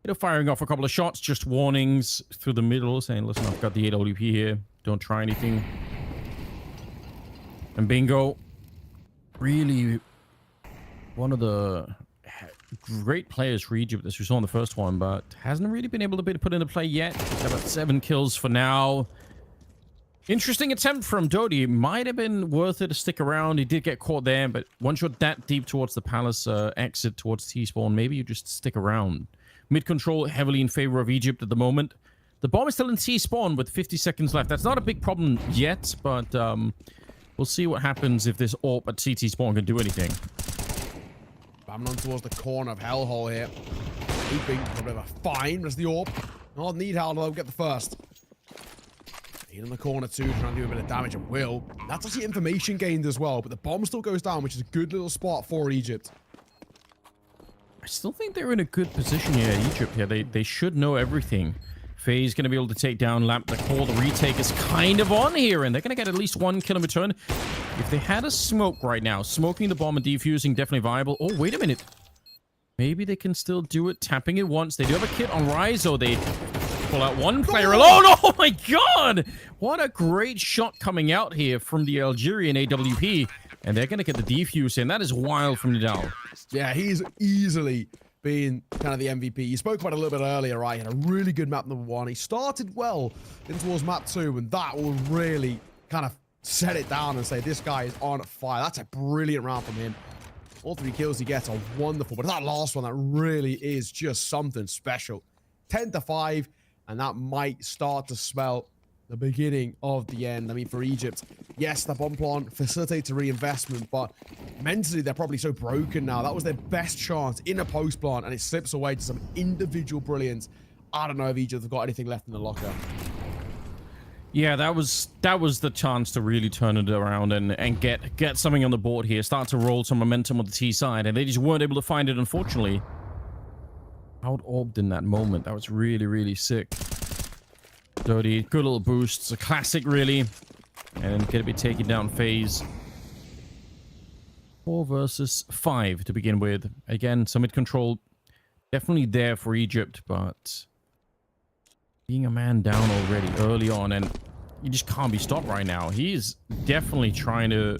you know, firing off a couple of shots, just warnings through the middle, saying, listen, I've got the AWP here. Don't try anything. And Bingo, really one of the great players for Egypt, as we saw in the first one, but hasn't really been able to put into play yet. He's got about 7 kills for now. Interesting attempt from Dodi. Might have been worth it to stick around. He did get caught there, but once you're that deep towards the palace exit towards T-spawn, maybe you just stick around. Mid control heavily in favor of Egypt at the moment. The bomb is still in T-spawn with 50 seconds left. That's not a big problem yet, but we'll see what happens if this AWP at CT spawn can do anything. Bamming on towards the corner of Hellhole here. Looping, probably a fine. There's the AWP. Not need Hell though. Get the first. In the corner too, trying to do a bit of damage, and will. That's actually information gained as well, but the bomb still goes down, which is a good little spot for Egypt. I still think they're in a good position here, Egypt. Here, they should know everything. Faye's going to be able to take down Lamp. The call, the retake is kind of on here, and they're going to get at least 1 kill in return. If they had a smoke right now, smoking the bomb and defusing, definitely viable. Oh, wait a minute. Maybe they can still do it, tapping it once. They do have a kit on Rizo. They pull out one player alone. Oh my god! What a great shot coming out here from the Algerian AWP. And they're going to get the defuse in. That is wild from Nidal. Yeah, he's easily been kind of the MVP. You spoke about it a little bit earlier, right? He had a really good map number 1. He started well in towards map 2, and that will really kind of set it down and say this guy is on fire. That's a brilliant round from him. All 3 kills he gets are wonderful, but that last one, that really is just something special. 10-5, and that might start to smell the beginning of the end. I mean, for Egypt, yes, the bomb plant facilitates a reinvestment, but mentally, they're probably so broken now. That was their best chance in a post plant, and it slips away to some individual brilliance. I don't know if Egypt have got anything left in the locker. Yeah, that was the chance to really turn it around and get something on the board here. Start to roll some momentum on the T side, and they just weren't able to find it, unfortunately. Out-orbed in that moment. That was really, really sick. Dodi, good little boost. It's a classic, really. And gonna be taking down FaZe. 4 versus 5 to begin with. Again, some mid-control definitely there for Egypt, but being a man down already early on, and you just can't be stopped right now. He's definitely trying to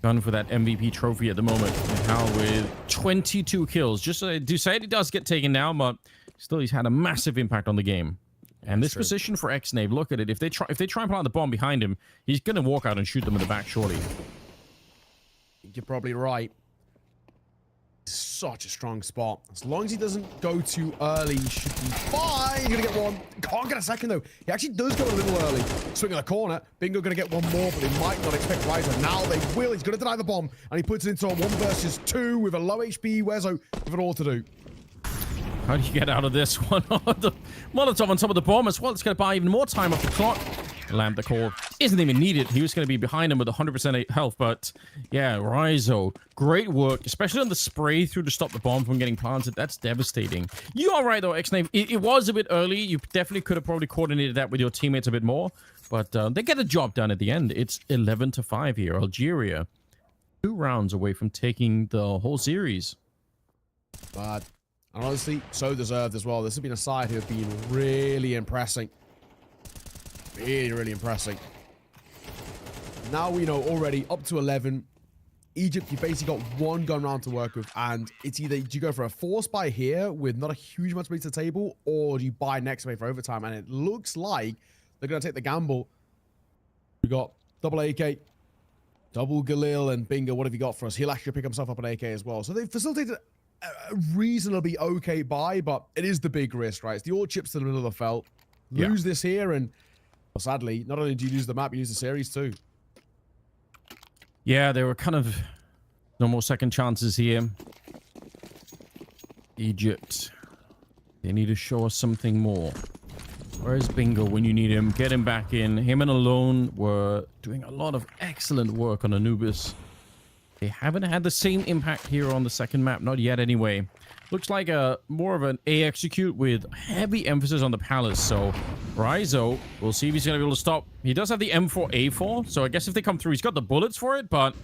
gun for that MVP trophy at the moment. And how with 22 kills. Just Dusaid, he does get taken down, but still he's had a massive impact on the game. And this position for Xnave, look at it. If they try and plant the bomb behind him, he's gonna walk out and shoot them in the back shortly. You're probably right. Such a strong spot. As long as he doesn't go too early, he should be fine. You're gonna get one. Can't get a second though. He actually does go a little early. Swing in the corner. Bingo gonna get one more, but they might not expect Rizo. Now they will. He's gonna deny the bomb, and he puts it into a 1 versus 2 with a low HP Wezo with it all to do. How do you get out of this one? The Molotov on top of the bomb as well. It's going to buy even more time off the clock. Lamp, the call isn't even needed. He was going to be behind him with 100% health. But yeah, Rizo, great work, especially on the spray through to stop the bomb from getting planted. That's devastating. You are right, though, Xnave. It was a bit early. You definitely could have probably coordinated that with your teammates a bit more. But they get the job done at the end. It's 11-5 here. Algeria, 2 rounds away from taking the whole series. But and honestly, so deserved as well. This has been a side who have been really impressing. Really, really impressing. Now we know already up to 11. Egypt, you basically got 1 gun round to work with, and it's either do you go for a force buy here with not a huge amount of space to the table, or do you buy next way for overtime? And it looks like they're going to take the gamble. We got double AK, double Galil, and Bingo. What have you got for us? He'll actually pick himself up an AK as well. So they've facilitated a reasonably okay buy, but it is the big risk, right? It's the all chips to the middle of the felt. Lose this here, and well, sadly, not only do you lose the map, you lose the series too. Yeah, there were kind of no more second chances here. Egypt, they need to show us something more. Where's Bingo when you need him? Get him back in. Him and Alone were doing a lot of excellent work on Anubis. They haven't had the same impact here on the second map, not yet anyway. Looks like more of an A execute with heavy emphasis on the palace. So Rizo, we'll see if he's going to be able to stop. He does have the M4A4, so I guess if they come through, he's got the bullets for it, but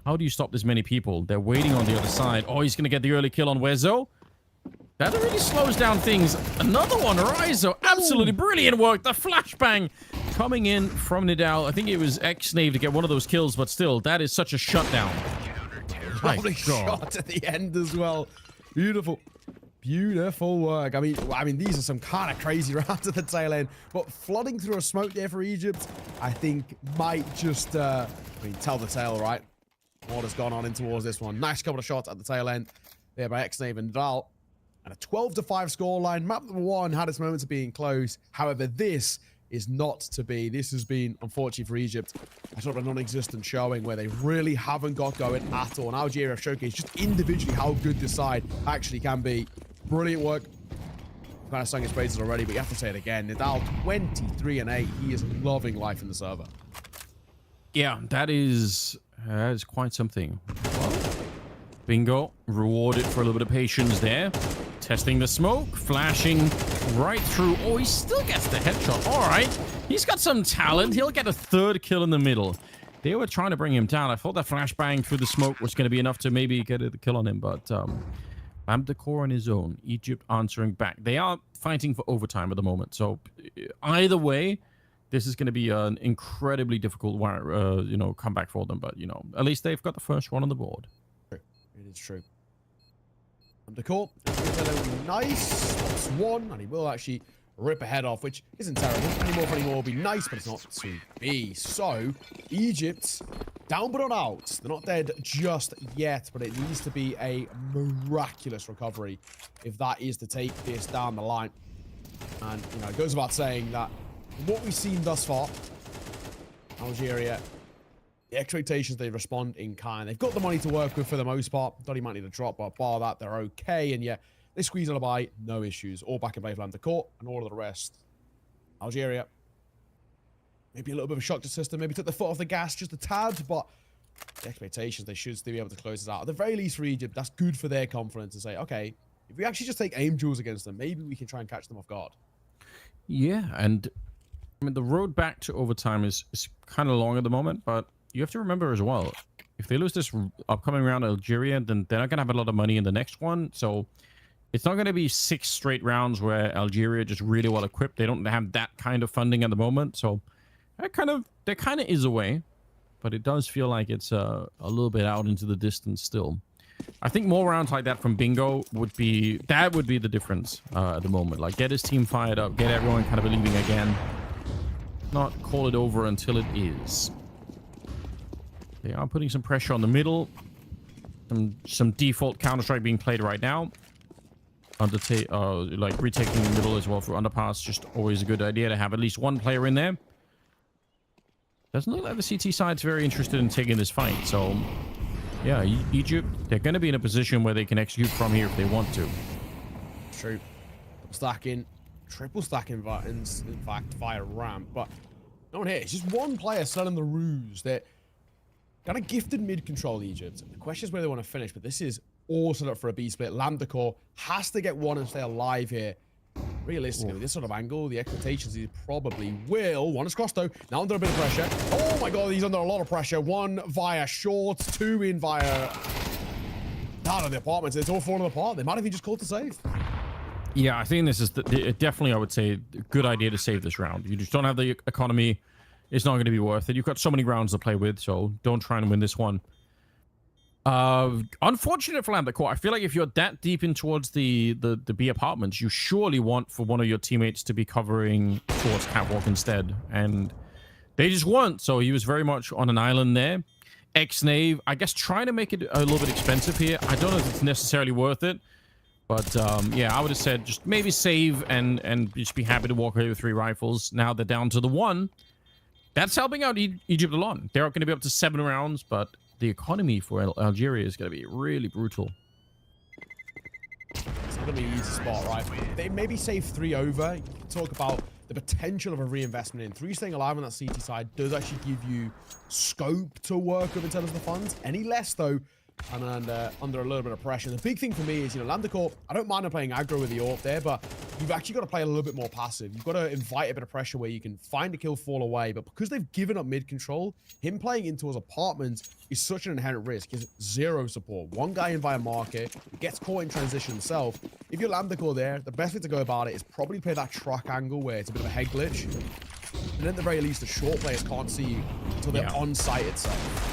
how do you stop this many people? They're waiting on the other side. Oh, he's going to get the early kill on Wezo. That really slows down things. Another one, Rizo. Absolutely brilliant work. The flashbang coming in from Nidal. I think it was Xnave to get one of those kills, but still, that is such a shutdown. Lovely shot at the end as well. Beautiful. Beautiful work. I mean, these are some kind of crazy rounds at the tail end, but flooding through a smoke there for Egypt, I think might just, tell the tale, right? What has gone on in towards this one. Nice couple of shots at the tail end there by Xnave and Dal. And a 12-5 scoreline. Map number 1 had its moments of being close. However, this is not to be. This has been, unfortunately for Egypt, a sort of a non-existent showing where they really haven't got going at all. And Algeria have showcased just individually how good this side actually can be. Brilliant work. Kind of sung his praises already, but you have to say it again. Nidal 23-8. He is loving life in the server. Yeah, that is quite something. Well, Bingo rewarded for a little bit of patience there. Testing the smoke, flashing right through. Oh, he still gets the headshot. All right. He's got some talent. He'll get a 3rd kill in the middle. They were trying to bring him down. I thought that flashbang through the smoke was going to be enough to maybe get a kill on him, but Lamdakor on his own. Egypt answering back. They are fighting for overtime at the moment. So either way, this is going to be an incredibly difficult comeback for them. But, at least they've got the first one on the board. It is true. Lamdakor, nice. That's 1, and he will actually rip a head off, which isn't terrible. Any more will be nice, but it's not to be. So, Egypt, down but not out. They're not dead just yet, but it needs to be a miraculous recovery if that is to take this down the line. And, it goes without saying that what we've seen thus far, Algeria, the expectations, they respond in kind. They've got the money to work with for the most part. Thought he might need a drop, but bar that, they're okay. And yeah, they squeeze on a buy, no issues. All back in play for Lamdakor and all of the rest. Algeria, maybe a little bit of a shock to the system. Maybe took the foot off the gas just a tad, but the expectations, they should still be able to close this out. At the very least for Egypt, that's good for their confidence to say, okay, if we actually just take aim duels against them, maybe we can try and catch them off guard. Yeah, and the road back to overtime is kind of long at the moment, but you have to remember as well, if they lose this upcoming round Algeria, then they're not going to have a lot of money in the next one. So it's not going to be 6 straight rounds where Algeria just really well equipped. They don't have that kind of funding at the moment. So there kind of is a way, but it does feel like it's a little bit out into the distance still. I think more rounds like that from Bingo would be the difference at the moment. Like, get his team fired up, get everyone kind of believing again. Not call it over until it is. They are putting some pressure on the middle. Some default Counter-Strike being played right now. Retaking the middle as well for underpass. Just always a good idea to have at least one player in there. Doesn't look like the CT side's very interested in taking this fight. So, yeah, Egypt, they're going to be in a position where they can execute from here if they want to. True. Stacking. Triple stacking, in fact, via ramp. But no one here. It's just one player selling the ruse. They're kind of gifted mid-control Egypt. The question is where they want to finish, but this is all set up for a B-split. Lamdakor has to get one and stay alive here. Realistically, with this sort of angle, the expectations he probably will. One is crossed, though. Now under a bit of pressure. Oh, my God, he's under a lot of pressure. 1 via shorts, 2 in via out of the apartments. It's all falling apart. They might have even just called to save. Yeah, I think this is definitely, I would say, a good idea to save this round. You just don't have the economy. It's not going to be worth it. You've got so many rounds to play with, so don't try and win this one. Unfortunate for Lamdakor. I feel like if you're that deep in towards the B apartments, you surely want for one of your teammates to be covering towards Catwalk instead. And they just weren't, so he was very much on an island there. Xnave, I guess, trying to make it a little bit expensive here. I don't know if it's necessarily worth it. But, yeah, I would have said just maybe save and just be happy to walk away with 3 rifles. Now they're down to the 1. That's helping out Egypt a lot. They're going to be up to 7 rounds, but the economy for Algeria is going to be really brutal. It's not going to be an easy spot, right? They maybe save 3 over. You can talk about the potential of a reinvestment in. 3 staying alive on that CT side does actually give you scope to work with in terms of the funds. Any less, though, and under a little bit of pressure. The big thing for me is, Lamdakor, I don't mind him playing aggro with the AWP there, but you've actually got to play a little bit more passive. You've got to invite a bit of pressure where you can find a kill, fall away. But because they've given up mid-control, him playing into his apartments is such an inherent risk. He has 0 support. 1 guy in via market, gets caught in transition himself. If you're Lamdakor there, the best way to go about it is probably play that truck angle where it's a bit of a head glitch. And at the very least, the short players can't see you until they're on site itself.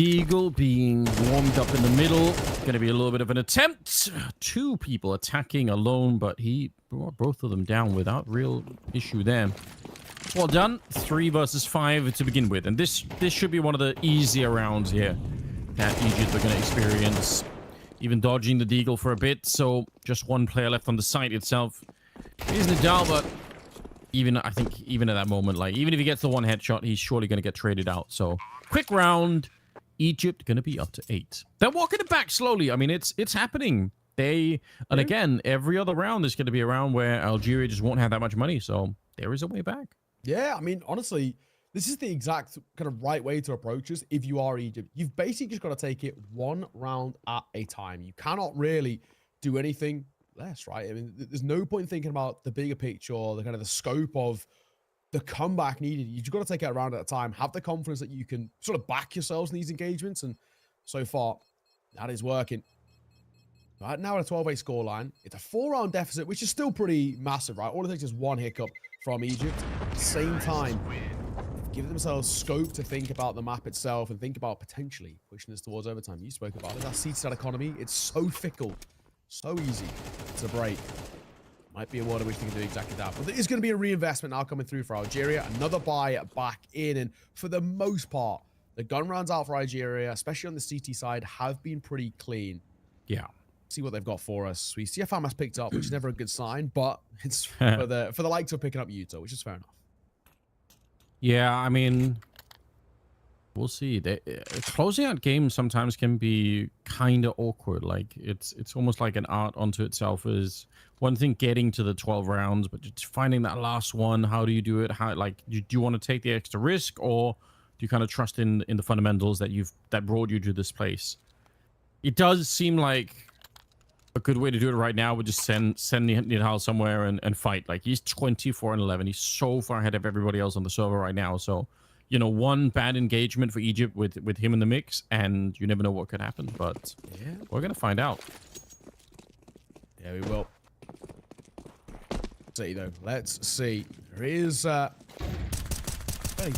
Deagle being warmed up in the middle. Going to be a little bit of an attempt. 2 people attacking alone, but he brought both of them down without real issue there. Well done. 3 versus 5 to begin with. And this should be one of the easier rounds here that Egypt are going to experience. Even dodging the Deagle for a bit, so just 1 player left on the site itself. He's Nadal, but I think even at that moment, like, even if he gets the 1 headshot, he's surely going to get traded out. So, quick round. Egypt going to be up to 8. They're walking it back slowly. I mean, it's happening. Again, every other round is going to be a round where Algeria just won't have that much money. So, there is a way back. Yeah, I mean, honestly, this is the exact kind of right way to approach this if you are Egypt. You've basically just got to take it 1 round at a time. You cannot really do anything less, right? I mean, there's no point thinking about the bigger picture or the kind of the scope of the comeback needed. You've got to take it a round at a time. Have the confidence that you can sort of back yourselves in these engagements. And so far, that is working. Right now at a 12-8 scoreline. It's a 4-round deficit, which is still pretty massive, right? All it takes is 1 hiccup from Egypt. At the same time, give themselves scope to think about the map itself and think about potentially pushing this towards overtime. You spoke about it. That seat-stat economy, it's so fickle, so easy to break. Might be a world in which they can do exactly that. But there is going to be a reinvestment now coming through for Algeria. Another buy back in. And for the most part, the gun rounds out for Algeria, especially on the CT side, have been pretty clean. Yeah. See what they've got for us. We see a FAMAS picked up, which is never a good sign, but it's for the likes of picking up Utah, which is fair enough. Yeah, I mean, we'll see. Closing out games sometimes can be kind of awkward. Like, it's almost like an art unto itself. Is one thing getting to the 12 rounds, but just finding that last one. How do you do it? How, like, do you want to take the extra risk, or do you kind of trust in the fundamentals that brought you to this place? It does seem like a good way to do it right now would just send Nidal somewhere and fight. Like, he's 24-11. He's so far ahead of everybody else on the server right now. So, you know, one bad engagement for Egypt with him in the mix, and you never know what could happen. But yeah, we're gonna find out. Yeah, we will. See though. Let's see. There is very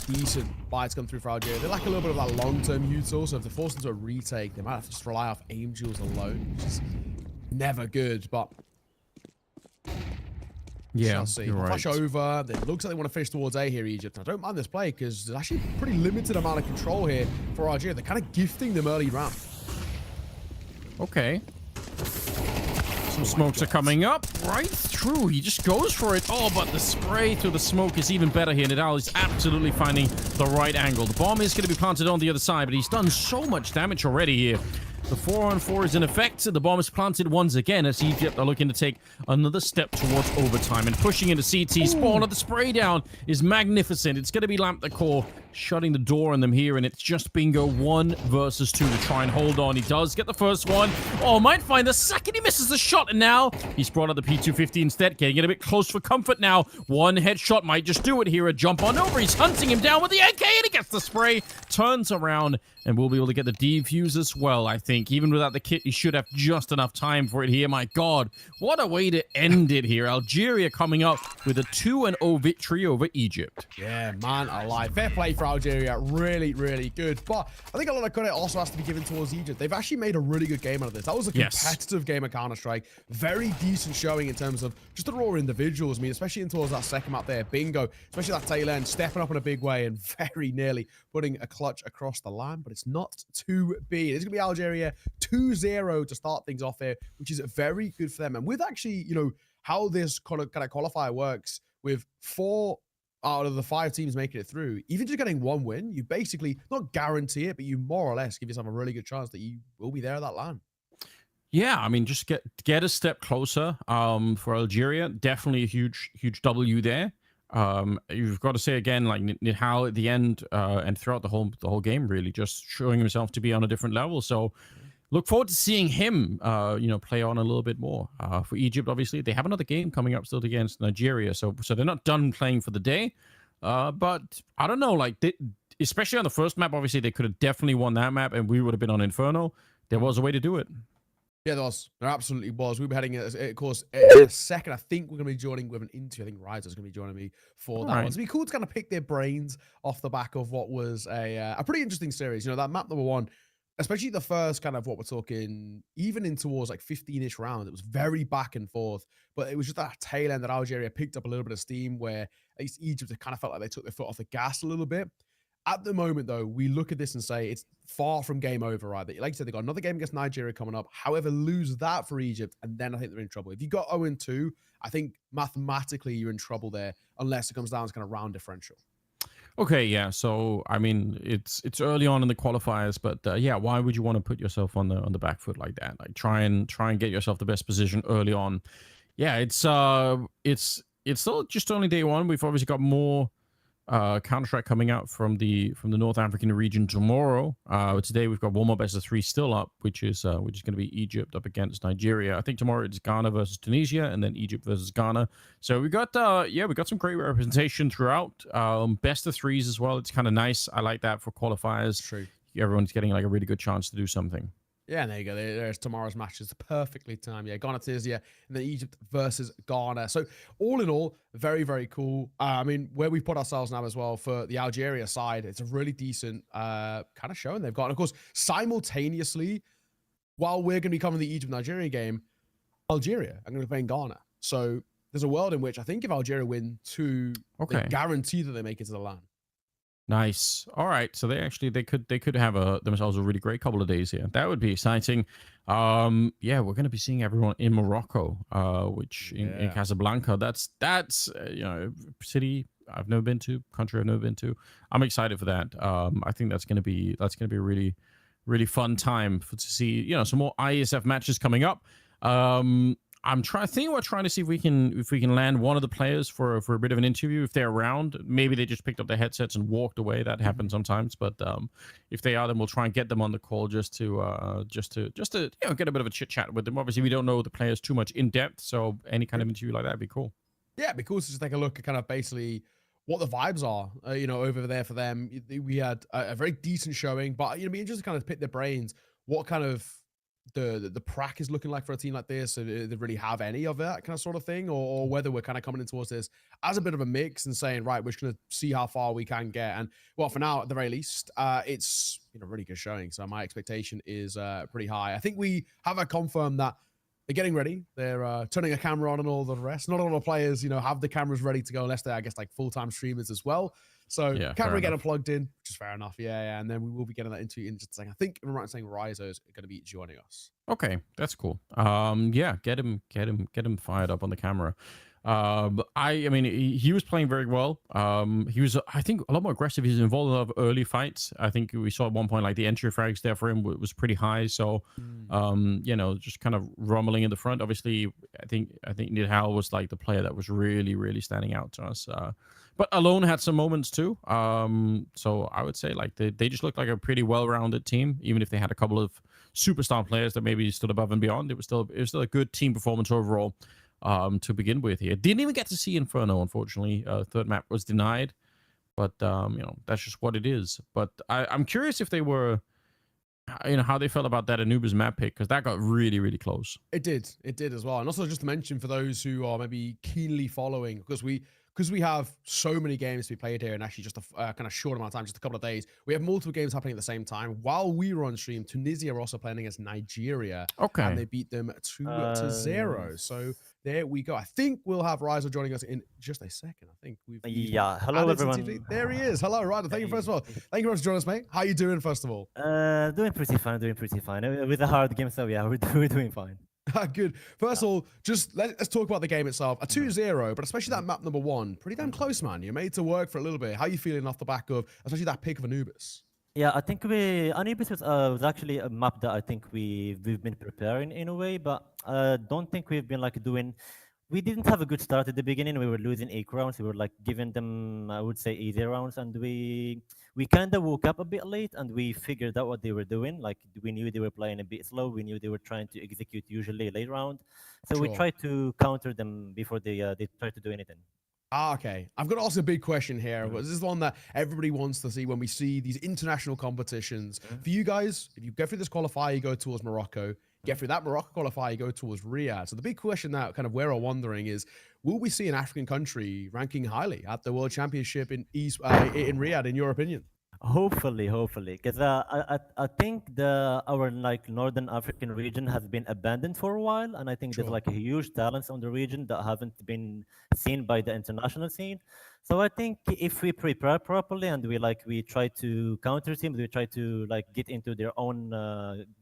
decent buys come through for Algeria. They lack a little bit of that long-term util, so if they're forced into a retake, they might have to just rely off aim duels alone, which is never good, but yeah, see. You're right. Flash over. It looks like they want to finish towards A here, Egypt. I don't mind this play because there's actually a pretty limited amount of control here for Algeria. They're kind of gifting them early ramp. Okay. Some smokes are coming up right through. He just goes for it. Oh, but the spray through the smoke is even better here. Nidal is absolutely finding the right angle. The bomb is going to be planted on the other side, but he's done so much damage already here. The 4-on-4 is in effect. The bomb is planted once again as Egypt are looking to take another step towards overtime and pushing into CT. Spawn of the spray down is magnificent. It's going to be Lamp the Core shutting the door on them here, and it's just bingo 1 versus 2 to try and hold on. He does get the first one. Oh, might find the second. He misses the shot, and now he's brought out the P250 instead, getting it a bit close for comfort now. 1 headshot might just do it here. A jump on over. He's hunting him down with the AK, and he gets the spray. Turns around, and we'll be able to get the defuse as well, I think. Even without the kit, he should have just enough time for it here. My God, what a way to end it here. Algeria coming up with a 2-0 victory over Egypt. Yeah, man alive. Fair play for Algeria. Really, really good. But I think a lot of credit also has to be given towards Egypt. They've actually made a really good game out of this. That was a competitive game of Counter-Strike. Very decent showing in terms of just the raw individuals. I mean, especially in towards that second map there. Bingo. Especially that tail end. Stepping up in a big way and very nearly putting a clutch across the line. But it's not to be. It's going to be Algeria 2-0 to start things off here, which is very good for them. And with actually, you know, how this kind of qualifier works with 4 out of the 5 teams making it through, even just getting 1 win, you basically not guarantee it, but you more or less give yourself a really good chance that you will be there at that land. Yeah, I mean, just get a step closer for Algeria. Definitely a huge W there. You've got to say again, like Nidal at the end and throughout the whole game, really just showing himself to be on a different level. So look forward to seeing him, you know, play on a little bit more. For Egypt, obviously, they have another game coming up still against Nigeria, so they're not done playing for the day. But I don't know, like especially on the first map, obviously they could have definitely won that map, and we would have been on Inferno. There was a way to do it. Yeah, there was. There absolutely was. We were heading, of course, in a second. I think we're going to be joining with an interview. I think Ryder's going to be joining me for All that one. right. So it'd be cool to kind of pick their brains off the back of what was a pretty interesting series. You know, that map number one, especially the first kind of what we're talking, even in towards like 15-ish rounds, it was very back and forth. But it was just that tail end that Algeria picked up a little bit of steam where at least Egypt kind of felt like they took their foot off the gas a little bit. At the moment, though, we look at this and say it's far from game over, right? Like you said, they got another game against Nigeria coming up. However, lose that for Egypt, and then I think they're in trouble. If you got 0-2, I think mathematically you're in trouble there, unless it comes down to kind of round differential. Okay, yeah. So I mean, it's early on in the qualifiers, but yeah, why would you want to put yourself on the back foot like that? Like try and get yourself the best position early on. Yeah, it's still just only day one. We've obviously got more Counter-Strike coming out from the North African region tomorrow. Today we've got one more best of three still up, which is going to be Egypt up against Nigeria. I think tomorrow it's Ghana versus Tunisia, and then Egypt versus Ghana. So we got we got some great representation throughout. Best of threes as well. It's kind of nice. I like that for qualifiers. True. Everyone's getting like a really good chance to do something. Yeah, and there you go. There's tomorrow's matches, perfectly timed. Yeah, Ghana, Tunisia, and then Egypt versus Ghana. So all in all, very, very cool. I mean, where we put ourselves now as well for the Algeria side, it's a really decent kind of showing they've got. And of course, simultaneously, while we're going to be covering the Egypt-Nigeria game, Algeria are going to be playing Ghana. So there's a world in which I think if Algeria win two, they guarantee that they make it to the LAN. Nice. All right. So they could have themselves a really great couple of days here. That would be exciting. Yeah, we're going to be seeing everyone in Morocco, which in Casablanca. That's city I've never been to, country I've never been to. I'm excited for that. I think that's going to be a really really fun time to see some more Iesf matches coming up. We're trying to see if we can land one of the players for a bit of an interview if they're around. Maybe they just picked up their headsets and walked away. That happens sometimes. But if they are, then we'll try and get them on the call just to get a bit of a chit chat with them. Obviously, we don't know the players too much in depth, so any kind of interview like that would be cool. Yeah, it'd be cool to just take a look at kind of basically what the vibes are, over there for them. We had a very decent showing, but it'd be interesting to kind of pick their brains. What kind of the prac is looking like for a team like this? So they really have any of that kind of sort of thing, or whether we're kind of coming in towards this as a bit of a mix and saying, right, we're just going to see how far we can get. And well, for now, at the very least, it's really good showing. So my expectation is pretty high. I think we have confirmed that they're getting ready. They're turning a camera on and all the rest. Not all the players, have the cameras ready to go unless they're, I guess, like full-time streamers as well. So camera getting plugged in, which is fair enough. Yeah. And then we will be getting that into in just a second. I think if I'm right in saying Rizo is going to be joining us. Okay, that's cool. Yeah, get him fired up on the camera. I mean, he was playing very well. He was, I think, a lot more aggressive. He's involved in a lot of early fights. I think we saw at one point like the entry frags there for him was pretty high. So, just kind of rumbling in the front. Obviously, I think Nidhal was like the player that was really, really standing out to us. But Alone had some moments too. So I would say like they just looked like a pretty well-rounded team, even if they had a couple of superstar players that maybe stood above and beyond. It was still a good team performance overall. To begin with here. Didn't even get to see Inferno, unfortunately. Third map was denied, but that's just what it is. But I'm curious if they were, how they felt about that Anubis map pick, because that got really, really close. It did as well. And also just to mention for those who are maybe keenly following, because we have so many games to be played here and actually just a kind of short amount of time, just a couple of days. We have multiple games happening at the same time. While we were on stream, Tunisia are also playing against Nigeria. Okay. And they beat them 2-0. So there we go. I think we'll have Rizo joining us in just a second. I think we've... Hello, everyone. There he is. Hello, Ryder. Thank you, first of all. Thank you very much for joining us, mate. How you doing, first of all? Doing pretty fine. With a hard game, so yeah, we're doing fine. Good. First of all, just let's talk about the game itself. A 2-0, but especially that map number one, pretty damn close, man. You made to work for a little bit. How are you feeling off the back of, especially that pick of Anubis? Yeah, I think Anubis was actually a map that I think we've been preparing in a way, but I don't think we've been like doing. We didn't have a good start at the beginning. We were losing 8 rounds. We were like giving them, I would say, easy rounds, and we kind of woke up a bit late, and we figured out what they were doing. Like we knew they were playing a bit slow. We knew they were trying to execute usually late round, so we tried to counter them before they tried to do anything. Okay. I've got to ask a big question here. This is the one that everybody wants to see when we see these international competitions. For you guys, if you get through this qualifier, you go towards Morocco. Get through that Morocco qualifier, you go towards Riyadh. So the big question that kind of we're all wondering is, will we see an African country ranking highly at the World Championship in in Riyadh, in your opinion? Hopefully, because I think our like Northern African region has been abandoned for a while, and I think there's Sure. like a huge talents on the region that haven't been seen by the international scene. So I think if we prepare properly and we try to counter teams, we try to like get into their own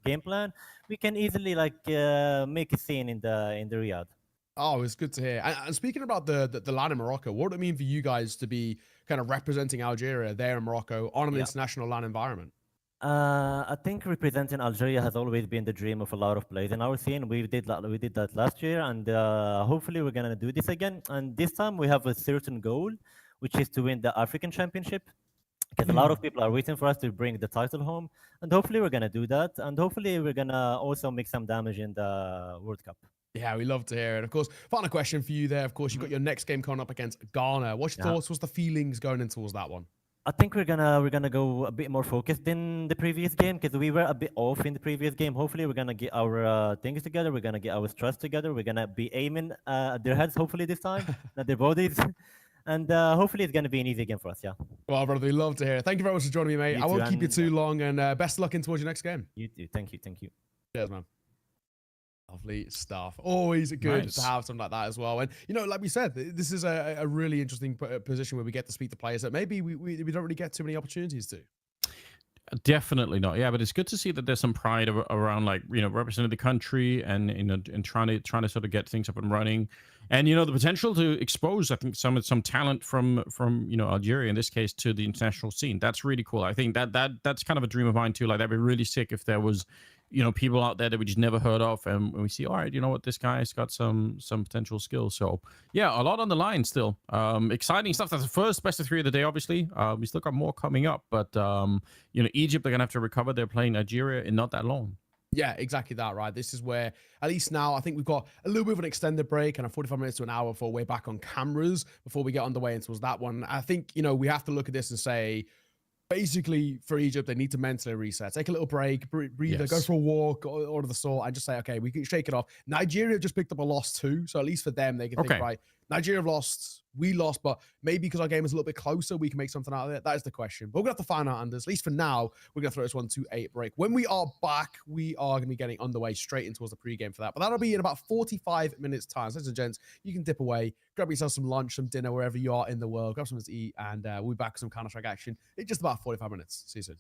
game plan, we can easily make a scene in the Riyadh. Oh, it's good to hear. And speaking about the LAN in Morocco, what would it mean for you guys to be kind of representing Algeria there in Morocco on an international LAN environment? I think representing Algeria has always been the dream of a lot of players in our scene. We did that last year, and hopefully we're gonna do this again. And this time we have a certain goal, which is to win the African Championship. Because a lot of people are waiting for us to bring the title home, and hopefully we're gonna do that. And hopefully we're gonna also make some damage in the World Cup. Yeah, we love to hear it. Of course, final question for you there. Of course, you've got your next game coming up against Ghana. What's your thoughts? What's the feelings going in towards that one? I think we're gonna go a bit more focused in the previous game because we were a bit off in the previous game. Hopefully, we're gonna get our things together. We're gonna get our stress together. We're gonna be aiming at their heads. Hopefully this time, not their bodies. And hopefully it's gonna be an easy game for us. Yeah. Well, brother, we love to hear it. Thank you very much for joining me, mate. You I won't too, keep you and, too long, and best of luck in towards your next game. You too. Thank you. Thank you. Cheers, man. Lovely stuff. Always good to have something like that as well. And, you know, like we said, this is a really interesting position where we get to speak to players that maybe we don't really get too many opportunities to. Definitely not. Yeah, but it's good to see that there's some pride around, like, you know, representing the country and, you know, and trying to sort of get things up and running, and, you know, the potential to expose, I think, some talent from you know, Algeria in this case to the international scene. That's really cool. I think that's kind of a dream of mine too. Like, that'd be really sick if there was, you know, people out there that we just never heard of, and we see, all right, you know what, this guy's got some potential skills. So yeah, a lot on the line still. Exciting stuff. That's the first best of 3 of the day, obviously. We still got more coming up, but you know, Egypt, they're gonna have to recover. They're playing Nigeria in not that long. Yeah, exactly that, right? This is where, at least now, I think we've got a little bit of an extended break, and a 45 minutes to an hour before we're back on cameras, before we get underway into that one. I think, you know, we have to look at this and say, basically, for Egypt, they need to mentally reset, take a little break, breathe, go for a walk, or of the sort, and just say, okay, we can shake it off. Nigeria just picked up a loss too, so at least for them, they can think, right, Nigeria have lost, we lost, but maybe because our game is a little bit closer, we can make something out of it. That is the question. But we're going to have to find out, Anders. At least for now, we're going to throw this one to a break. When we are back, we are going to be getting underway straight into the pregame for that. But that'll be in about 45 minutes time. So, ladies and gents, you can dip away, grab yourself some lunch, some dinner, wherever you are in the world, grab something to eat, and we'll be back with some Counter-Strike action in just about 45 minutes. See you soon.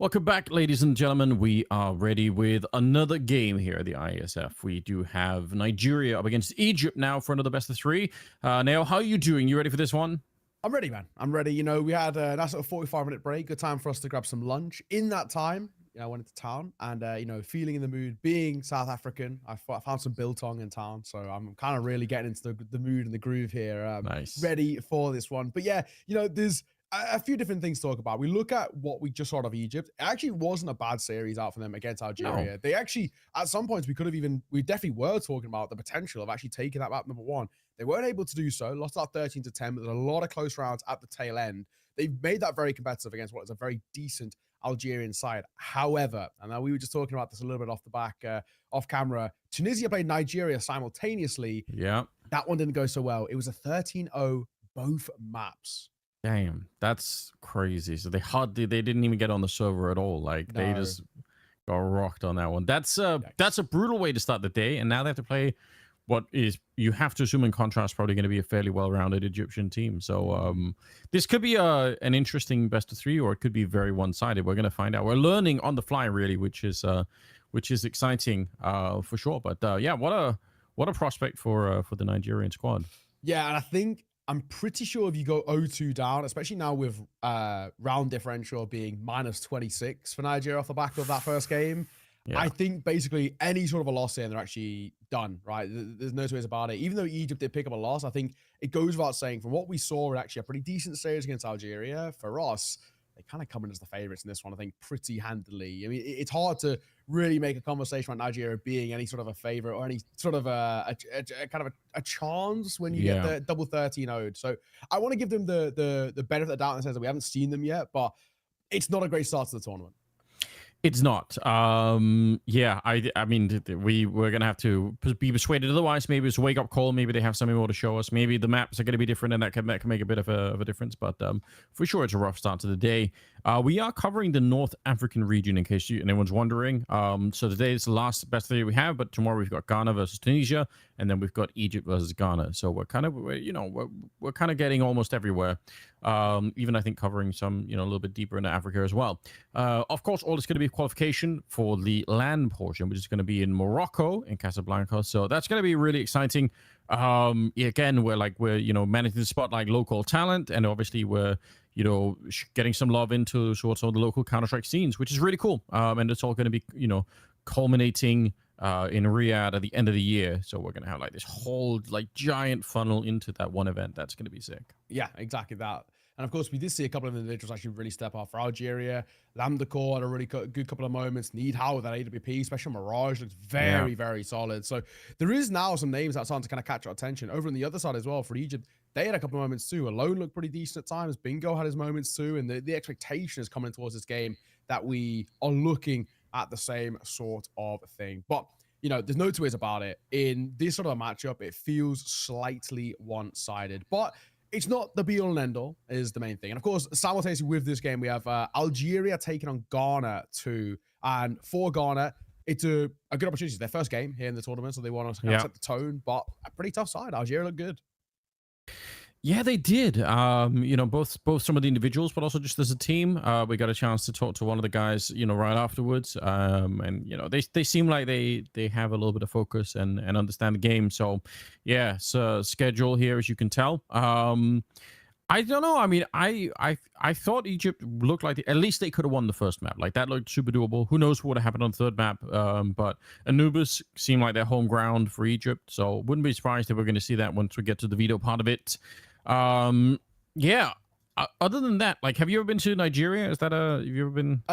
Welcome back, ladies and gentlemen. We are ready with another game here at the Iesf. We do have Nigeria up against Egypt now for another best of three. Nail, how are you doing? You ready for this one? I'm ready, man. I'm ready. You know, we had a nice little 45-minute break. Good time for us to grab some lunch. In that time, you know, I went into town and, you know, feeling in the mood, being South African, I found some biltong in town. So I'm kind of really getting into the mood and the groove here. Nice. Ready for this one. But yeah, you know, there's a few different things to talk about. We look at what we just saw of Egypt. It actually wasn't a bad series out for them against Algeria. No. They actually, at some points, we definitely were talking about the potential of actually taking that map number one. They weren't able to do so, lost out 13-10, but there's a lot of close rounds at the tail end. They've made that very competitive against what is a very decent Algerian side. However, and now we were just talking about this a little bit off the back, off camera, Tunisia played Nigeria simultaneously. Yeah. That one didn't go so well. It was a 13-0 both maps. Damn, that's crazy. So they didn't even get on the server at all. Like they No. just got rocked on that one. That's a brutal way to start the day. And now they have to play what is, you have to assume in contrast, probably going to be a fairly well-rounded Egyptian team. So this could be an interesting best of three, or it could be very one-sided. We're going to find out. We're learning on the fly, really, which is exciting for sure. But yeah, what a prospect for the Nigerian squad. Yeah, and I'm pretty sure if you go 0-2 down, especially now with round differential being -26 for Nigeria off the back of that first game, Yeah. I think basically any sort of a loss here, and they're actually done, right? There's no two ways about it. Even though Egypt did pick up a loss, I think it goes without saying, from what we saw, actually a pretty decent series against Algeria, for us, they kind of come in as the favorites in this one, I think, pretty handily. I mean, it's hard to really make a conversation about Nigeria being any sort of a favorite or any sort of a kind of a chance when you get the double 13-0'd. So I want to give them the benefit of the doubt in the sense that we haven't seen them yet, but it's not a great start to the tournament. It's not. Yeah, I mean, we're gonna have to be persuaded. Otherwise, maybe it's a wake up call. Maybe they have something more to show us. Maybe the maps are going to be different, and that can make a bit of a difference. But for sure, it's a rough start to the day. We are covering the North African region, in case anyone's wondering. So today is the last best three we have, but tomorrow we've got Ghana versus Tunisia, and then we've got Egypt versus Ghana. So we're kind of getting almost everywhere. Even I think covering some, a little bit deeper into Africa as well. Of course, all is going to be qualification for the land portion, which is going to be in Morocco, in Casablanca. So that's going to be really exciting. Again, we're managing to spot like local talent, and obviously we're getting some love into sort of the local Counter-Strike scenes, which is really cool. And it's all going to be culminating in Riyadh at the end of the year. So we're going to have like this whole like giant funnel into that one event. That's going to be sick. Yeah, exactly that. And of course, we did see a couple of individuals actually really step up for Algeria. Lambda had a really good couple of moments. Needhal with that AWP, especially Mirage, looks very, very solid. So there is now some names that are starting to kind of catch our attention. Over on the other side as well, for Egypt, they had a couple of moments too. Alone looked pretty decent at times. Bingo had his moments too. And the expectation is coming towards this game that we are looking at the same sort of thing. But there's no two ways about it. In this sort of a matchup, it feels slightly one-sided. But it's not the be-all and end-all, is the main thing. And of course, simultaneously with this game, we have Algeria taking on Ghana too. And for Ghana, it's a good opportunity. It's their first game here in the tournament, so they want to kind of set the tone. But a pretty tough side. Algeria looked good. Yeah, they did. Both some of the individuals, but also just as a team. We got a chance to talk to one of the guys, right afterwards. And they seem like they have a little bit of focus and understand the game. So yeah, so schedule here, as you can tell. I don't know. I mean, I thought Egypt looked like at least they could have won the first map. Like that looked super doable. Who knows what would have happened on the third map? But Anubis seemed like their home ground for Egypt. So wouldn't be surprised if we're going to see that once we get to the veto part of it. Yeah. Other than that, like, have you ever been to Nigeria? Have you ever been?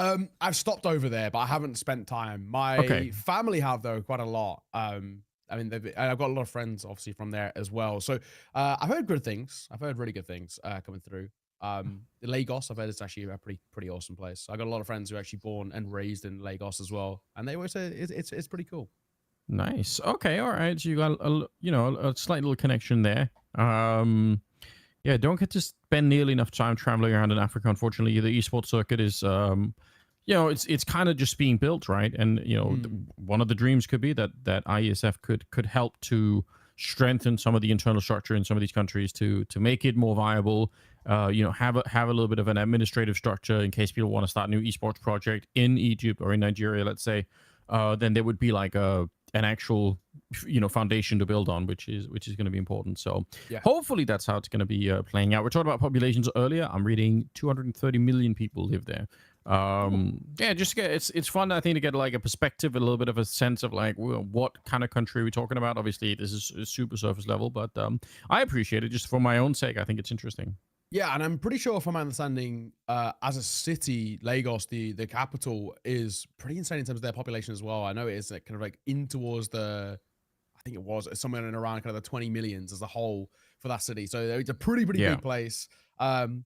I've stopped over there, but I haven't spent time. My family have though quite a lot. I mean, I've got a lot of friends obviously from there as well. So I've heard good things. I've heard really good things coming through. Lagos, I've heard it's actually a pretty awesome place. I got a lot of friends who are actually born and raised in Lagos as well, and they always say it's pretty cool. Nice. Okay. All right. So you got a slight little connection there. Yeah, don't get to spend nearly enough time traveling around in Africa. Unfortunately, the esports circuit is, it's kind of just being built, right? And one of the dreams could be that Iesf could help to strengthen some of the internal structure in some of these countries to make it more viable. Have a little bit of an administrative structure in case people want to start a new esports project in Egypt or in Nigeria, let's say. Then there would be like an actual foundation to build on, which is going to be important. So hopefully that's how it's going to be playing out. We're talking about populations earlier. I'm reading 230 million people live there. It's fun, I think, to get like a perspective, a little bit of a sense of like what kind of country are we talking about. Obviously this is super surface level, but I appreciate it just for my own sake. I think it's interesting. Yeah, and I'm pretty sure, from my understanding, as a city, Lagos, the capital, is pretty insane in terms of their population as well. I know it is kind of like in towards I think it was somewhere in around kind of the 20 millions as a whole for that city. So it's a pretty big place,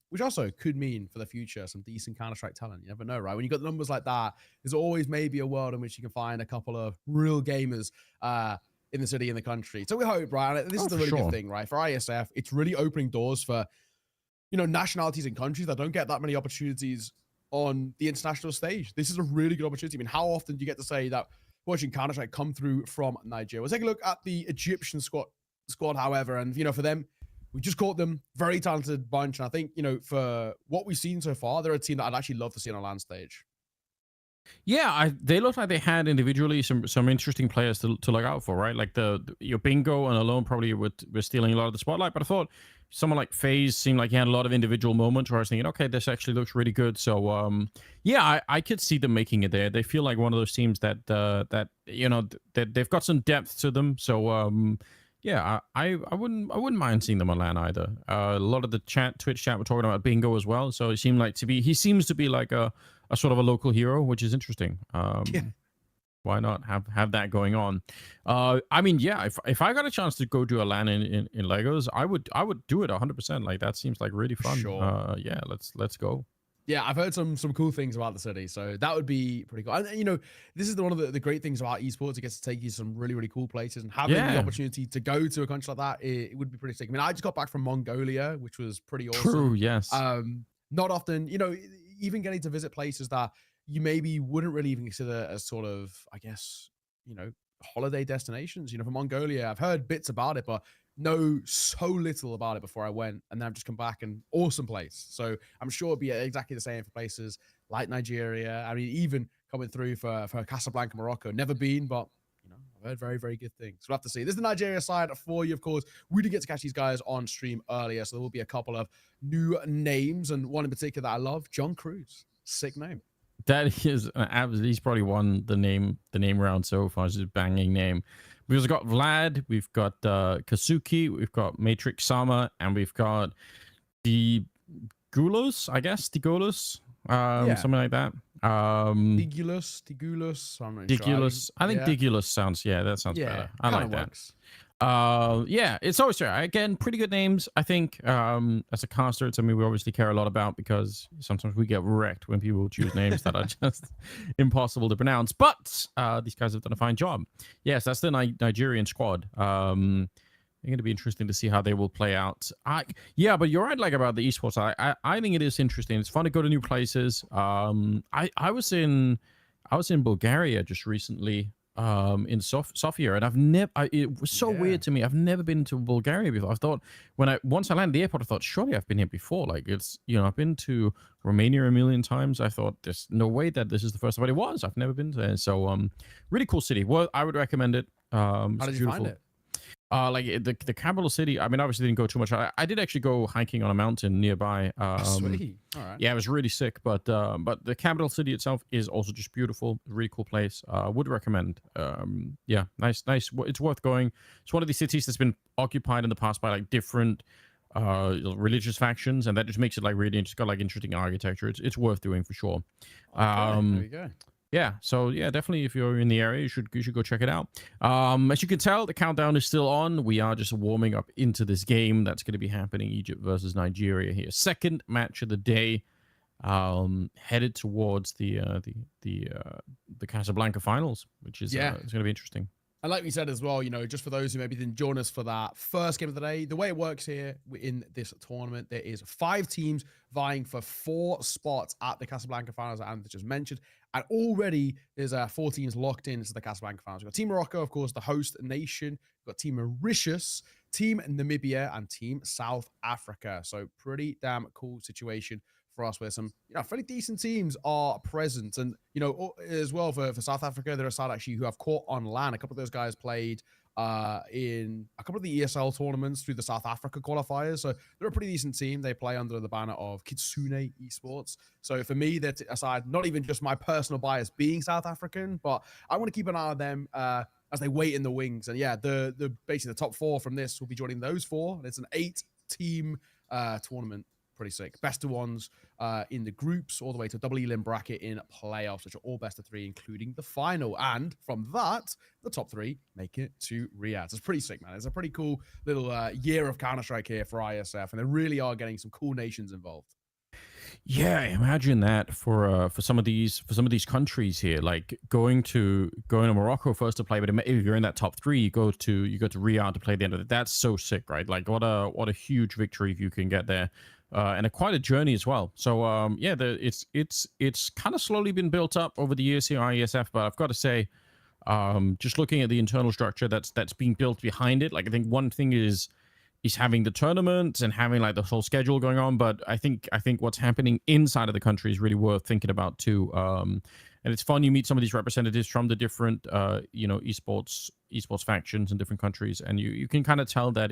which also could mean for the future some decent Counter-Strike talent. You never know, right? When you got numbers like that, there's always maybe a world in which you can find a couple of real gamers in the city, in the country. So we hope, right? And this is the really good thing, right? For Iesf, it's really opening doors for nationalities and countries that don't get that many opportunities on the international stage. This is a really good opportunity. I mean, how often do you get to say that watching Counter-Strike come through from Nigeria? We'll take a look at the Egyptian squad, however, and for them, we just caught them, very talented bunch. And I think, for what we've seen so far, they're a team that I'd actually love to see on a LAN stage. Yeah, they look like they had individually some interesting players to look out for, right? Like your Bingo and Alone probably were stealing a lot of the spotlight, but I thought someone like FaZe seemed like he had a lot of individual moments where I was thinking, okay, this actually looks really good. So I could see them making it there. They feel like one of those teams that they've got some depth to them. So I wouldn't mind seeing them on LAN either. A lot of the Twitch chat were talking about Bingo as well. So he seems to be like a sort of a local hero, which is interesting. Why not have that going on? If I got a chance to go do a LAN in Lagos, I would do it 100%. Like that seems like really fun. Sure. Let's go. Yeah, I've heard some cool things about the city, so that would be pretty cool. And this is one of the great things about esports. It gets to take you to some really cool places, and having the opportunity to go to a country like that, it would be pretty sick. I mean, I just got back from Mongolia, which was pretty awesome. True. Yes. Not often, even getting to visit places that you maybe wouldn't really even consider as sort of, I guess, holiday destinations. For Mongolia, I've heard bits about it, but know so little about it before I went, and then I've just come back, and awesome place. So I'm sure it'd be exactly the same for places like Nigeria. I mean, even coming through for Casablanca, Morocco. Never been, but I've heard very, very good things. We'll have to see. This is the Nigeria side for you, of course. We did get to catch these guys on stream earlier, so there will be a couple of new names, and one in particular that I love, John Cruz. Sick name. That is he's probably won the name round so far. It's a banging name. We've got Vlad, we've got Kazuki, we've got Matrix Sama, and we've got Digulos, I guess. Digulos, something like that. Digulus. I'm not sure. Digulus. I think Digulus sounds that sounds better. I like that. Works. It's always fair. Again, pretty good names. I think as a caster, it's something we obviously care a lot about, because sometimes we get wrecked when people choose names that are just impossible to pronounce. But these guys have done a fine job. Yes, that's the Nigerian squad. It's going to be interesting to see how they will play out. But you're right, like about the esports. I think it is interesting. It's fun to go to new places. I was in Bulgaria just recently. In Sofia, and it was so weird to me. I've never been to Bulgaria before. I thought once I landed at the airport, I thought surely I've been here before. Like it's I've been to Romania a million times. I thought there's no way that this is the first time, but it was. I've never been there. So really cool city. Well, I would recommend it. How did you find it? Like the capital city. I mean, obviously didn't go too much. I did actually go hiking on a mountain nearby. Sweet. All right. Yeah, it was really sick. But the capital city itself is also just beautiful. Really cool place. Would recommend. Nice. It's worth going. It's one of these cities that's been occupied in the past by like different religious factions, and that just makes it like really just got like interesting architecture. It's worth doing for sure. Okay, there you go. Yeah, so definitely if you're in the area, you should go check it out. As you can tell, the countdown is still on. We are just warming up into this game that's going to be happening, Egypt versus Nigeria here. Second match of the day, headed towards the Casablanca finals, which is it's going to be interesting. And like we said as well, just for those who maybe didn't join us for that first game of the day, the way it works here in this tournament, there is 5 teams vying for 4 spots at the Casablanca finals, as Anthony just mentioned. And already there's 4 teams locked into the Casablanca finals. We've got Team Morocco, of course, the host nation. We've got Team Mauritius, Team Namibia, and Team South Africa. So pretty damn cool situation for us, where some fairly decent teams are present. And as well for South Africa, they're a side actually who have caught on LAN. A couple of those guys played in a couple of the ESL tournaments through the South Africa qualifiers. So they're a pretty decent team. They play under the banner of Kitsune Esports. So for me, they're aside, not even just my personal bias being South African, but I want to keep an eye on them as they wait in the wings. And yeah, the basically the top 4 from this will be joining those 4. And it's an 8-team tournament. Pretty sick. Best of ones in the groups, all the way to a double elim bracket in playoffs, which are all best of 3, including the final. And from that, the top 3 make it to Riyadh. It's pretty sick, man. It's a pretty cool little year of Counter-Strike here for Iesf, and they really are getting some cool nations involved. Yeah, imagine that for some of these countries here, like going to Morocco first to play, but if you're in that top 3, you go to Riyadh to play the end of it. That's so sick, right? Like what a huge victory if you can get there. And quite a journey as well. So yeah, it's kind of slowly been built up over the years here at Iesf, but I've got to say, just looking at the internal structure that's being built behind it, like I think one thing is having the tournaments and having like the whole schedule going on, but I think what's happening inside of the country is really worth thinking about too. And it's fun, you meet some of these representatives from the different esports factions in different countries, and you can kind of tell that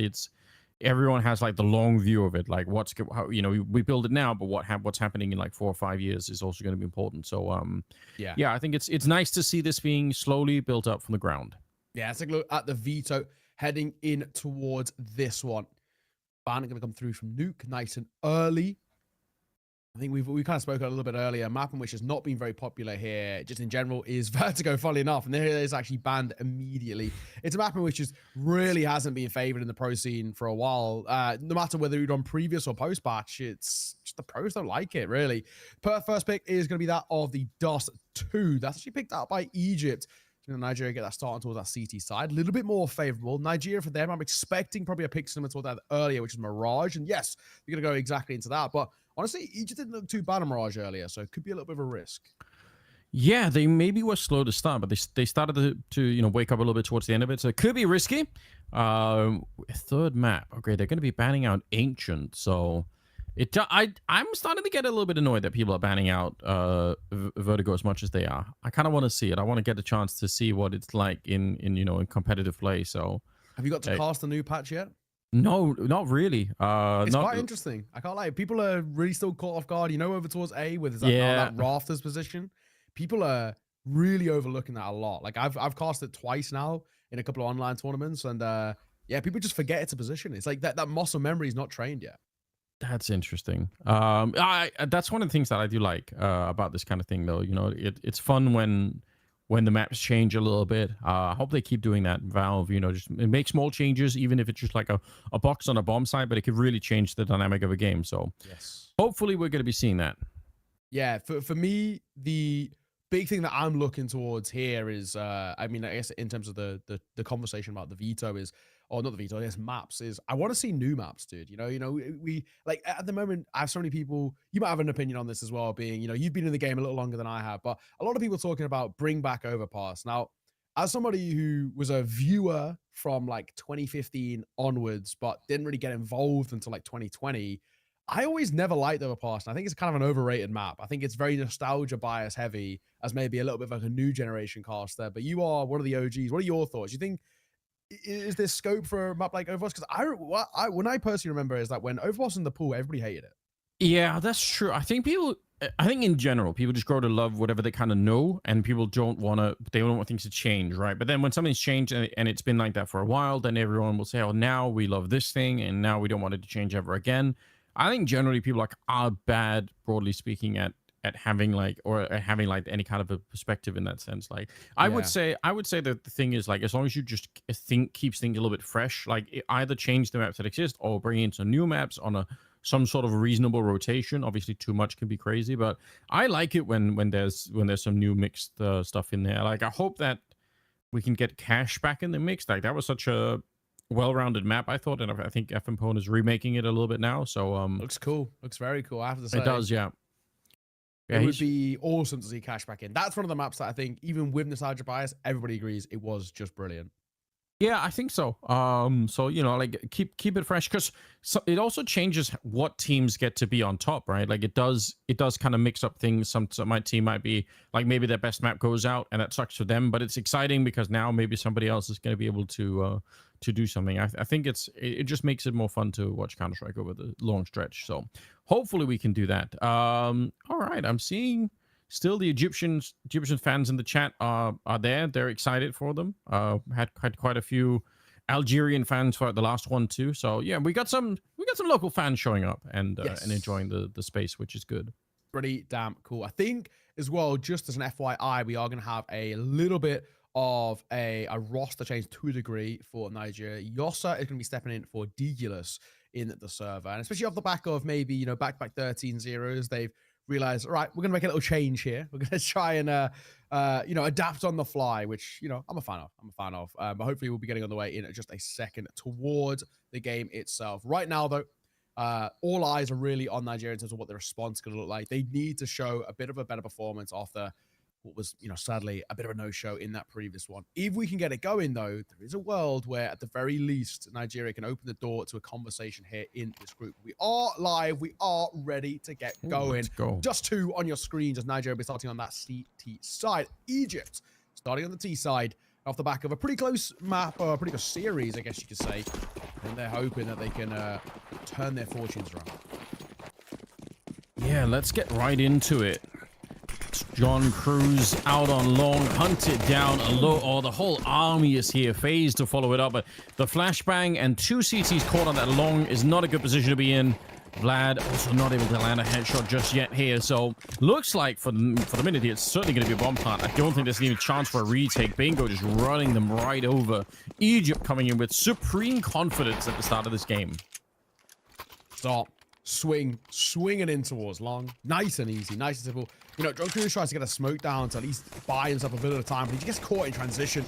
everyone has like the long view of it, like we build it now, but what's happening in like 4 or 5 years is also going to be important. So yeah, I think it's nice to see this being slowly built up from the ground. Yeah, let's take a look at the veto heading in towards this one. Ban going to come through from Nuke nice and early. I think we kind of spoke a little bit earlier. A map in which has not been very popular here, just in general, is Vertigo, funnily enough. And there it is actually banned immediately. It's a map in which just really hasn't been favored in the pro scene for a while. No matter whether you're on previous or post-patch, it's just the pros don't like it, really. First pick is going to be that of the DOS 2. That's actually picked out by Egypt. Nigeria get that starting towards that CT side. A little bit more favorable. Nigeria for them, I'm expecting probably a pick similar to what that earlier, which is Mirage. And yes, you're going to go exactly into that. But honestly, Egypt didn't look too bad on Mirage earlier, so it could be a little bit of a risk. Yeah, they maybe were slow to start, but they started to wake up a little bit towards the end of it, so it could be risky. Third map. Okay, they're going to be banning out Ancient, so I'm starting to get a little bit annoyed that people are banning out Vertigo as much as they are. I kind of want to see it. I want to get a chance to see what it's like in competitive play. So have you got to cast the new patch yet? No, not really. It's quite interesting. I can't lie. People are really still caught off guard. Over towards A with that Rafters position. People are really overlooking that a lot. Like I've cast it twice now in a couple of online tournaments, and yeah, people just forget it's a position. It's like that muscle memory is not trained yet. That's interesting. That's one of the things that I do like about this kind of thing, though. It's fun when the maps change a little bit. I hope they keep doing that. Valve, just make small changes, even if it's just like a box on a bomb site, but it could really change the dynamic of a game. So yes, hopefully we're going to be seeing that. Yeah, for me, the big thing that I'm looking towards here is, I guess in terms of the conversation about the veto is, or not the veto, I guess maps is, I want to see new maps, dude. We like at the moment, I have so many people, you might have an opinion on this as well, being, you've been in the game a little longer than I have, but a lot of people talking about bring back Overpass. Now, as somebody who was a viewer from like 2015 onwards, but didn't really get involved until like 2020, I always never liked Overpass, and I think it's kind of an overrated map. I think it's very nostalgia bias heavy, as maybe a little bit of like a new generation caster, but you are one of the OGs. What are your thoughts? You think, is there scope for a map like Overpass? Because when I personally remember is that when Overpass was in the pool, everybody hated it. Yeah, that's true. I think in general, people just grow to love whatever they kind of know, and people don't want things to change, right? But then when something's changed and it's been like that for a while, then everyone will say, oh, now we love this thing, and now we don't want it to change ever again. I think generally people are bad, broadly speaking, at having any kind of a perspective in that sense. Like I would say that the thing is, like, as long as you just keeps things a little bit fresh, like either change the maps that exist or bring in some new maps on some sort of reasonable rotation. Obviously too much can be crazy, but I like it when there's some new mixed stuff in there. Like I hope that we can get Cash back in the mix. Like that was such a well-rounded map, I thought, and I think FMPwn is remaking it a little bit now. So looks cool. Looks very cool. I have to say it does, yeah. Yeah, it would be awesome to see Cash back in. That's one of the maps that I think, even with nostalgia bias, everybody agrees it was just brilliant. Yeah, I think so. So you know, like keep it fresh, because it also changes what teams get to be on top, right? Like it does kind of mix up things. Some my team might be like, maybe their best map goes out, and that sucks for them. But it's exciting because now maybe somebody else is going to be able to do something. I think it just makes it more fun to watch Counter-Strike over the long stretch. So hopefully we can do that. All right, I'm seeing. Still, the Egyptian fans in the chat are there. They're excited for them. Had quite a few Algerian fans for the last one too. So yeah, we got some local fans showing up and enjoying the space, which is good. Pretty damn cool. I think as well, just as an FYI, we are going to have a little bit of a roster change to a degree for Nigeria. Yossa is going to be stepping in for Digulus in the server, and especially off the back of maybe, you know, back 13-0s, they've realize, all right, we're gonna make a little change here. We're gonna try and you know, adapt on the fly, which, you know, I'm a fan of. But hopefully we'll be getting on the way in just a second towards the game itself. Right now though, all eyes are really on Nigeria in terms of what the response is gonna look like. They need to show a bit of a better performance after what was, you know, sadly a bit of a no-show in that previous one. If we can get it going though, there is a world where at the very least Nigeria can open the door to a conversation here in this group. We are live, we are ready to get going. Let's go. Just two on your screens as Nigeria will be starting on that CT side. Egypt starting on the T side off the back of a pretty close map, or a pretty close series, I guess you could say. And they're hoping that they can turn their fortunes around. Yeah, let's get right into it. John Cruz out on long, hunted down a low. Oh, the whole army is here. FaZe to follow it up, but the flashbang and two CTs caught on that long is not a good position to be in. Vlad also not able to land a headshot just yet here. So looks like for the minute here, it's certainly going to be a bomb plant. I don't think there's any chance for a retake. Bingo just running them right over. Egypt coming in with supreme confidence at the start of this game. Stop. Swinging in towards long. Nice and easy. Nice and simple. You know, John Cruz tries to get a smoke down to at least buy himself a bit of time, but he just gets caught in transition.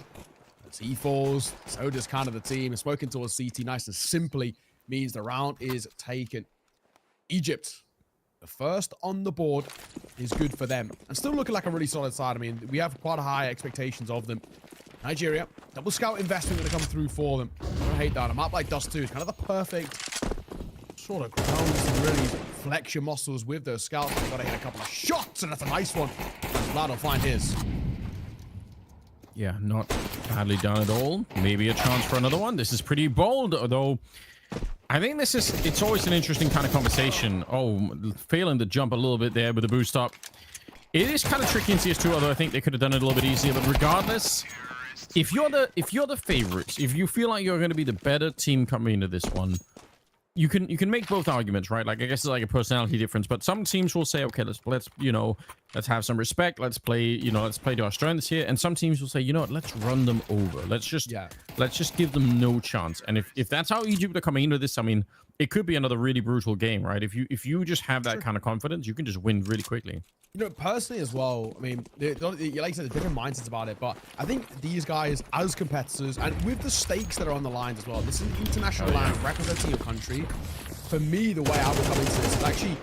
As he falls, so does kind of the team. And smoking towards CT nice and simply means the round is taken. Egypt, the first on the board, is good for them. And still looking like a really solid side. I mean, we have quite high expectations of them. Nigeria, double scout investment going to come through for them. I don't hate that. A map like Dust 2 is kind of the perfect sort of grounds to really flex your muscles with those scouts. You've got to hit a couple of shots, and that's a nice one. Vlad will find his. Yeah, not badly done at all. Maybe a chance for another one. This is pretty bold, although I think it's always an interesting kind of conversation. Oh, failing to jump a little bit there with the boost up. It is kind of tricky in CS2, although I think they could have done it a little bit easier. But regardless, if you're the favorites, if you feel like you're going to be the better team coming into this one, you can make both arguments, right? Like, I guess it's like a personality difference, but some teams will say, okay, let's you know, let's have some respect, let's play to our strengths here, and some teams will say, you know what, let's run them over, let's just give them no chance. And if that's how Egypt are coming into this, I mean, it could be another really brutal game, right? If you just have that kind of confidence, you can just win really quickly. You know, personally as well, I mean, like I said, different mindsets about it, but I think these guys, as competitors, and with the stakes that are on the lines as well, this is an international land representing your country. For me, the way I would come into this is actually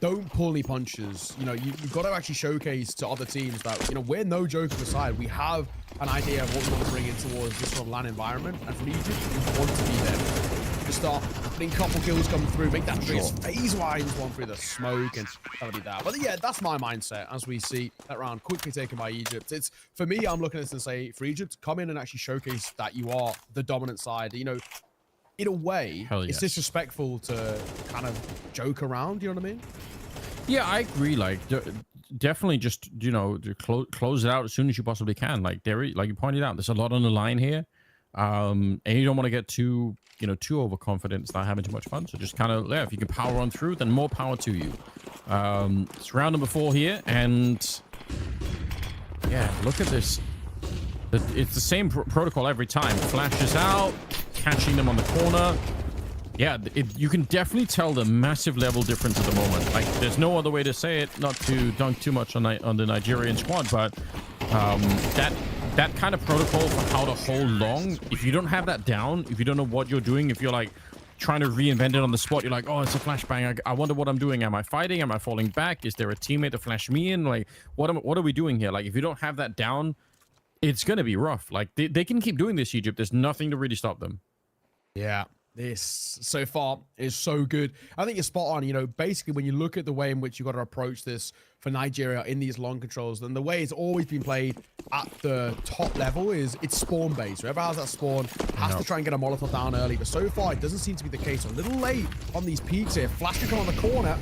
don't pull any punches. You know, you've got to actually showcase to other teams that, you know, we're no joke of a side. We have an idea of what we want to bring in towards this sort of LAN environment, and for Egypt, we want to be there. Just start putting a couple kills come through, make that biggest phase-wise one through the smoke, and that'll be that. But yeah, that's my mindset as we see that round quickly taken by Egypt. It's, for me, I'm looking at this and say, for Egypt, come in and actually showcase that you are the dominant side. You know, in a way, it's disrespectful to kind of joke around, you know what I mean? Yeah, I agree. Like, definitely just, you know, close it out as soon as you possibly can. Like, like you pointed out, there's a lot on the line here. And you don't want to get too overconfident, start having too much fun. So just kind of, if you can power on through, then more power to you. It's round number 4 here, and yeah, look at this. It's the same protocol every time. Flashes out, catching them on the corner. Yeah, you can definitely tell the massive level difference at the moment. Like, there's no other way to say it, not to dunk too much on the Nigerian squad, but that kind of protocol for how to hold long, if you don't have that down, if you don't know what you're doing, if you're like trying to reinvent it on the spot. You're like, oh, it's a flashbang. I wonder what I'm doing. Am I fighting? Am I falling back? Is there a teammate to flash me in? Like, what are we doing here? Like, if you don't have that down, it's going to be rough. Like, they can keep doing this, Egypt. There's nothing to really stop them. Yeah, this so far is so good. I think you're spot on. You know, basically, when you look at the way in which you got to approach this for Nigeria in these long controls, then the way it's always been played at the top level is it's spawn based. Whoever has that spawn has to try and get a Molotov down early. But so far, it doesn't seem to be the case. A little late on these peaks here. Flash can come on the corner.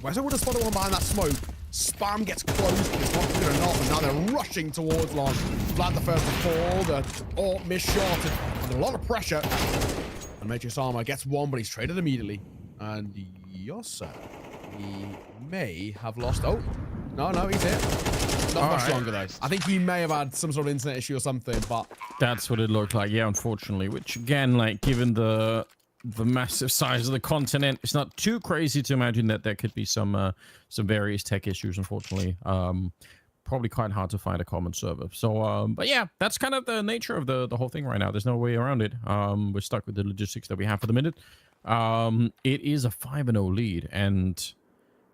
Wezo would have spotted one behind that smoke. Spam gets close, but it's not good enough, and now they're rushing towards long. Vlad the first to fall, the missed shot, and a lot of pressure. And Matrix Armor gets one, but he's traded immediately. And Yossa, he may have lost. Oh, no, he's here. Not much longer, though. I think he may have had some sort of internet issue or something, but... That's what it looked like, yeah, unfortunately. Which, again, like, given the massive size of the continent, it's not too crazy to imagine that there could be some various tech issues, unfortunately. Probably quite hard to find a common server. So, but yeah, that's kind of the nature of the whole thing right now. There's no way around it. We're stuck with the logistics that we have for the minute. It is a 5-0 lead, and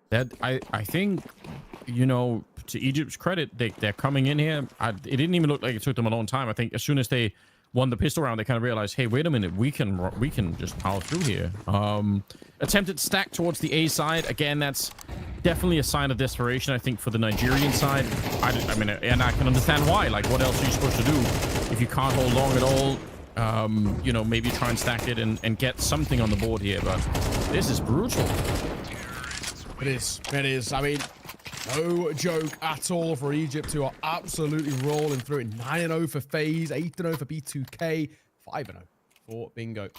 that I think, you know, to Egypt's credit, they're coming in here. It didn't even look like it took them a long time. I think as soon as they won the pistol round, they kind of realized, hey, wait a minute, we can just power through here. Attempted stack towards the A side. Again, that's definitely a sign of desperation, I think, for the Nigerian side. I mean, and I can understand why. Like, what else are you supposed to do if you can't hold long at all? You know, maybe try and stack it and get something on the board here, but this is brutal. It is. I mean, no joke at all for Egypt, who are absolutely rolling through it. 9-0 for FaZe, 8-0 for B2K, 5-0 for Bingo.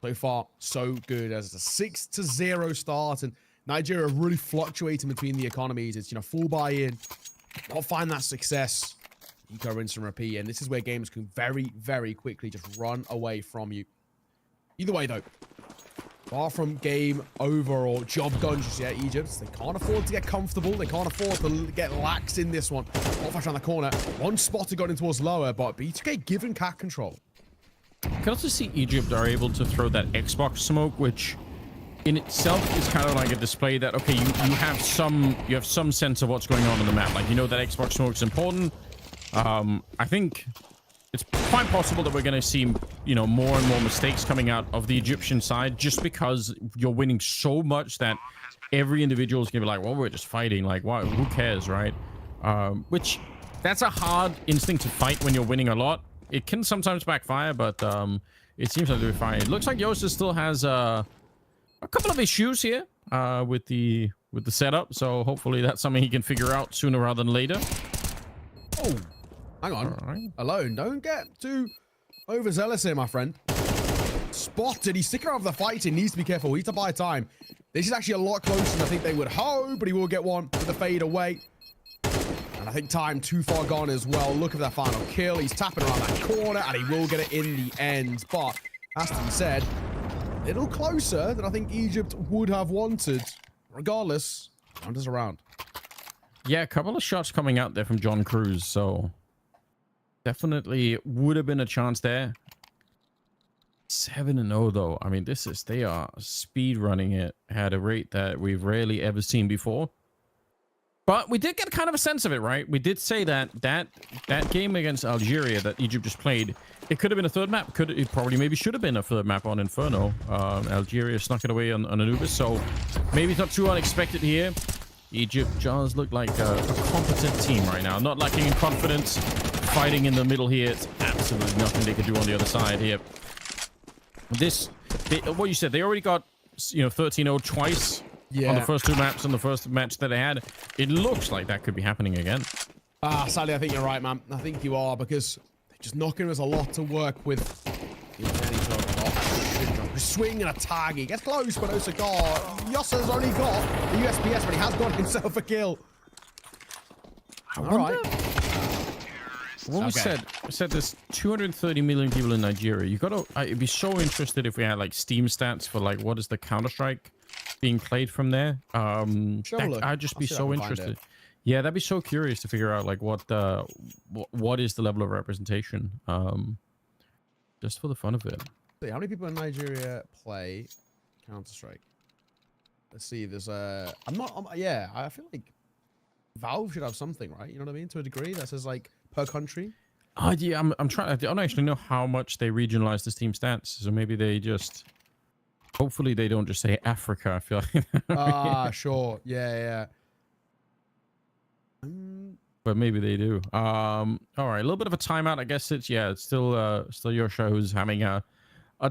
So far, so good, as it's a 6-0 start, and Nigeria really fluctuating between the economies. It's, you know, full buy-in, not find that success, eco rinse and repeat, and this is where games can very, very quickly just run away from you. Either way, though, far from game over or job done just yet, Egypt. They can't afford to get comfortable. They can't afford to get lax in this one. Off around the corner. One spot got in towards lower, but B2K given cat control. I can also see Egypt are able to throw that Xbox smoke, which in itself is kind of like a display that, okay, you have some sense of what's going on the map. Like, you know that Xbox smoke is important. I think it's quite possible that we're going to see, you know, more and more mistakes coming out of the Egyptian side, just because you're winning so much that every individual is going to be like, well, we're just fighting. Like, why? Who cares, right? Which, that's a hard instinct to fight when you're winning a lot. It can sometimes backfire, but it seems like they're fine. It looks like Yosa still has a couple of issues here with the setup, so hopefully that's something he can figure out sooner rather than later. Oh, hang on. Right. Alone. Don't get too overzealous here, my friend. Spotted. He's sticking around for the fight. He needs to be careful. We need to buy time. This is actually a lot closer than I think they would hope, but he will get one with the fade away. And I think time too far gone as well. Look at that final kill. He's tapping around that corner, and he will get it in the end. But, as to be said, a little closer than I think Egypt would have wanted. Regardless, round is around. Yeah, a couple of shots coming out there from John Cruz, so definitely would have been a chance there. 7-0 though. I mean, they are speed running it at a rate that we've rarely ever seen before. But we did get kind of a sense of it, right? We did say that game against Algeria that Egypt just played, it could have been a third map. It probably maybe should have been a third map on Inferno. Algeria snuck it away on Anubis, so maybe it's not too unexpected here. Egypt does look like a competent team right now. Not lacking in confidence. Fighting in the middle here. It's absolutely nothing they can do on the other side here. What you said, they already got, you know, 13-0 twice. Yeah. On the first two maps and the first match that they had. It looks like that could be happening again. Sadly, I think you're right, man. I think you are, because they're just not giving us a lot to work with. Swing and a tag. He gets close, but no cigar. Yossa's only got the USPS, but he has got himself a kill. All right. What we said there's 230 million people in Nigeria. You gotta, I'd be so interested if we had like Steam stats for like what is the Counter-Strike being played from there. I'd just be so interested. Yeah, that'd be so curious to figure out like what is the level of representation. Just for the fun of it. How many people in Nigeria play Counter-Strike? Let's see. There's yeah, I feel like Valve should have something, right? You know what I mean? To a degree that says like per country. Yeah, I'm trying. I don't actually know how much they regionalize the team stats, so maybe they just. Hopefully, they don't just say Africa. I feel like. Sure. Yeah. But maybe they do. All right, a little bit of a timeout. I guess it's still your show who's having a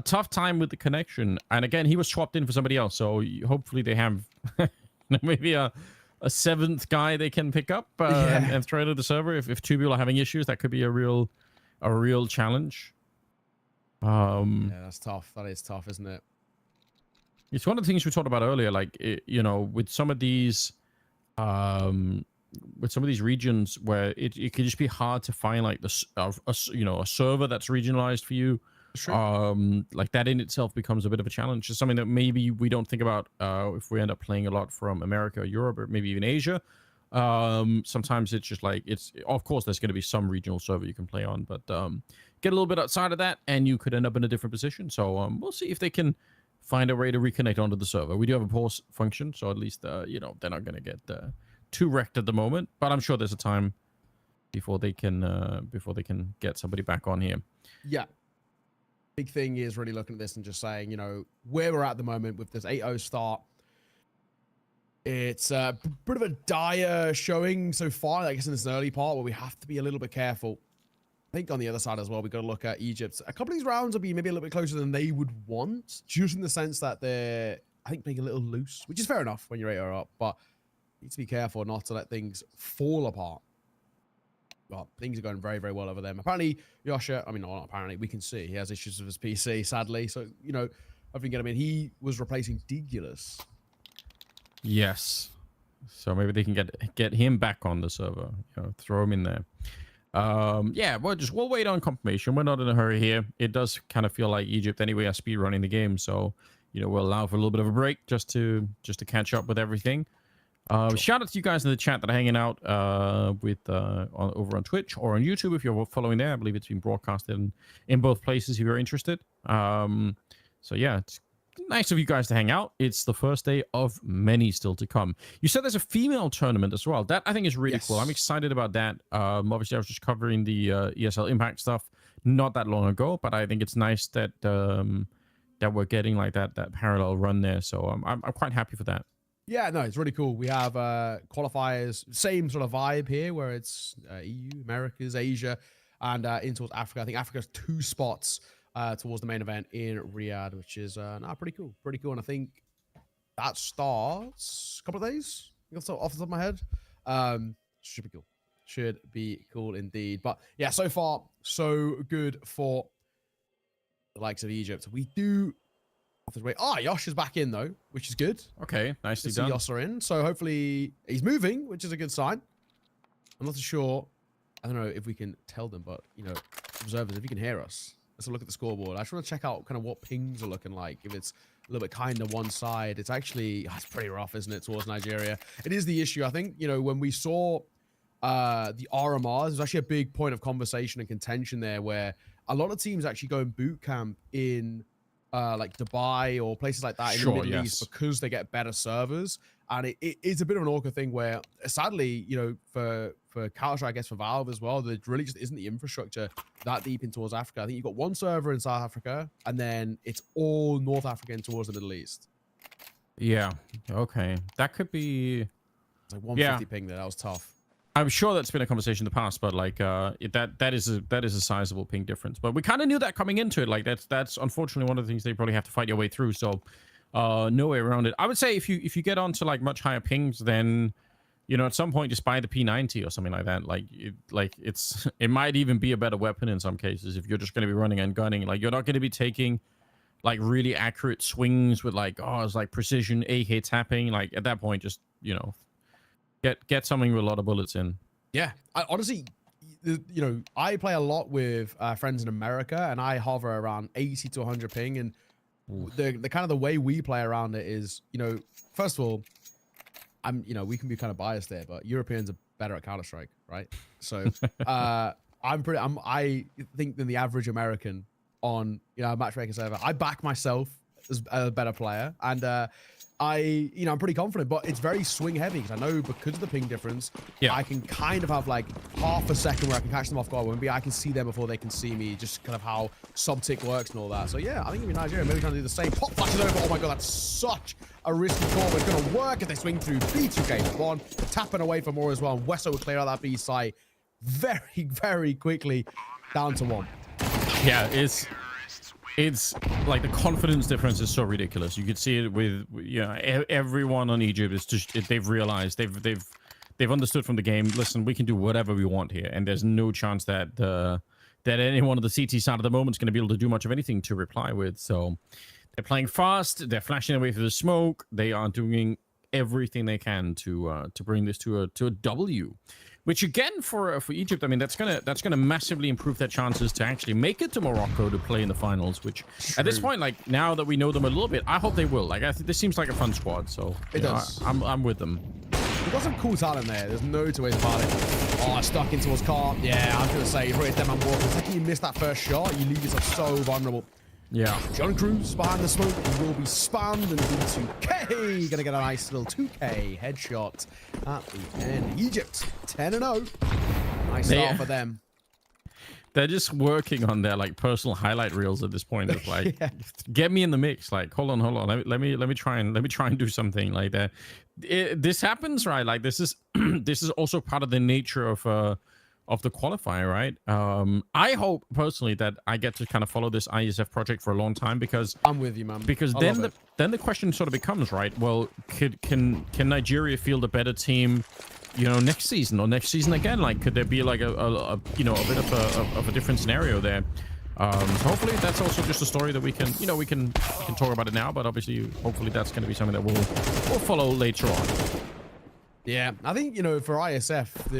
tough time with the connection. And again, he was swapped in for somebody else, so hopefully they have maybe a seventh guy they can pick up and throw to the server. If two people are having issues, that could be a real challenge. Yeah, that's tough. That is tough, isn't it? It's one of the things we talked about earlier. Like with some of these regions where it could just be hard to find like a server that's regionalized for you. Sure. Like that in itself becomes a bit of a challenge. It's something that maybe we don't think about if we end up playing a lot from America or Europe or maybe even Asia. Sometimes it's just like of course there's going to be some regional server you can play on, but get a little bit outside of that and you could end up in a different position. So we'll see if they can find a way to reconnect onto the server. We do have a pause function, so at least they're not going to get too wrecked at the moment, but I'm sure there's a time before they can get somebody back on here. Yeah. Big thing is really looking at this and just saying, where we're at the moment with this 8-0 start. It's a bit of a dire showing so far, I guess, in this early part where we have to be a little bit careful. I think on the other side as well, we've got to look at Egypt. A couple of these rounds will be maybe a little bit closer than they would want, just in the sense that they're, I think, being a little loose, which is fair enough when you're 8-0 up, but you need to be careful not to let things fall apart. Well, things are going very, very well over them. Apparently, Yasha, not apparently, we can see he has issues with his PC, sadly. So, hopefully get him in. He was replacing Digulus. Yes. So maybe they can get him back on the server. Throw him in there. Yeah, we'll wait on confirmation. We're not in a hurry here. It does kind of feel like Egypt anyway are speed running the game. So, we'll allow for a little bit of a break just to catch up with everything. Shout out to you guys in the chat that are hanging out over on Twitch or on YouTube if you're following there. I believe it's been broadcasted in both places if you're interested. So yeah, it's nice of you guys to hang out. It's the first day of many still to come. You said there's a female tournament as well. That I think is really cool. I'm excited about that. Obviously, I was just covering the ESL Impact stuff not that long ago, but I think it's nice that that we're getting like that parallel run there. So I'm quite happy for that. Yeah, no, it's really cool. We have qualifiers, same sort of vibe here, where it's EU, Americas, Asia, and in towards Africa. I think Africa's 2 spots towards the main event in Riyadh, which is pretty cool. Pretty cool. And I think that starts a couple of days off the top of my head. Should be cool. Should be cool indeed. But yeah, so far, so good for the likes of Egypt. We do. Yosh is back in though, which is good. Okay, nicely done. Yosh are in, so hopefully he's moving, which is a good sign. I'm not too sure. I don't know if we can tell them, but observers, if you can hear us, let's look at the scoreboard. I just want to check out kind of what pings are looking like. If it's a little bit kind of one side, it's actually it's pretty rough, isn't it, towards Nigeria? It is the issue. I think when we saw the RMRs, there's actually a big point of conversation and contention there, where a lot of teams actually go in boot camp in. Like Dubai or places like that in the Middle East because they get better servers, and it's a bit of an awkward thing where sadly for Counter-Strike, I guess for Valve as well, there really just isn't the infrastructure that deep in towards Africa. I think you've got one server in South Africa and then it's all North Africa and towards the Middle East. Yeah, okay, that could be it's like 150 ping there. That was tough. I'm sure that's been a conversation in the past, but like that is a sizable ping difference. But we kind of knew that coming into it. Like that's unfortunately one of the things they probably have to fight your way through. So no way around it. I would say if you get onto like much higher pings, then at some point just buy the P90 or something like that. It might even be a better weapon in some cases if you're just going to be running and gunning. Like you're not going to be taking like really accurate swings with it's like precision AK tapping. Like at that point, just Get something with a lot of bullets in. Yeah, I honestly, I play a lot with friends in America, and I hover around 80 to 100 ping, and the kind of the way we play around it is, first of all, we can be kind of biased there, but Europeans are better at Counter-Strike, right? So I think than the average American on a matchmaking server. I back myself as a better player, and I'm pretty confident, but it's very swing heavy because I know because of the ping difference, I can kind of have like half a second where I can catch them off guard. Maybe I can see them before they can see me, just kind of how sub-tick works and all that. So yeah, I think it'll be Nigeria. Maybe trying to do the same. Pop flashes over. Oh my god, that's such a risky call, but it's going to work if they swing through. B2K one, tapping away for more as well. And Wesso will clear out that B site very, very quickly, down to 1. Yeah, it's like the confidence difference is so ridiculous. You could see it with everyone on Egypt. It's just they've realized they've understood from the game. Listen, we can do whatever we want here, and there's no chance that that anyone on the CT side at the moment is going to be able to do much of anything to reply with. So they're playing fast. They're flashing away through the smoke. They are doing everything they can to bring this to a W. Which again for Egypt, I mean that's gonna massively improve their chances to actually make it to Morocco to play in the finals. Which at this point, like now that we know them a little bit, I hope they will. Like I think this seems like a fun squad, so it does. I'm with them. We've got some cool talent there. There's no two ways about it. Oh, stuck in towards Car. Yeah, I was gonna say, right there, man. The second you miss that first shot, you leave yourself so vulnerable. Yeah. John Cruz behind the smoke will be spammed, and B2K gonna get a nice little 2K headshot at the end. Egypt 10-0. Nice start for them. They're just working on their like personal highlight reels at this point. It's like, get me in the mix. Like, hold on. Let me try and do something like that. This happens, right? Like this is this is also part of the nature of the qualifier, right? I hope personally that I get to kind of follow this Iesf project for a long time, because I'm with you, man. Because then the question sort of becomes, right? Well, can Nigeria field a better team, next season or next season again? Like, could there be like a bit of a different scenario there? So hopefully that's also just a story that we can we can talk about it now, but obviously hopefully that's going to be something that we'll follow later on. Yeah, I think, for ISF,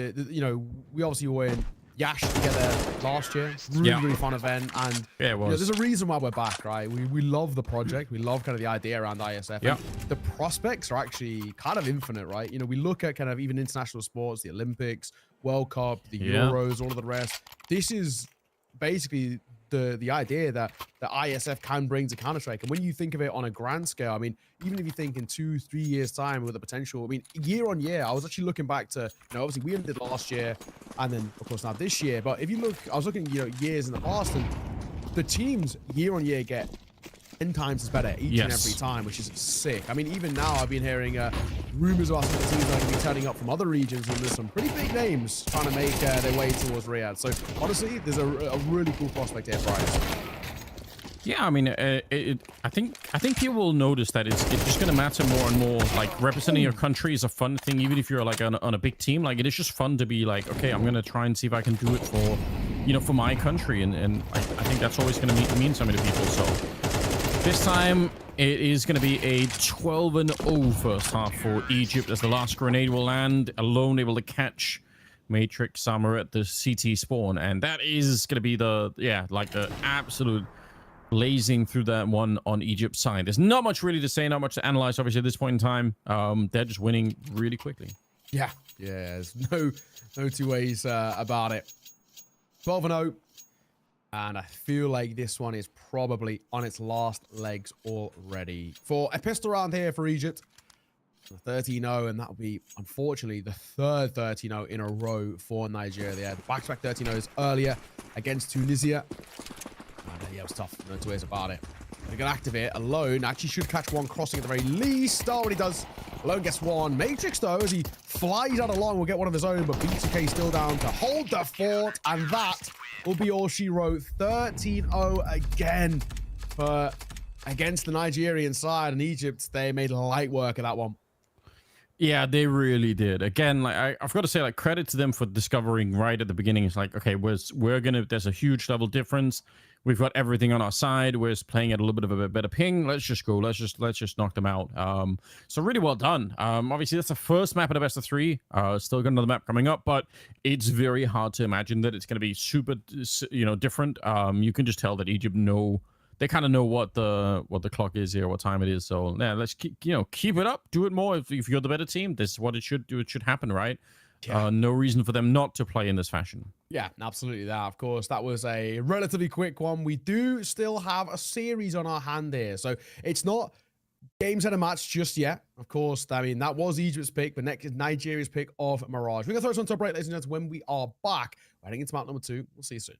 we obviously were in Yash together last year. Really fun event. And yeah, it was. There's a reason why we're back, right? We love the project. We love kind of the idea around ISF. Yeah. The prospects are actually kind of infinite, right? We look at kind of even international sports, the Olympics, World Cup, the Euros, all of the rest. This is basically the idea that the ISF can bring to Counter-Strike. And when you think of it on a grand scale, I mean, even if you think in 2-3 years time with the potential, I mean, year on year, I was actually looking back to, obviously we ended last year and then of course now this year. But if you look, I was looking, years in the past, and the teams year on year get 10 times as better each and every time, which is sick. I mean, even now I've been hearing rumors about some of the teams that are going to be turning up from other regions, and there's some pretty big names trying to make their way towards Riyadh. So honestly, there's a really cool prospect here for us. Yeah, I mean, I think people will notice that it's just going to matter more and more. Like, representing your country is a fun thing, even if you're like on a big team. Like, it is just fun to be like, okay, I'm going to try and see if I can do it for, for my country, and I think that's always going to mean something to people. So this time it is going to be a 12-0 first half for Egypt, as the last grenade will land, alone able to catch Matrix Summer at the CT spawn, and that is going to be the absolute blazing through that one on Egypt's side. There's not much really to say, not much to analyze, obviously, at this point in time. They're just winning really quickly. Yeah, there's no two ways about it. 12-0, and I feel like this one is probably on its last legs already. For a pistol round here for Egypt, 13-0, and that will be, unfortunately, the third 13-0 in a row for Nigeria. They had back-to-back 13-0s earlier against Tunisia. And yeah, it was tough. No two ways about it. They're going to activate Alone. Actually should catch one crossing at the very least. Oh, what he does. Alone gets one. Matrix, though, as he flies out along, will get one of his own, but B2K still down to hold the fort, and that will be all she wrote. 13-0 again against the Nigerian side, and Egypt, they made light work of that one. Yeah, they really did. Again, like I've got to say, like, credit to them for discovering right at the beginning. It's like, okay, there's a huge level difference. We've got everything on our side. We're playing at a little bit of a better ping. Let's just go. Let's just knock them out. So really well done. Obviously that's the first map at a best of 3. Still got another map coming up, but it's very hard to imagine that it's going to be super, different. You can just tell that Egypt they kind of know what the clock is here, what time it is. So yeah, let's keep it up, do it more. If you're the better team, this is what it should do. It should happen, right? Yeah. No reason for them not to play in this fashion. Yeah, absolutely. That, of course, that was a relatively quick one. We do still have a series on our hand here. So it's not games and a match just yet. Of course, I mean, that was Egypt's pick, but next is Nigeria's pick of Mirage. We're going to throw this on top right, ladies and gentlemen, when we are back. We're heading into map number 2. We'll see you soon.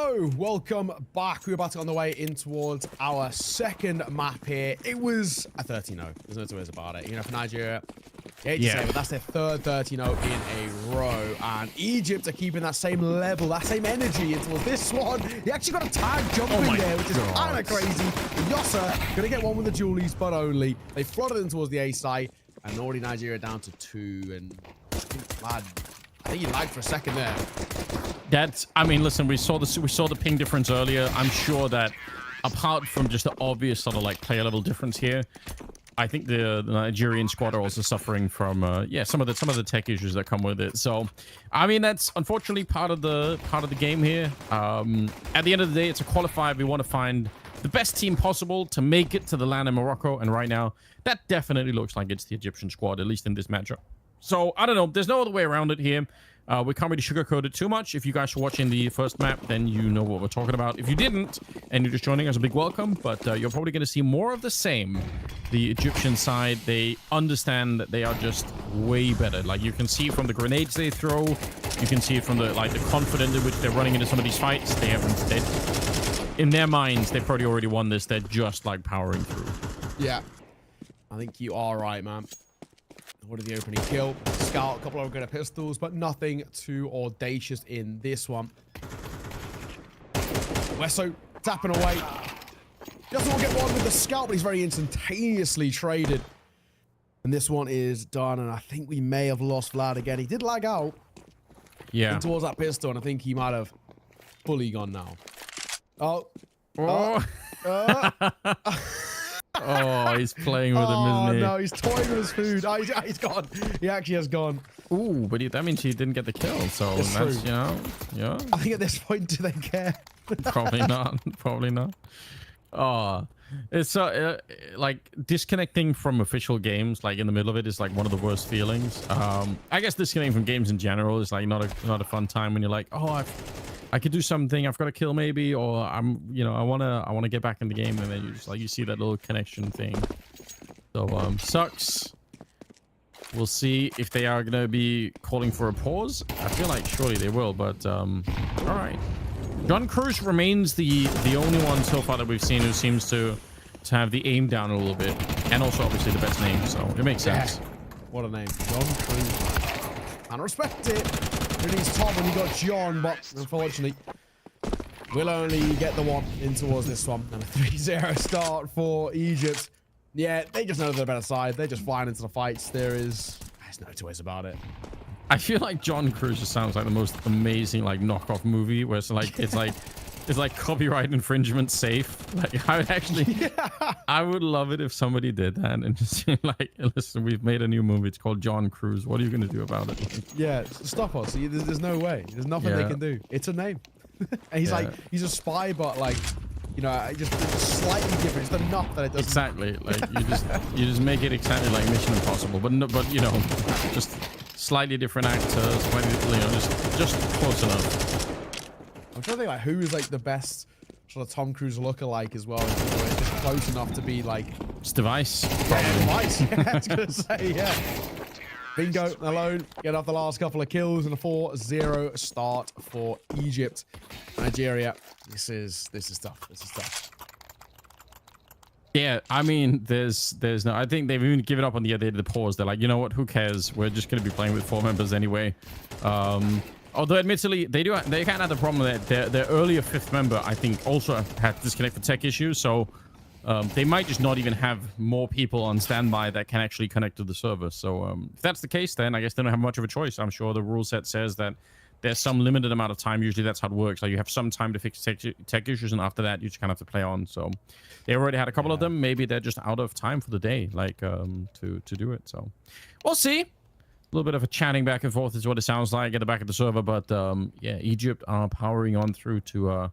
Hello, welcome back. We're about to get on the way in towards our second map here. It was a 30-0. There's no two ways about it. You know, for Nigeria, I hate to say it, but that's their third 30-0 in a row. And Egypt are keeping that same level, that same energy into this one. He actually got a tag jumping there, which is kind of crazy. Yossa gonna get one with the Julies, but only. They flooded in towards the A site, and already Nigeria down to 2. And I think he lagged for a second there. That's, I mean, listen, we saw the ping difference earlier. I'm sure that apart from just the obvious sort of like player level difference here, I think the Nigerian squad are also suffering from some of the tech issues that come with it. So, I mean, that's unfortunately part of the game here. At the end of the day, it's a qualifier. We want to find the best team possible to make it to the land of Morocco, and right now, that definitely looks like it's the Egyptian squad, at least in this matchup. So, I don't know. There's no other way around it here. We can't really sugarcoat it too much. If you guys were watching the first map, then you know what we're talking about. If you didn't, and you're just joining us, a big welcome. But you're probably going to see more of the same. The Egyptian side, they understand that they are just way better. Like, you can see from the grenades they throw. You can see it from the confidence in which they're running into some of these fights. They haven't... in their minds, they've probably already won this. They're just, like, powering through. Yeah. I think you are right, man. What did the opening kill? Scout, a couple of good pistols, but nothing too audacious in this one. Wesso tapping away. Doesn't want to get one with the scout, but he's very instantaneously traded. And this one is done, and I think we may have lost Vlad again. He did lag out. Yeah. Towards that pistol, and I think he might have fully gone now. Oh. Oh, he's playing with him, isn't he? Oh, no, he's toying with his food. Oh, he's gone. He actually has gone. Ooh, but that means he didn't get the kill, so It's that's, true. you know, yeah. I think at this point, do they care? Probably not. Probably not. Oh, it's like disconnecting from official games, like in the middle of it, is like one of the worst feelings. I guess disconnecting from games in general is like not a fun time when you're like, oh, I could do something. I've got a kill maybe, or I wanna get back in the game, and then you just you see that little connection thing. So sucks. We'll see if they are gonna be calling for a pause. I feel like surely they will, but all right. John Cruz remains the only one so far that we've seen who seems to have the aim down a little bit, and also obviously the best name, so it makes sense. Yeah. What a name, John Cruz. And respect it. It is Tom when you got John, but unfortunately, we'll only get the one in towards this one. And a 3-0 start for Egypt. Yeah, they just know they're the better side. They're just flying into the fights. There's no two ways about it. I feel like John Cruz just sounds like the most amazing knockoff movie where it's like copyright infringement safe. Like I would actually, I would love it if somebody did that and just like, listen, we've made a new movie. It's called John Cruz. What are you gonna do about it? Yeah, stop us. There's no way. There's nothing they can do. It's a name. And he's like, he's a spy, but like, you know, just slightly different. It's enough that it doesn't. Exactly. Like you just make it exactly like Mission Impossible, but you know, just slightly different actors, just close enough. I'm trying to think like who is like the best sort of Tom Cruise lookalike as well. Just close enough to be like. It's Device. Yeah, Device. Yeah, I was gonna say yeah. Bingo alone, get off the last couple of kills and a 4-0 start for Egypt. Nigeria, this is tough. This is tough. Yeah, I mean, there's no. I think they've even given up on the idea of the pause. They're like, you know what? Who cares? We're just going to be playing with 4 members anyway. Although, admittedly, they kind of have the problem that their earlier 5th member, I think, also had to disconnect for tech issues. So they might just not even have more people on standby that can actually connect to the server. So if that's the case, then I guess they don't have much of a choice. I'm sure the rule set says that there's some limited amount of time. Usually that's how it works. Like you have some time to fix tech issues, and after that, you just kind of have to play on. So they already had a couple of them. Maybe they're just out of time for the day, like to do it. So we'll see. A little bit of a chatting back and forth is what it sounds like at the back of the server. But yeah, Egypt are powering on through to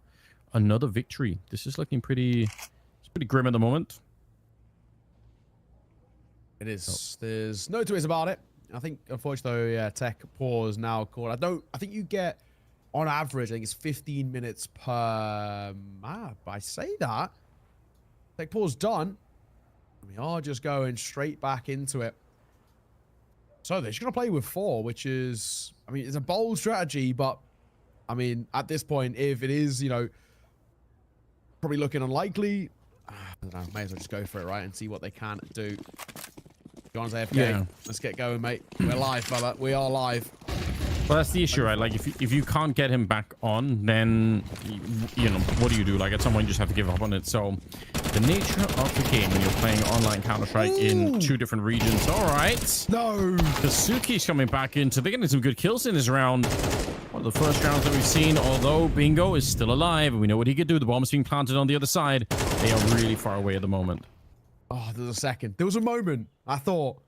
another victory. This is looking pretty grim at the moment. It is. There's no two ways about it. I think, unfortunately, yeah, tech pause now called. I think you get, on average, I think it's 15 minutes per map. I say that. Tech pause done. We are just going straight back into it. So they're just going to play with 4, which is, I mean, it's a bold strategy, but I mean, at this point, if it is, you know, probably looking unlikely, I don't know, may as well just go for it, right, and see what they can do. John's AFK. Yeah. Let's get going, mate. We're live, fella. We are live. Well, that's the issue, right? Like, if you can't get him back on, then, you know, what do you do? Like, at some point, you just have to give up on it. So, the nature of the game when you're playing online Counter-Strike in 2 different regions. All right. No. Kazuki's coming back into. They're getting some good kills in this round. One of the first rounds that we've seen, although Bingo is still alive. We know what he could do. The bomb's being planted on the other side. They are really far away at the moment. Oh, there was a second. There was a moment. I thought.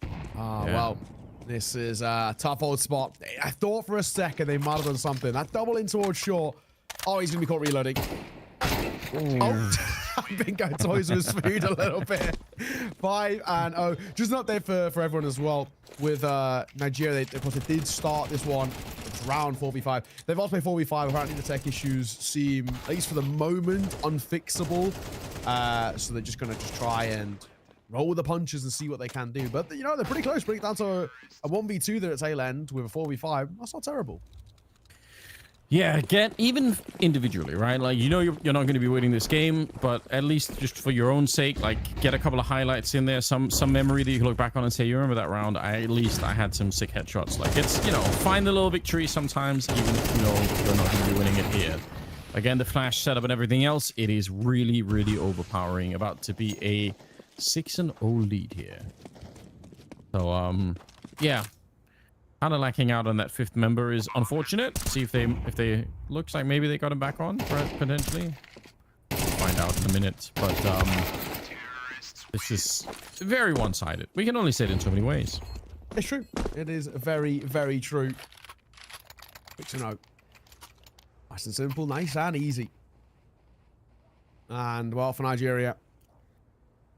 Oh, Yeah. well. This is a tough old spot. I thought for a second they might have done something. That double in towards short. Oh, he's going to be caught reloading. Oh, Bingo toys with his food a little bit. 5-0. Just an update for everyone as well. With Nigeria, of course, they did start this one. It's round 4v5. They've also played 4v5. Apparently, the tech issues seem, at least for the moment, unfixable. So they're just going to try and roll with the punches and see what they can do. But, you know, they're pretty close. Bring it down to a 1v2 there at tail end with a 4v5. That's not terrible. Yeah, get even individually, right? Like, you know, you're not going to be winning this game, but at least just for your own sake, like, get a couple of highlights in there, some memory that you can look back on and say, you remember that round? At least I had some sick headshots. Like, it's, you know, find the little victory sometimes, even if you know you're not going to be winning it here. Again, the flash setup and everything else, it is really, really overpowering. About to be a 6-0 lead here. So, yeah. Kind of lacking out on that 5th member is unfortunate. See if they looks like maybe they got him back on, right, potentially. We'll find out in a minute. But this is very one-sided. We can only say it in so many ways. It's true. It is very, very true. Good to know. Nice and simple, nice and easy. And well, for Nigeria,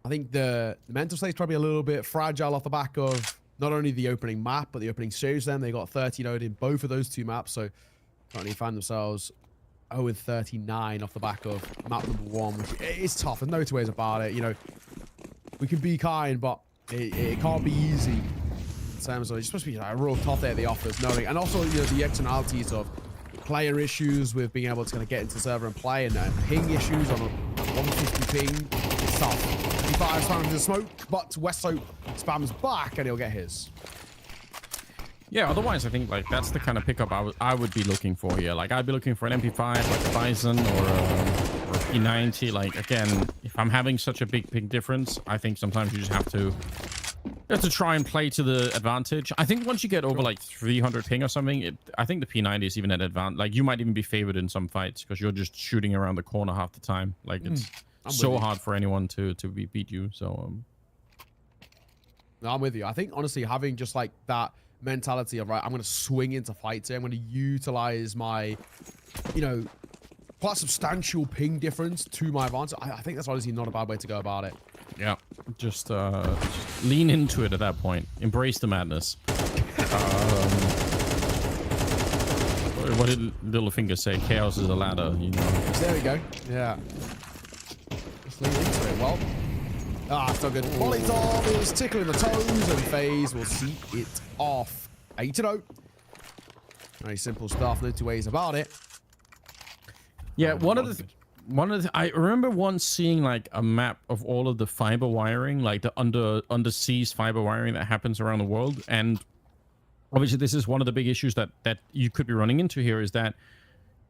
I think the mental state's probably a little bit fragile off the back of not only the opening map, but the opening series. Then they got 30-0 in both of those 2 maps, so currently find themselves 0-39 off the back of map number 1, which is tough. There's no 2 ways about it. You know, we can be kind, but it can't be easy. In terms of, it's supposed to be like a real tough day at the office, knowing, and also, you know, the externalities of player issues with being able to kind of get into the server and play, and ping issues on a 150 ping. It's tough. He fires spams in the smoke, but Westo spams back and he'll get his. Yeah, otherwise, I think, like, that's the kind of pickup I would be looking for here. Like, I'd be looking for an MP5, like a Bison or a P90. Like, again, if I'm having such a big ping difference, I think sometimes you just have to try and play to the advantage. I think once you get over, like, 300 ping or something, I think the P90 is even at advantage. Like, you might even be favored in some fights because you're just shooting around the corner half the time. Like, it's so hard for anyone to beat you. So, No, I'm with you. I think, honestly, having just, like, that mentality of, right, I'm going to swing into fights here. I'm going to utilize my, you know, quite substantial ping difference to my advantage. I think that's honestly not a bad way to go about it. yeah, just lean into it at that point. Embrace the madness. What did Littlefinger say? Chaos is a ladder, you know. There we go. Yeah. Just lean into it. Well, still good. Molotov is tickling the toes, and FaZe will see it off. 8-0. Very simple stuff. No 2 ways about it. Yeah, one of the I remember once seeing like a map of all of the fiber wiring, like the underseas fiber wiring that happens around the world, and obviously this is one of the big issues that you could be running into here, is that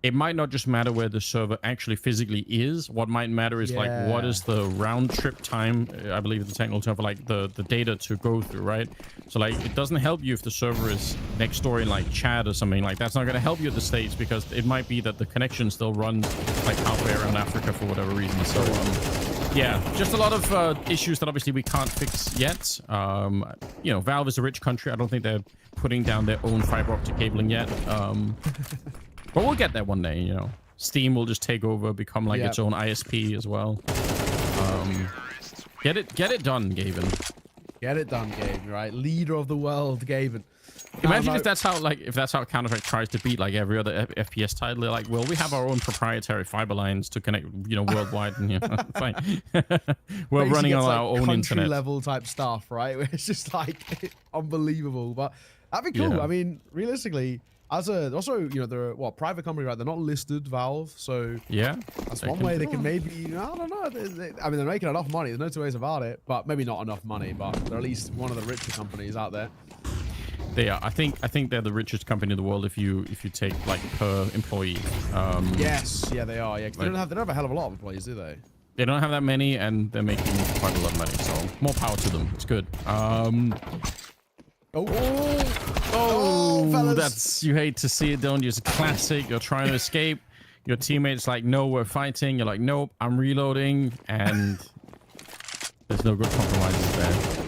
it might not just matter where the server actually physically is. What might matter is like, what is the round trip time, I believe the technical term for like the data to go through, right? So like, it doesn't help you if the server is next door in like Chad or something. Like, that's not going to help you at the States, because it might be that the connection still runs like halfway around Africa for whatever reason. So yeah, just a lot of issues that obviously we can't fix yet. You know, Valve is a rich country. I don't think they're putting down their own fiber optic cabling yet. But we'll get there one day, you know. Steam will just take over, become like its own ISP as well. Get it done, Gavin. Get it done, Gabe, right? Leader of the world, Gavin. Imagine if that's how Counter-Strike tries to beat like every other FPS title. They're like, well, we have our own proprietary fiber lines to connect, you know, worldwide, and you know, fine. We're running on our own internet. Level type stuff, right? It's just like unbelievable, but that'd be cool. Yeah. I mean, realistically, also, you know, they're what, private company, right? They're not listed, Valve, so Yeah, that's one way they can maybe, I don't know. I mean, they're making enough money. There's no two ways about it, but maybe not enough money, but they're at least one of the richer companies out there. they are. I think they're the richest company in the world if you take like per employee. Yes, yeah, they are. Yeah, 'cause they don't have a hell of a lot of employees, do they? They don't have that many, and they're making quite a lot of money. So more power to them. It's good. Fellas. That's, you hate to see it, don't you? It's a classic. You're trying to escape. Your teammate's like, no, we're fighting. You're like, nope, I'm reloading, and there's no good compromises there.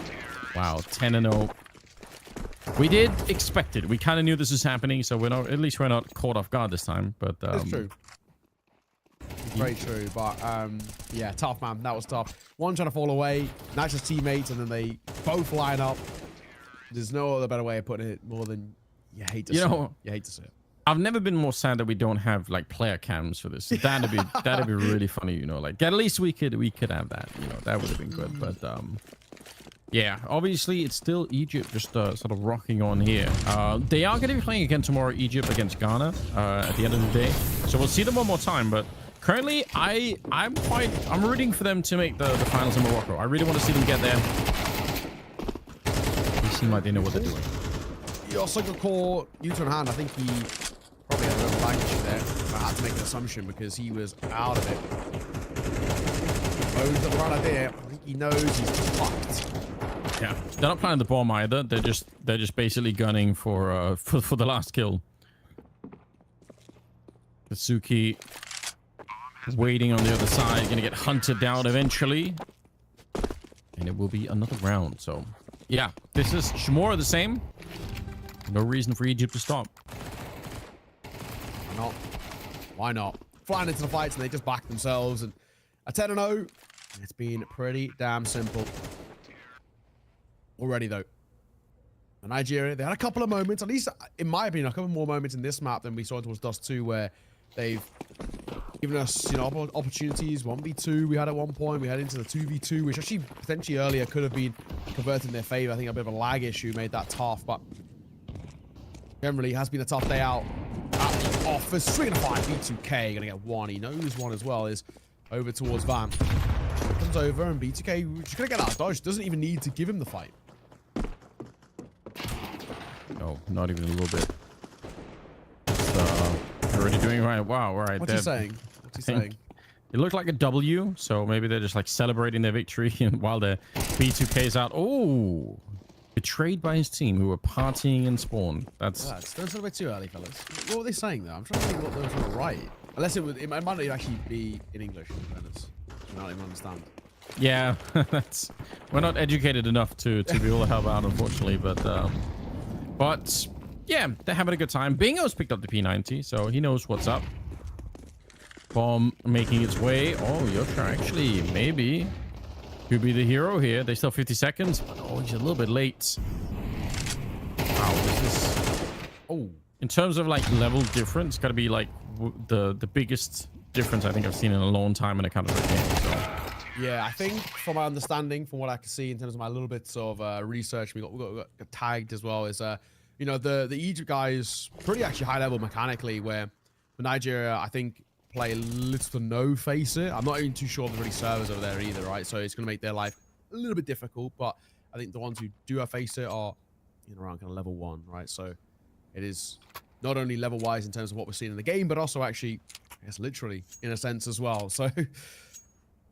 Wow, 10-0. We did expect it. We kind of knew this was happening, so we're not. At least we're not caught off guard this time. But it's true. Very true, but yeah, tough, man. That was tough. One trying to fall away, Nash's teammates, and then they both line up. There's no other better way of putting it more than you hate to see it. You hate to see it. I've never been more sad that we don't have like player cams for this. That'd be really funny, you know. Like at least we could have that, you know. That would have been good. But yeah, obviously it's still Egypt just sort of rocking on here. They are going to be playing again tomorrow, Egypt against Ghana at the end of the day. So we'll see them one more time. But currently, I'm rooting for them to make the finals in Morocco. I really want to see them get there. They seem like they know what they're doing. You also got call U-turn hand. I think he probably had a little lag issue there. I had to make an assumption because he was out of it. Mo's the right idea. I think he knows he's fucked. Yeah, they're not planning the bomb either. They're just basically gunning for the last kill. Katsuki waiting on the other side, gonna get hunted down eventually, and it will be another round. So yeah, this is more of the same. No reason for Egypt to stop. Why not? Why not? Flying into the fights and they just back themselves, and a 10-0. It's been pretty damn simple already, though. And Nigeria, they had a couple of moments, at least in my opinion, a couple more moments in this map than we saw towards Dust 2, where they've given us, you know, opportunities. 1v2 we had at one point. We had into the 2v2, which actually potentially earlier could have been converted in their favor. I think a bit of a lag issue made that tough, but generally has been a tough day out at the office. 3-5, B2K gonna get one. He knows one as well. Is over towards Van. Comes over and B2K just gonna get that dodge. Doesn't even need to give him the fight. No, not even a little bit. Already doing right. Wow, right. What's he saying? What's he saying? It looked like a W, so maybe they're just like celebrating their victory while their B2K's out. Oh, betrayed by his team who were partying in spawn. That's a little bit too early, fellas. What were they saying though? I'm trying to think what those were right. Unless it might not actually be in English. In fairness, I don't even understand. Yeah, we're not educated enough to be able to help out, unfortunately. But yeah, they're having a good time. Bingo's picked up the P90, so he knows what's up. Bomb making its way. Oh, Yosha actually maybe could be the hero here. They still 50 seconds. But oh, he's a little bit late. Wow, this is... Oh, in terms of like level difference, got to be like the biggest difference I think I've seen in a long time in a Counter-Strike game. So. Yeah, I think from my understanding, from what I can see in terms of my little bits of research, we got tagged as well, is you know, the Egypt guy is pretty actually high level mechanically, where for Nigeria, I think play little to no face it. I'm not even too sure there's really servers over there either, right? So it's going to make their life a little bit difficult, but I think the ones who do have face it are, you know, around kind of level 1, right? So it is not only level wise in terms of what we're seeing in the game, but also actually, I guess, literally in a sense as well. So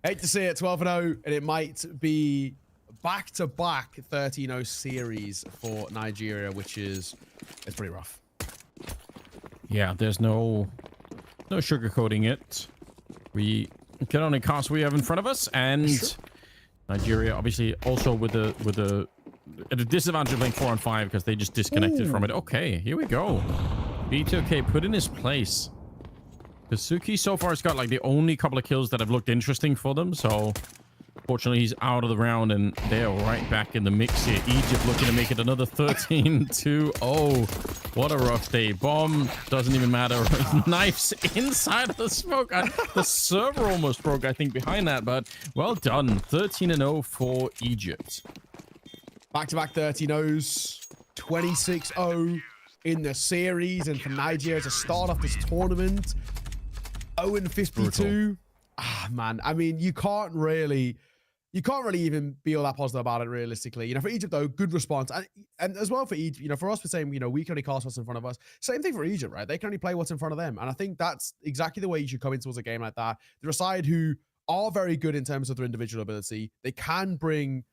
hate to see it, 12-0, and it might be back-to-back 13-0 series for Nigeria, which is, it's pretty rough. Yeah, there's no sugarcoating it. We can only cast what we have in front of us, and sure. Nigeria obviously also with a disadvantage of playing 4-on-5 because they just disconnected from it. Okay, here we go. B2K put in his place. Katsuki so far has got like the only couple of kills that have looked interesting for them, so fortunately he's out of the round and they're right back in the mix here. Egypt looking to make it another 13-2. Oh, what a rough day. Bomb doesn't even matter. Knives inside of the smoke. The server almost broke, I think, behind that, but well done. 13-0 for Egypt. Back-to-back 13-0s. 26-0. in the series and for Nigeria to start off this tournament 0-52. Ah, man. I mean, you can't really even be all that positive about it realistically. You know, for Egypt though, good response. And as well for Egypt, you know, for us, we're saying, you know, we can only cast what's in front of us. Same thing for Egypt, right? They can only play what's in front of them. And I think that's exactly the way you should come in towards a game like that. They're a side who are very good in terms of their individual ability. They can bring,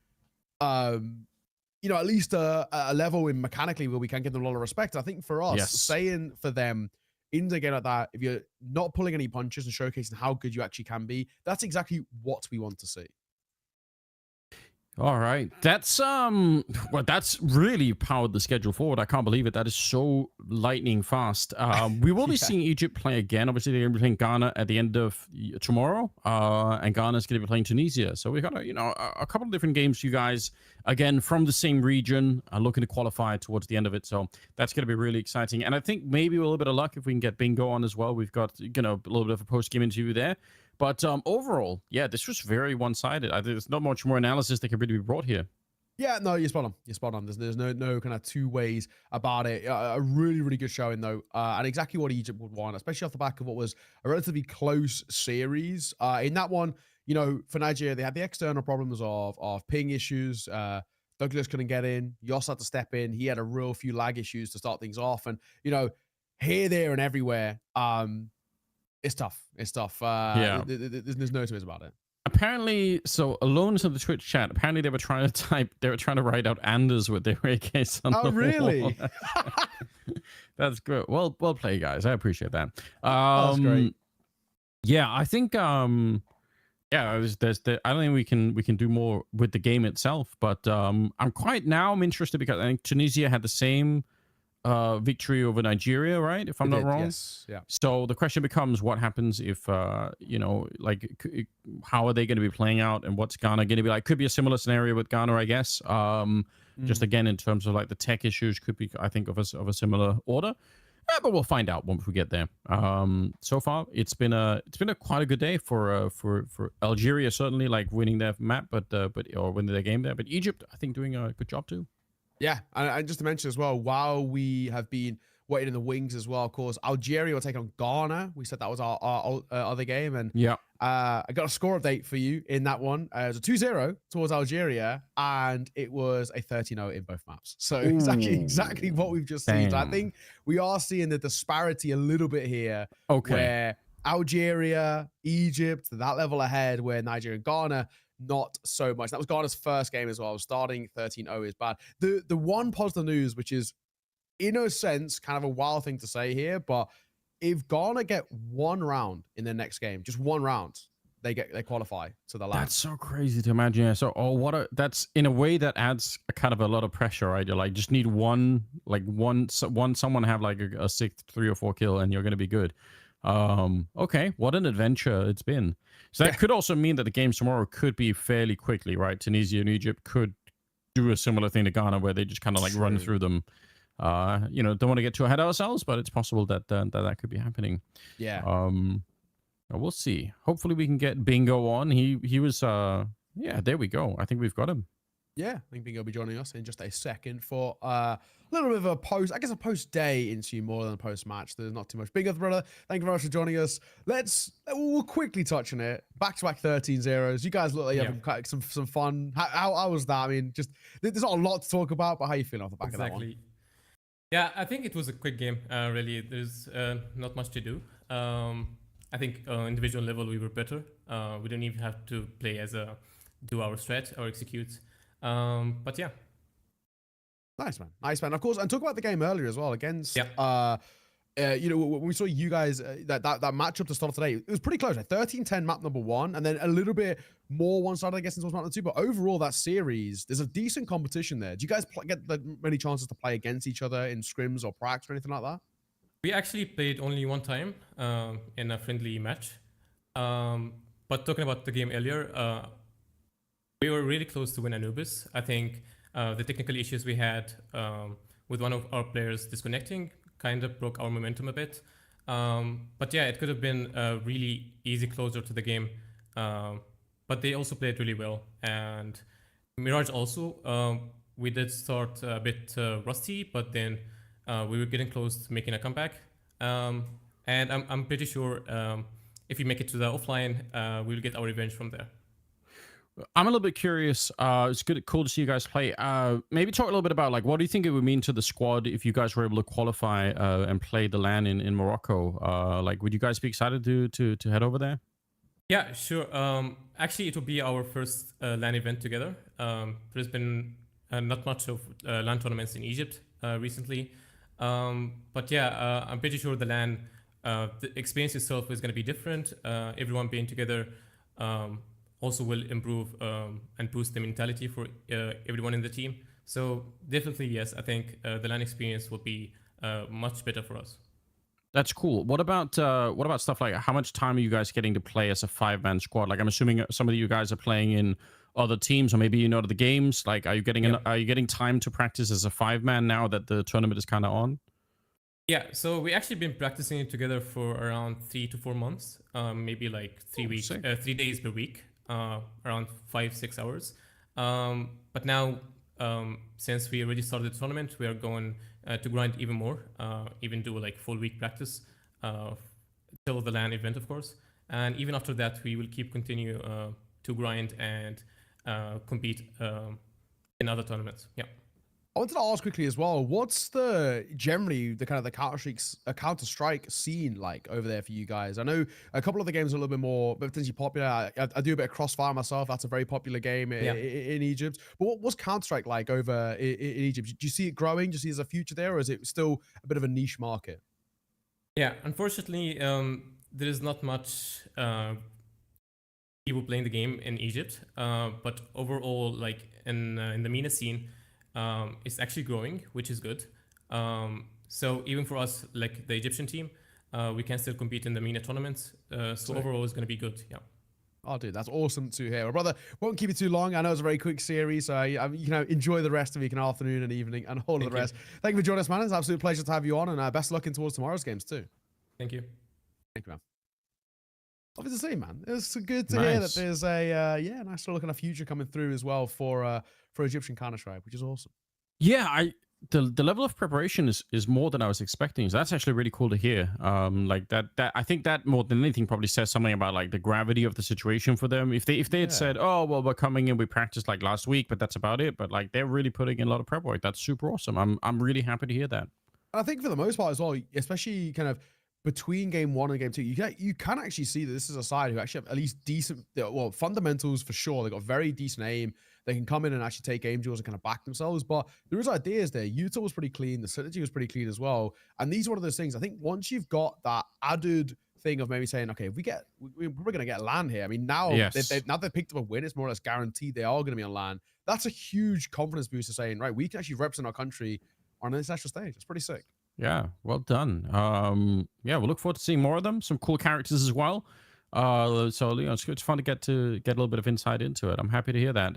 you know, at least a level in mechanically where we can give them a lot of respect. I think for us, saying for them in a game like that, if you're not pulling any punches and showcasing how good you actually can be, that's exactly what we want to see. All right, that's well, that's really powered the schedule forward. I can't believe it. That is so lightning fast. We will be seeing Egypt play again. Obviously, they're going to be playing Ghana at the end of tomorrow, and Ghana's going to be playing Tunisia. So we've got a couple of different games for you guys again from the same region, looking to qualify towards the end of it. So that's going to be really exciting. And I think maybe a little bit of luck if we can get Bingo on as well. We've got a little bit of a post game interview there. But overall, yeah, this was very one-sided. There's not much more analysis that can really be brought here. Yeah, no, you're spot on. You're spot on. There's no kind of two ways about it. A really, really good showing, though. And exactly what Egypt would want, especially off the back of what was a relatively close series. In that one, you know, for Nigeria, they had the external problems of ping issues. Douglas couldn't get in. Yos had to step in. He had a real few lag issues to start things off. And, you know, here, there, and everywhere, it's tough. It's tough. Yeah. There's no two ways about it. Apparently, so alone in the Twitch chat, apparently they were trying to write out Anders with their AKs on the really? wall. That's good. Well played, guys. I appreciate that. That's great. Yeah, I think yeah, I don't think we can do more with the game itself, but I'm interested because I think Tunisia had the same victory over Nigeria, right? If I'm not wrong. Yes. Yeah. So the question becomes, what happens if, you know, like, how are they going to be playing out, and what's Ghana going to be like? Could be a similar scenario with Ghana, I guess. Just again in terms of like the tech issues, could be, I think, of a similar order. But we'll find out once we get there. So far, it's been quite a good day for Algeria, certainly, like winning their map, or winning their game there. But Egypt, I think, doing a good job too. Yeah, and just to mention as well, while we have been waiting in the wings as well, of course, Algeria will take on Ghana. We said that was our other game, and yeah, I got a score update for you in that one. It was a 2-0 towards Algeria, and it was a 13-0 in both maps. So exactly what we've just seen. So I think we are seeing the disparity a little bit here, where Algeria, Egypt, that level ahead, where Nigeria and Ghana, not so much. That was Ghana's first game as well. Starting 13-0 is bad. The one positive news, which is in a sense kind of a wild thing to say here, but if Ghana get one round in their next game, just one round, they qualify to the last. That's so crazy to imagine. Yeah. So that's in a way that adds a kind of a lot of pressure, right? You're like, just need someone have like a 6, 3 or 4 kill, and you're gonna be good. Okay, what an adventure it's been. So that could also mean that the games tomorrow could be fairly quickly, right? Tunisia and Egypt could do a similar thing to Ghana, where they just kind of like run through them. You know, don't want to get too ahead of ourselves, but it's possible that that could be happening. Yeah. We'll see. Hopefully we can get Bingo on. He was yeah, there we go. I think we've got him. Yeah, I think Bingo will be joining us in just a second for a little bit of a post-day interview more than a post-match. There's not too much. Bingo, brother, thank you very much for joining us. We'll quickly touch on it. Back-to-back 13-0s. You guys look like you're having some fun. How was that? I mean, just there's not a lot to talk about, but how you feeling off the back of that one? Yeah, I think it was a quick game. Really, there's not much to do. I think individual level we were better. We didn't even have to play do our strat or execute. But yeah. Nice, man. Nice, man. Of course, and talk about the game earlier as well against, you know, when we saw you guys, that matchup to start today, it was pretty close. Like 13-10 map number 1, and then a little bit more one-sided, I guess, in map number 2. But overall, that series, there's a decent competition there. Do you guys get many chances to play against each other in scrims or pracs or anything like that? We actually played only one time in a friendly match. But talking about the game earlier, we were really close to win Anubis. I think the technical issues we had with one of our players disconnecting kind of broke our momentum a bit. But yeah, it could have been a really easy closer to the game. But they also played really well. And Mirage also, we did start a bit rusty, but then we were getting close to making a comeback. And I'm pretty sure if we make it to the offline, we'll get our revenge from there. I'm a little bit curious. It's cool to see you guys play. Maybe talk a little bit about like what do you think it would mean to the squad if you guys were able to qualify and play the LAN in Morocco? Like, would you guys be excited to head over there? Yeah, sure. Actually, it will be our first LAN event together. There's been not much of LAN tournaments in Egypt recently, but yeah, I'm pretty sure the LAN, the experience itself is going to be different. Everyone being together. Also will improve and boost the mentality for everyone in the team. So definitely, yes, I think the LAN experience will be much better for us. That's cool. What about stuff like how much time are you guys getting to play as a 5-man squad? Like I'm assuming some of you guys are playing in other teams, or maybe you know the games. Like, are you getting time to practice as a 5-man now that the tournament is kind of on? Yeah, so we actually been practicing it together for around 3 to 4 months, maybe like 3 days per week. Around 5-6 hours. But now, since we already started the tournament, we are going to grind even more, even do like full week practice till the LAN event, of course. And even after that, we will continue to grind and compete in other tournaments. Yeah. I wanted to ask quickly as well, what's generally the kind of the Counter-Strike scene like over there for you guys? I know a couple of the games are a little bit more potentially popular. I do a bit of Crossfire myself. That's a very popular game in Egypt. But what's Counter-Strike like over in Egypt? Do you see it growing? Do you see there's a future there, or is it still a bit of a niche market? Yeah, unfortunately, there is not much people playing the game in Egypt. But overall, like in the MENA scene, it's actually growing, which is good. So even for us, like the Egyptian team, we can still compete in the MENA tournaments. So overall, it's going to be good. Yeah. Oh, dude, that's awesome to hear. Well, brother, won't keep you too long. I know it's a very quick series, so enjoy the rest of your afternoon and evening and all of the rest. Thank you for joining us, man. It's an absolute pleasure to have you on, and best of luck in towards tomorrow's games too. Thank you. Thank you, man. Lovely to see, man. It's good to hear that there's a nice little kind of future coming through as well for Egyptian Counter-Strike, which is awesome. Yeah, the level of preparation is more than I was expecting. So that's actually really cool to hear. Like that I think that more than anything probably says something about like the gravity of the situation for them. If they had said, oh well, we're coming in, we practiced like last week, but that's about it. But like they're really putting in a lot of prep work. That's super awesome. I'm really happy to hear that. I think for the most part as well, especially kind of between game 1 and game 2, you can actually see that this is a side who actually have at least decent, well, fundamentals for sure. They got very decent aim. They can come in and actually take game duels and kind of back themselves. But there is ideas there. Utah was pretty clean. The synergy was pretty clean as well. And these are one of those things. I think once you've got that added thing of maybe saying, okay, if we're going to get LAN here. I mean, now they've picked up a win. It's more or less guaranteed they are going to be on LAN. That's a huge confidence booster saying, right, we can actually represent our country on an international stage. It's pretty sick. Yeah, well done. Yeah, we'll look forward to seeing more of them. Some cool characters as well. So it's fun to get a little bit of insight into it. I'm happy to hear that.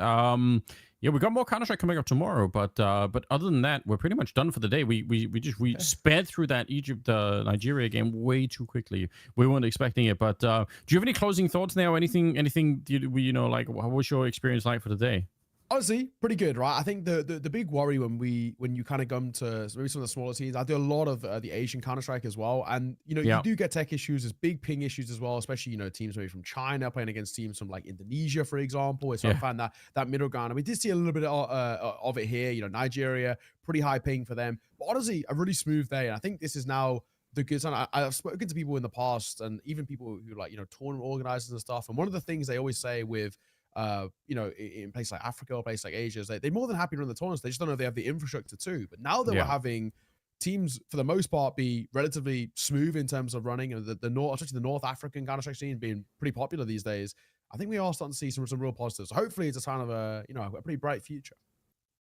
Yeah, we got more Counter-Strike coming up tomorrow, but other than that, we're pretty much done for the day. We sped through that Egypt Nigeria game way too quickly. We weren't expecting it, but do you have any closing thoughts now? Anything like what was your experience like for the day? Honestly, pretty good, right? I think the big worry when you kind of come to maybe some of the smaller teams, I do a lot of the Asian Counter-Strike as well. And, you do get tech issues. There's big ping issues as well, especially, teams maybe from China playing against teams from like Indonesia, for example. So I find that middle ground. And we did see a little bit of it here, Nigeria, pretty high ping for them. But honestly, a really smooth day. And I think this is now the good sign. I've spoken to people in the past and even people who like, tournament organizers and stuff. And one of the things they always say with in places like Africa or places like Asia, is they're more than happy to run the tournaments. They just don't know if they have the infrastructure too. But now that we're having teams, for the most part, be relatively smooth in terms of running, and especially the North African Counter-Strike scene being pretty popular these days, I think we are starting to see some real positives. So hopefully, it's a sign of a pretty bright future.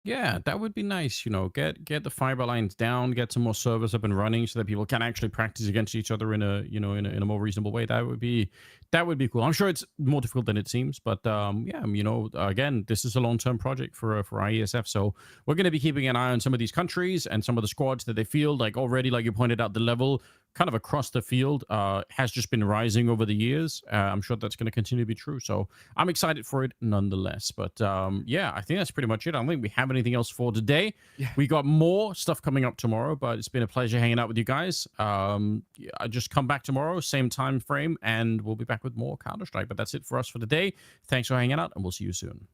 Yeah, that would be nice. Get the fiber lines down, get some more servers up and running, so that people can actually practice against each other in a more reasonable way. That would be cool. I'm sure it's more difficult than it seems, but again, this is a long-term project for Iesf. So we're going to be keeping an eye on some of these countries and some of the squads that they feel like already, like you pointed out, the level kind of across the field has just been rising over the years. I'm sure that's going to continue to be true. So I'm excited for it nonetheless. But yeah, I think that's pretty much it. I don't think we have anything else for today. Yeah. We got more stuff coming up tomorrow, but it's been a pleasure hanging out with you guys. I just come back tomorrow, same time frame, and we'll be back with more Counter-Strike. But that's it for us for today. Thanks for hanging out, and we'll see you soon.